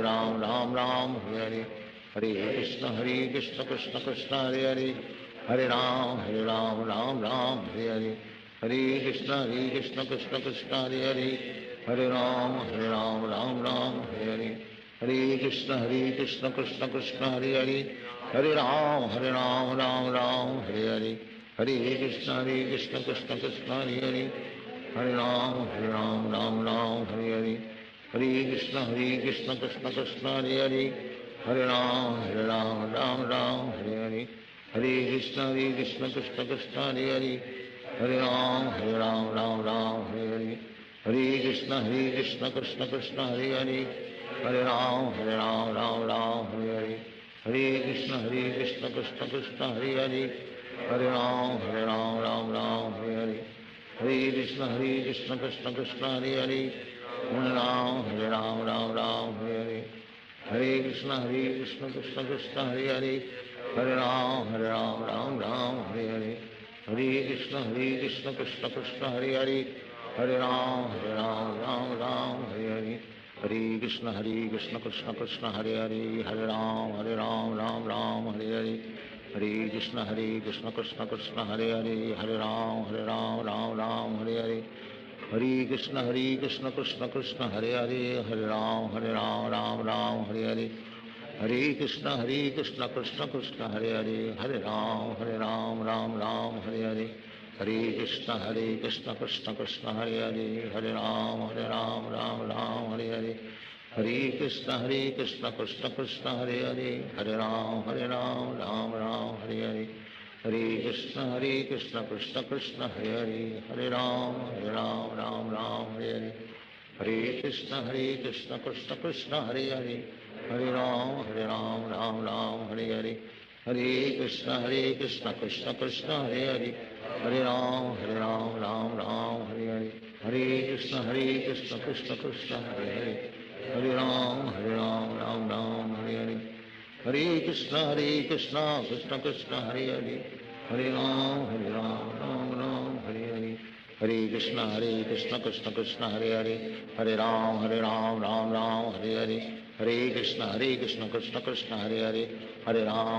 Ram Ram Hare Hare Hare Krishna Krishna Krishna Hare Hare, Hare Ram Ram Ram Hare Hare, Hare Krishna Krishna Krishna Hare Hare, Hare Ram Ram Ram Hare Hare, Hare Krishna Krishna Krishna Hare Hare, Hare Ram Ram Ram Hare Hare, Hare Krishna Krishna Krishna Hare Hare, Hare Ram Ram Ram Hare Hare, Hare Krishna Krishna Krishna Hare Hare, Hare Ram Ram Hare Hare, Hare Krishna Krishna Krishna Hare Hare, Hare Ram Ram Hare Hare, Hare Krishna Krishna Krishna Hare Hare, Hare Ram Ram Hare Hare, Hare Krishna Krishna Krishna Hare Hare, Hare Ram Ram Hare Hare, Hare Krishna Krishna Krishna Hare Hare, Hare Ram Ram Hare Hare, Hare Krishna Krishna Krishna Hare Hare, Hare Ram Ram Hare Hare, Hare Krishna Krishna Krishna Hare Hare, Hare Ram Ram Hare Hare, Hare Krishna Krishna Krishna Hare Hare, Hare Ram Ram Hare Hare, Hare Krishna Krishna Krishna Hare Hare, Hare Ram Ram Hare Hare, Hare Krishna Krishna Krishna Hare Hare, Hare Ram Ram Hare Hare, Hare Krishna Krishna Krishna Hare Hare, Hare Ram Ram Hare Hare, Hare Krishna Krishna Krishna Hare Hare, Hare Ram Ram Hare Hare, Hare Krishna Krishna Krishna Hare Hare, Hare Ram Ram Hare Hare, Hare Krishna Krishna Krishna Hare Hare, Hare Ram Ram Hare Hare, Hare Krishna Krishna Krishna Hare Hare, Hare Ram Ram Hare Hare, Hare Krishna Krishna Krishna Hare Hare, Hare Ram Ram Hare Hare, Hare Krishna Krishna Krishna Hare Hare, Hare Ram Ram Hare Hare, Hare Krishna Krishna Krishna Hare Hare, Hare Ram Ram Hare Hare, Hare Krishna Krishna Krishna Hare Hare, Hare Ram Ram Hare Hare, Hare Krishna Krishna Krishna Hare Hare, Hare Ram Ram Hare Hare, Hare Krishna Krishna Krishna Hare Hare, Hare Ram Ram Hare Hare, Hare Krishna Krishna Krishna Hare Hare, Hare Ram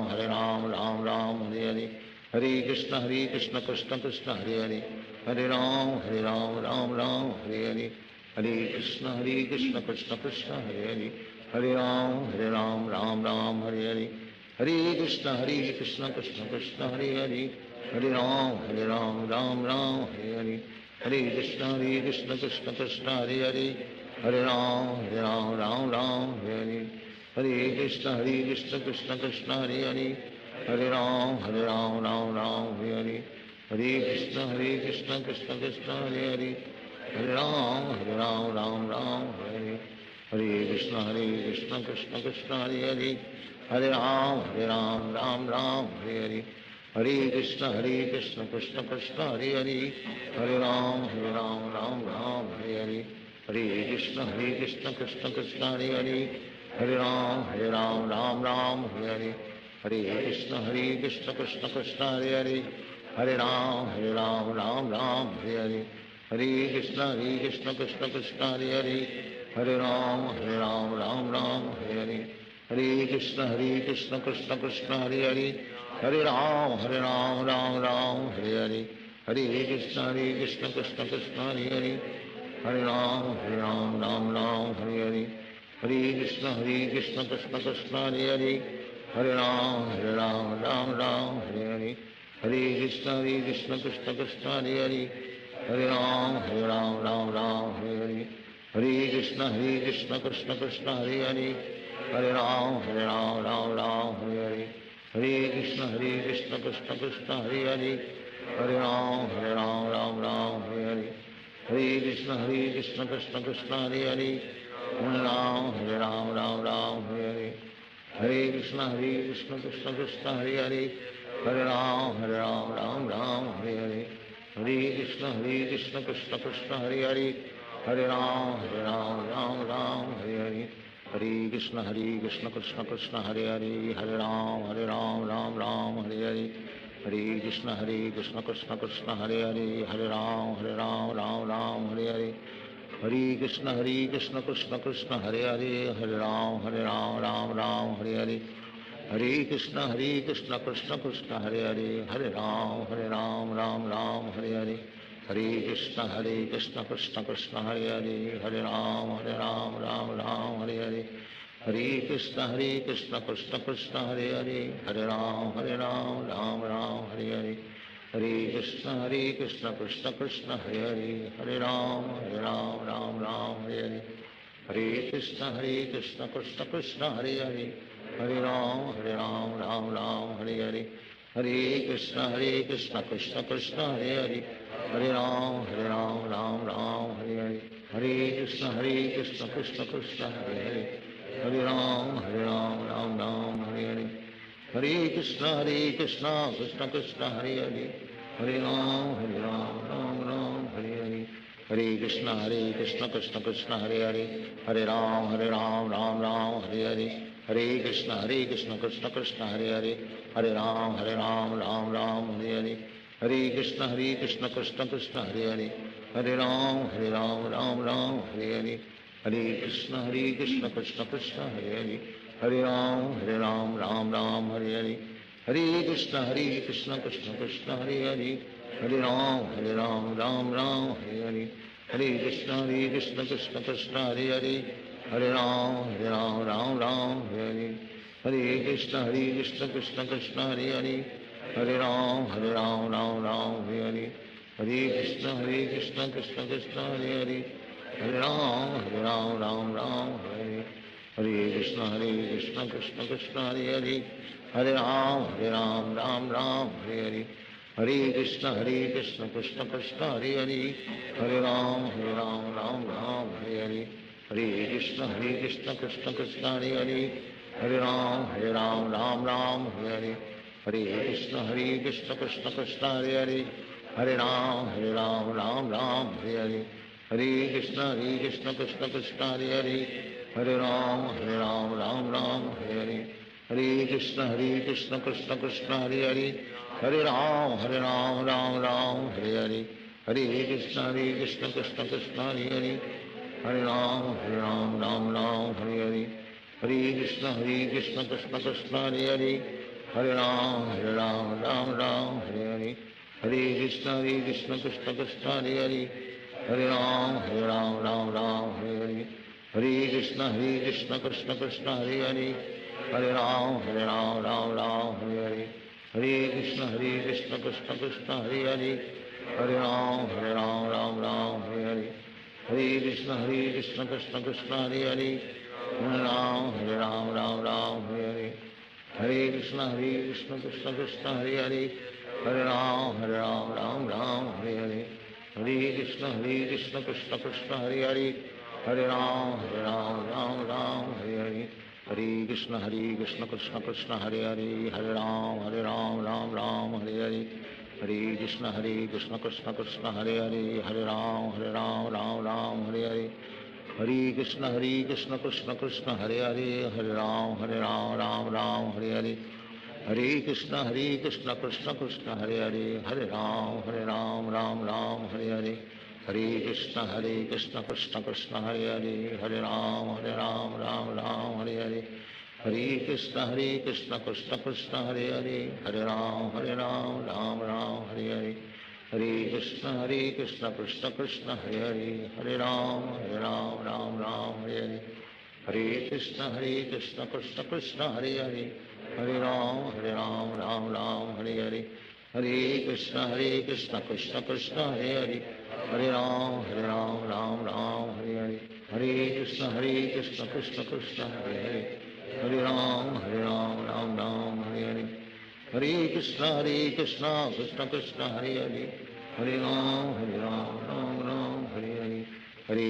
Ram Hare Hare, Hare Krishna Krishna Krishna Hare Hare, Hare Ram Ram Hare Hare, Hare Krishna Krishna Krishna Hare Hare, Hare Ram Ram Hare Hare, Hare Krishna Krishna Krishna Hare Hare, Hare Ram Ram Hare Hare, Hare Krishna Krishna Krishna Hare Hare, Hare Ram Ram Hare Hare, Hare Krishna Krishna Krishna Hare Hare, Hare Ram Ram Hare Hare, Hare Krishna Krishna Krishna Hare Hare, Hare Ram Hare Hare, Hare Krishna Krishna Krishna Hare Hare, Hare Ram Hare Hare, Hare Krishna Krishna Krishna Hare Hare, Hare Ram Hare Hare, Hare Krishna Krishna Krishna Hare Hare, Hare Ram Hare Hare, Hare Krishna Krishna Krishna Hare Hare, Hare Ram Hare Hare, Hare Krishna Krishna Krishna Hare Hare, Hare Ram Hare Hare, Hare Krishna Krishna Krishna Hare Hare, Hare Ram Hare Hare, Hare Krishna Krishna Krishna Hare Hare, Hare Ram Hare Hare, Hare Krishna Krishna Krishna Hare Hare, Hare Ram Hare Hare, Hare Krishna Krishna Krishna Hare Hare, Hare Ram Hare Hare, Hare Krishna Krishna Krishna Hare Hare, Hare Ram Hare Hare, Hare Krishna Krishna Krishna Hare Hare, Hare Ram Hare Hare, Hare Krishna Krishna Krishna Hare Hare, Hare Ram Hare Hare, Hare Krishna Krishna Krishna Hare Hare, Hare Ram Hare Hare, Hare Krishna Krishna Krishna Hare Hare, Hare Ram Hare Hare, Hare Krishna Krishna Krishna Hare Hare, Hare Ram Hare Hare, हरे कृष्ण कृष्ण कृष्ण हरे हरे, हरे राम राम राम हरे हरे, हरे कृष्ण कृष्ण कृष्ण हरे हरे, हरे राम राम राम हरे हरे, हरे कृष्ण कृष्ण कृष्ण हरे हरे, हरे राम राम राम हरे हरे, हरे कृष्ण कृष्ण हरे हरे, हरे राम राम राम हरे हरे, हरे कृष्ण कृष्ण कृष्ण हरे हरे, हरे राम राम राम हरे हरे, हरे कृष्ण कृष्ण कृष्ण हरे हरे, हरे राम राम राम हरे हरे, हरे कृष्ण कृष्ण कृष्ण हरे हरे, हरे राम राम राम हरे हरे, हरे कृष्ण कृष्ण कृष्ण हरे हरे, हरे राम राम राम हरे हरे, हरे कृष्ण कृष्ण कृष्ण हरे हरे, हरे राम राम राम हरे हरे, हरे कृष्ण कृष्ण कृष्ण हरे हरे, हरे राम राम राम हरे हरे, हरे कृष्ण कृष्ण कृष्ण हरे हरे, हरे राम राम राम हरे हरे, हरे कृष्ण कृष्ण कृष्ण हरे हरे, हरे राम राम हरे हरे, हरे कृष्ण कृष्ण कृष्ण हरे हरे, हरे राम राम हरे हरे, हरे कृष्ण कृष्ण कृष्ण हरे हरे, हरे राम राम हरे हरे, हरे कृष्ण कृष्ण कृष्ण हरे हरे, हरे राम राम हरे हरे, हरे कृष्ण कृष्ण कृष्ण हरे हरे, हरे राम राम हरे हरे, हरे कृष्ण कृष्ण कृष्ण हरे हरे, हरे राम राम हरे हरे, हरे कृष्ण कृष्ण कृष्ण हरे हरे, हरे राम राम हरे हरे, हरे कृष्ण कृष्ण कृष्ण हरे हरे, हरे राम राम हरे हरे, हरे कृष्ण कृष्ण कृष्ण हरे हरे, हरे राम राम हरे हरे, हरे कृष्ण कृष्ण कृष्ण हरे हरे, हरे राम राम हरे हरे, हरे कृष्ण कृष्ण कृष्ण हरे हरे, हरे राम राम हरे हरे, हरे कृष्ण कृष्ण कृष्ण हरे हरे, हरे राम राम हरे हरे, हरे कृष्ण कृष्ण कृष्ण हरे हरे, हरे राम राम हरे हरे, हरे कृष्ण कृष्ण कृष्ण हरे हरे, हरे राम राम हरे हरे, हरे कृष्ण कृष्ण कृष्ण हरे हरे, हरे राम राम हरे हरे, हरे कृष्ण कृष्ण कृष्ण हरे हरे, हरे राम राम हरे हरे, हरे कृष्ण कृष्ण कृष्ण हरे हरे, हरे राम राम हरे हरे, हरे कृष्ण कृष्ण कृष्ण हरे हरे, हरे राम राम हरे हरे, हरे कृष्ण कृष्ण कृष्ण हरे हरे, हरे राम राम हरे हरे, हरे कृष्ण कृष्ण कृष्ण हरे हरे, हरे राम राम हरे हरे, हरे कृष्ण कृष्ण कृष्ण हरे हरे, हरे राम राम हरे हरे, हरे कृष्ण कृष्ण कृष्ण हरे हरे, हरे राम राम हरे हरे, हरे कृष्ण कृष्ण कृष्ण हरे हरे, हरे राम राम हरे हरे, हरे कृष्ण कृष्ण कृष्ण हरे हरे, हरे राम राम हरे हरे, हरे कृष्ण कृष्ण कृष्ण हरे हरे, हरे राम राम हरे हरे, हरे कृष्ण कृष्ण कृष्ण हरे हरे, हरे राम राम हरे हरे, हरे कृष्ण कृष्ण कृष्ण हरे हरे, हरे राम राम हरे हरे, हरे कृष्ण कृष्ण कृष्ण हरे हरे, हरे राम राम हरे हरे, हरे कृष्ण कृष्ण कृष्ण हरे हरे, हरे राम राम हरे हरे,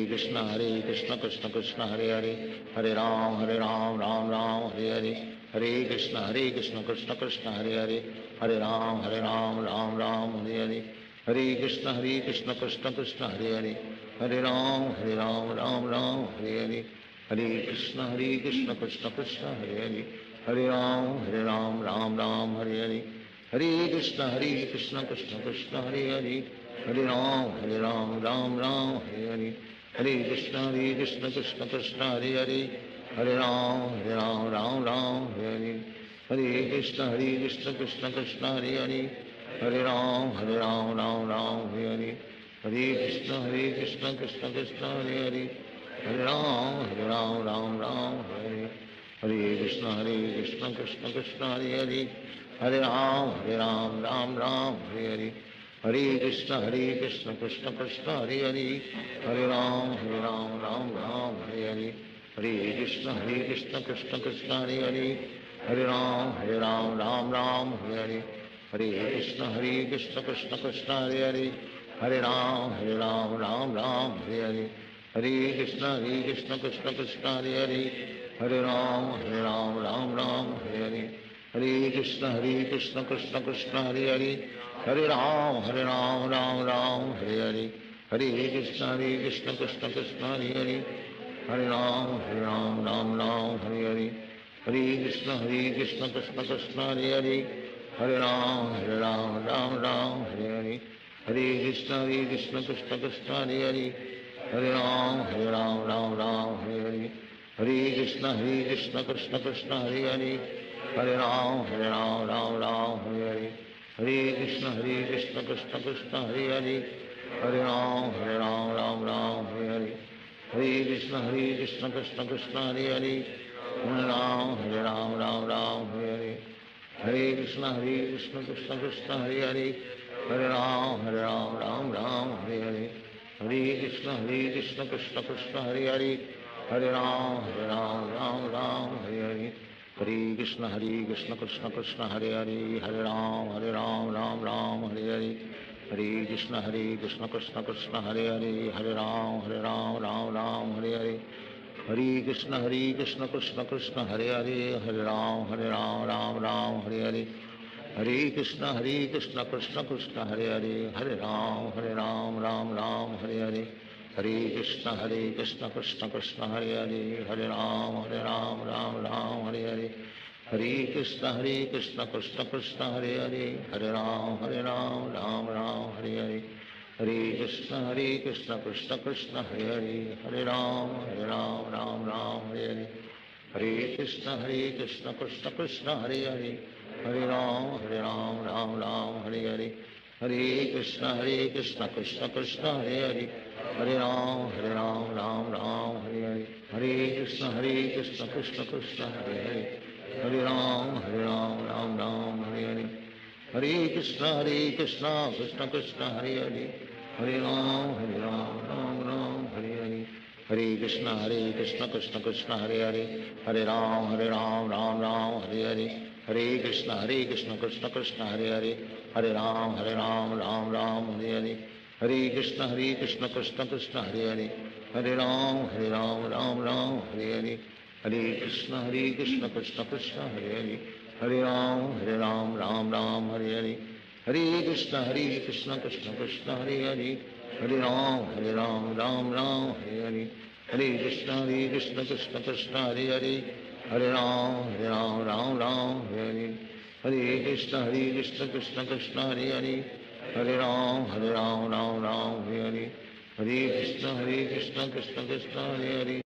हरे कृष्ण कृष्ण कृष्ण हरे हरे, हरे राम हरे हरे, हरे कृष्ण कृष्ण कृष्ण हरे हरे, हरे राम राम हरे हरे, हरे कृष्ण कृष्ण कृष्ण हरे हरे, हरे राम राम हरे हरे, हरे कृष्ण कृष्ण कृष्ण हरे हरे, हरे राम राम हरे हरे, हरे कृष्ण कृष्ण कृष्ण हरे हरे, हरे राम राम हरे हरे, हरे कृष्ण कृष्ण कृष्ण हरे हरे, हरे राम राम हरे हरे, हरे कृष्ण कृष्ण कृष्ण हरे हरे, हरे Ram Ram Hare Hare, Hare Krishna Krishna Krishna Hare Hare, Hare Ram Ram Ram Hare Hare, Hare Krishna Krishna Krishna Hare Hare, Hare Ram Ram Hare Hare, Hare Krishna Krishna Krishna Hare Hare, Hare Ram Ram Hare Hare, Hare Krishna Krishna Krishna Hare Hare, Hare Ram Ram Hare Hare, Hare Krishna Krishna Krishna Hare Hare, Hare Ram Ram Hare Hare, Hare Krishna Krishna Krishna Hare Hare, Hare Ram Ram Hare Hare, Hare Krishna Krishna Krishna Hare Hare, Hare Ram Hare Hare, Hare Krishna Krishna Krishna Hare Hare, Hare Ram Hare Hare, Hare Krishna Krishna Krishna Hare Hare, Hare Ram Hare Hare, Hare Krishna Krishna Krishna Hare Hare, Hare Ram Hare Hare, Hare Krishna Krishna Krishna Hare Hare, Hare Ram Hare Hare, Hare Krishna Krishna Krishna Hare Hare, Hare Ram Hare Hare, Hare Krishna Krishna Krishna Hare Hare, Hare Ram Hare Hare, Hare Krishna Krishna Krishna Hare Hare, Hare Ram Hare Hare, Hare Krishna Krishna Krishna Hare Hare, Hare Ram Hare Hare, Hare Krishna Krishna Krishna Hare Hare, Hare Ram Hare Hare, Hare Krishna Krishna Krishna Hare Hare, Hare Ram Hare Hare, Hare Krishna Krishna Krishna Hare Hare, Hare Ram Hare Hare, Hare Krishna Krishna Krishna Hare Hare, Hare Ram Hare Hare, Hare Krishna Krishna Krishna Hare Hare, Hare Ram Hare Hare, Hare Krishna Krishna Krishna Hare Hare, Hare Ram Hare Hare, Hare Krishna Krishna Krishna Hare Hare, Hare Ram Hare Hare, Hare Krishna Krishna Krishna Hare Hare, Hare Ram Hare Hare, Hare Krishna Krishna Krishna Hare Hare, Hare Ram Hare Hare, Hare Krishna Krishna Krishna Hare Hare, Hare Ram Hare Hare, Hare Krishna Krishna Krishna Hare Hare, Hare Ram Hare Hare, Hare Krishna Krishna Krishna Hare Hare, Hare Ram Hare Hare, Hare Krishna Krishna Krishna Hare Hare, Hare Ram Hare Hare, Hare Krishna Krishna Krishna Hare Hare, Hare Ram Hare Hare, Hare Krishna Krishna Krishna Hare Hare, Hare Ram Hare Hare, Hare Krishna Krishna Krishna Hare Hare, Hare Ram Hare Hare, Hare Krishna Krishna Krishna Hare Hare, Hare Ram Hare Hare, Hare Krishna Krishna Krishna Hare Hare, Hare Ram Hare Hare, Hare Krishna Krishna Krishna Hare Hare, Hare Ram Hare Hare, Hare Krishna Krishna Krishna Hare Hare.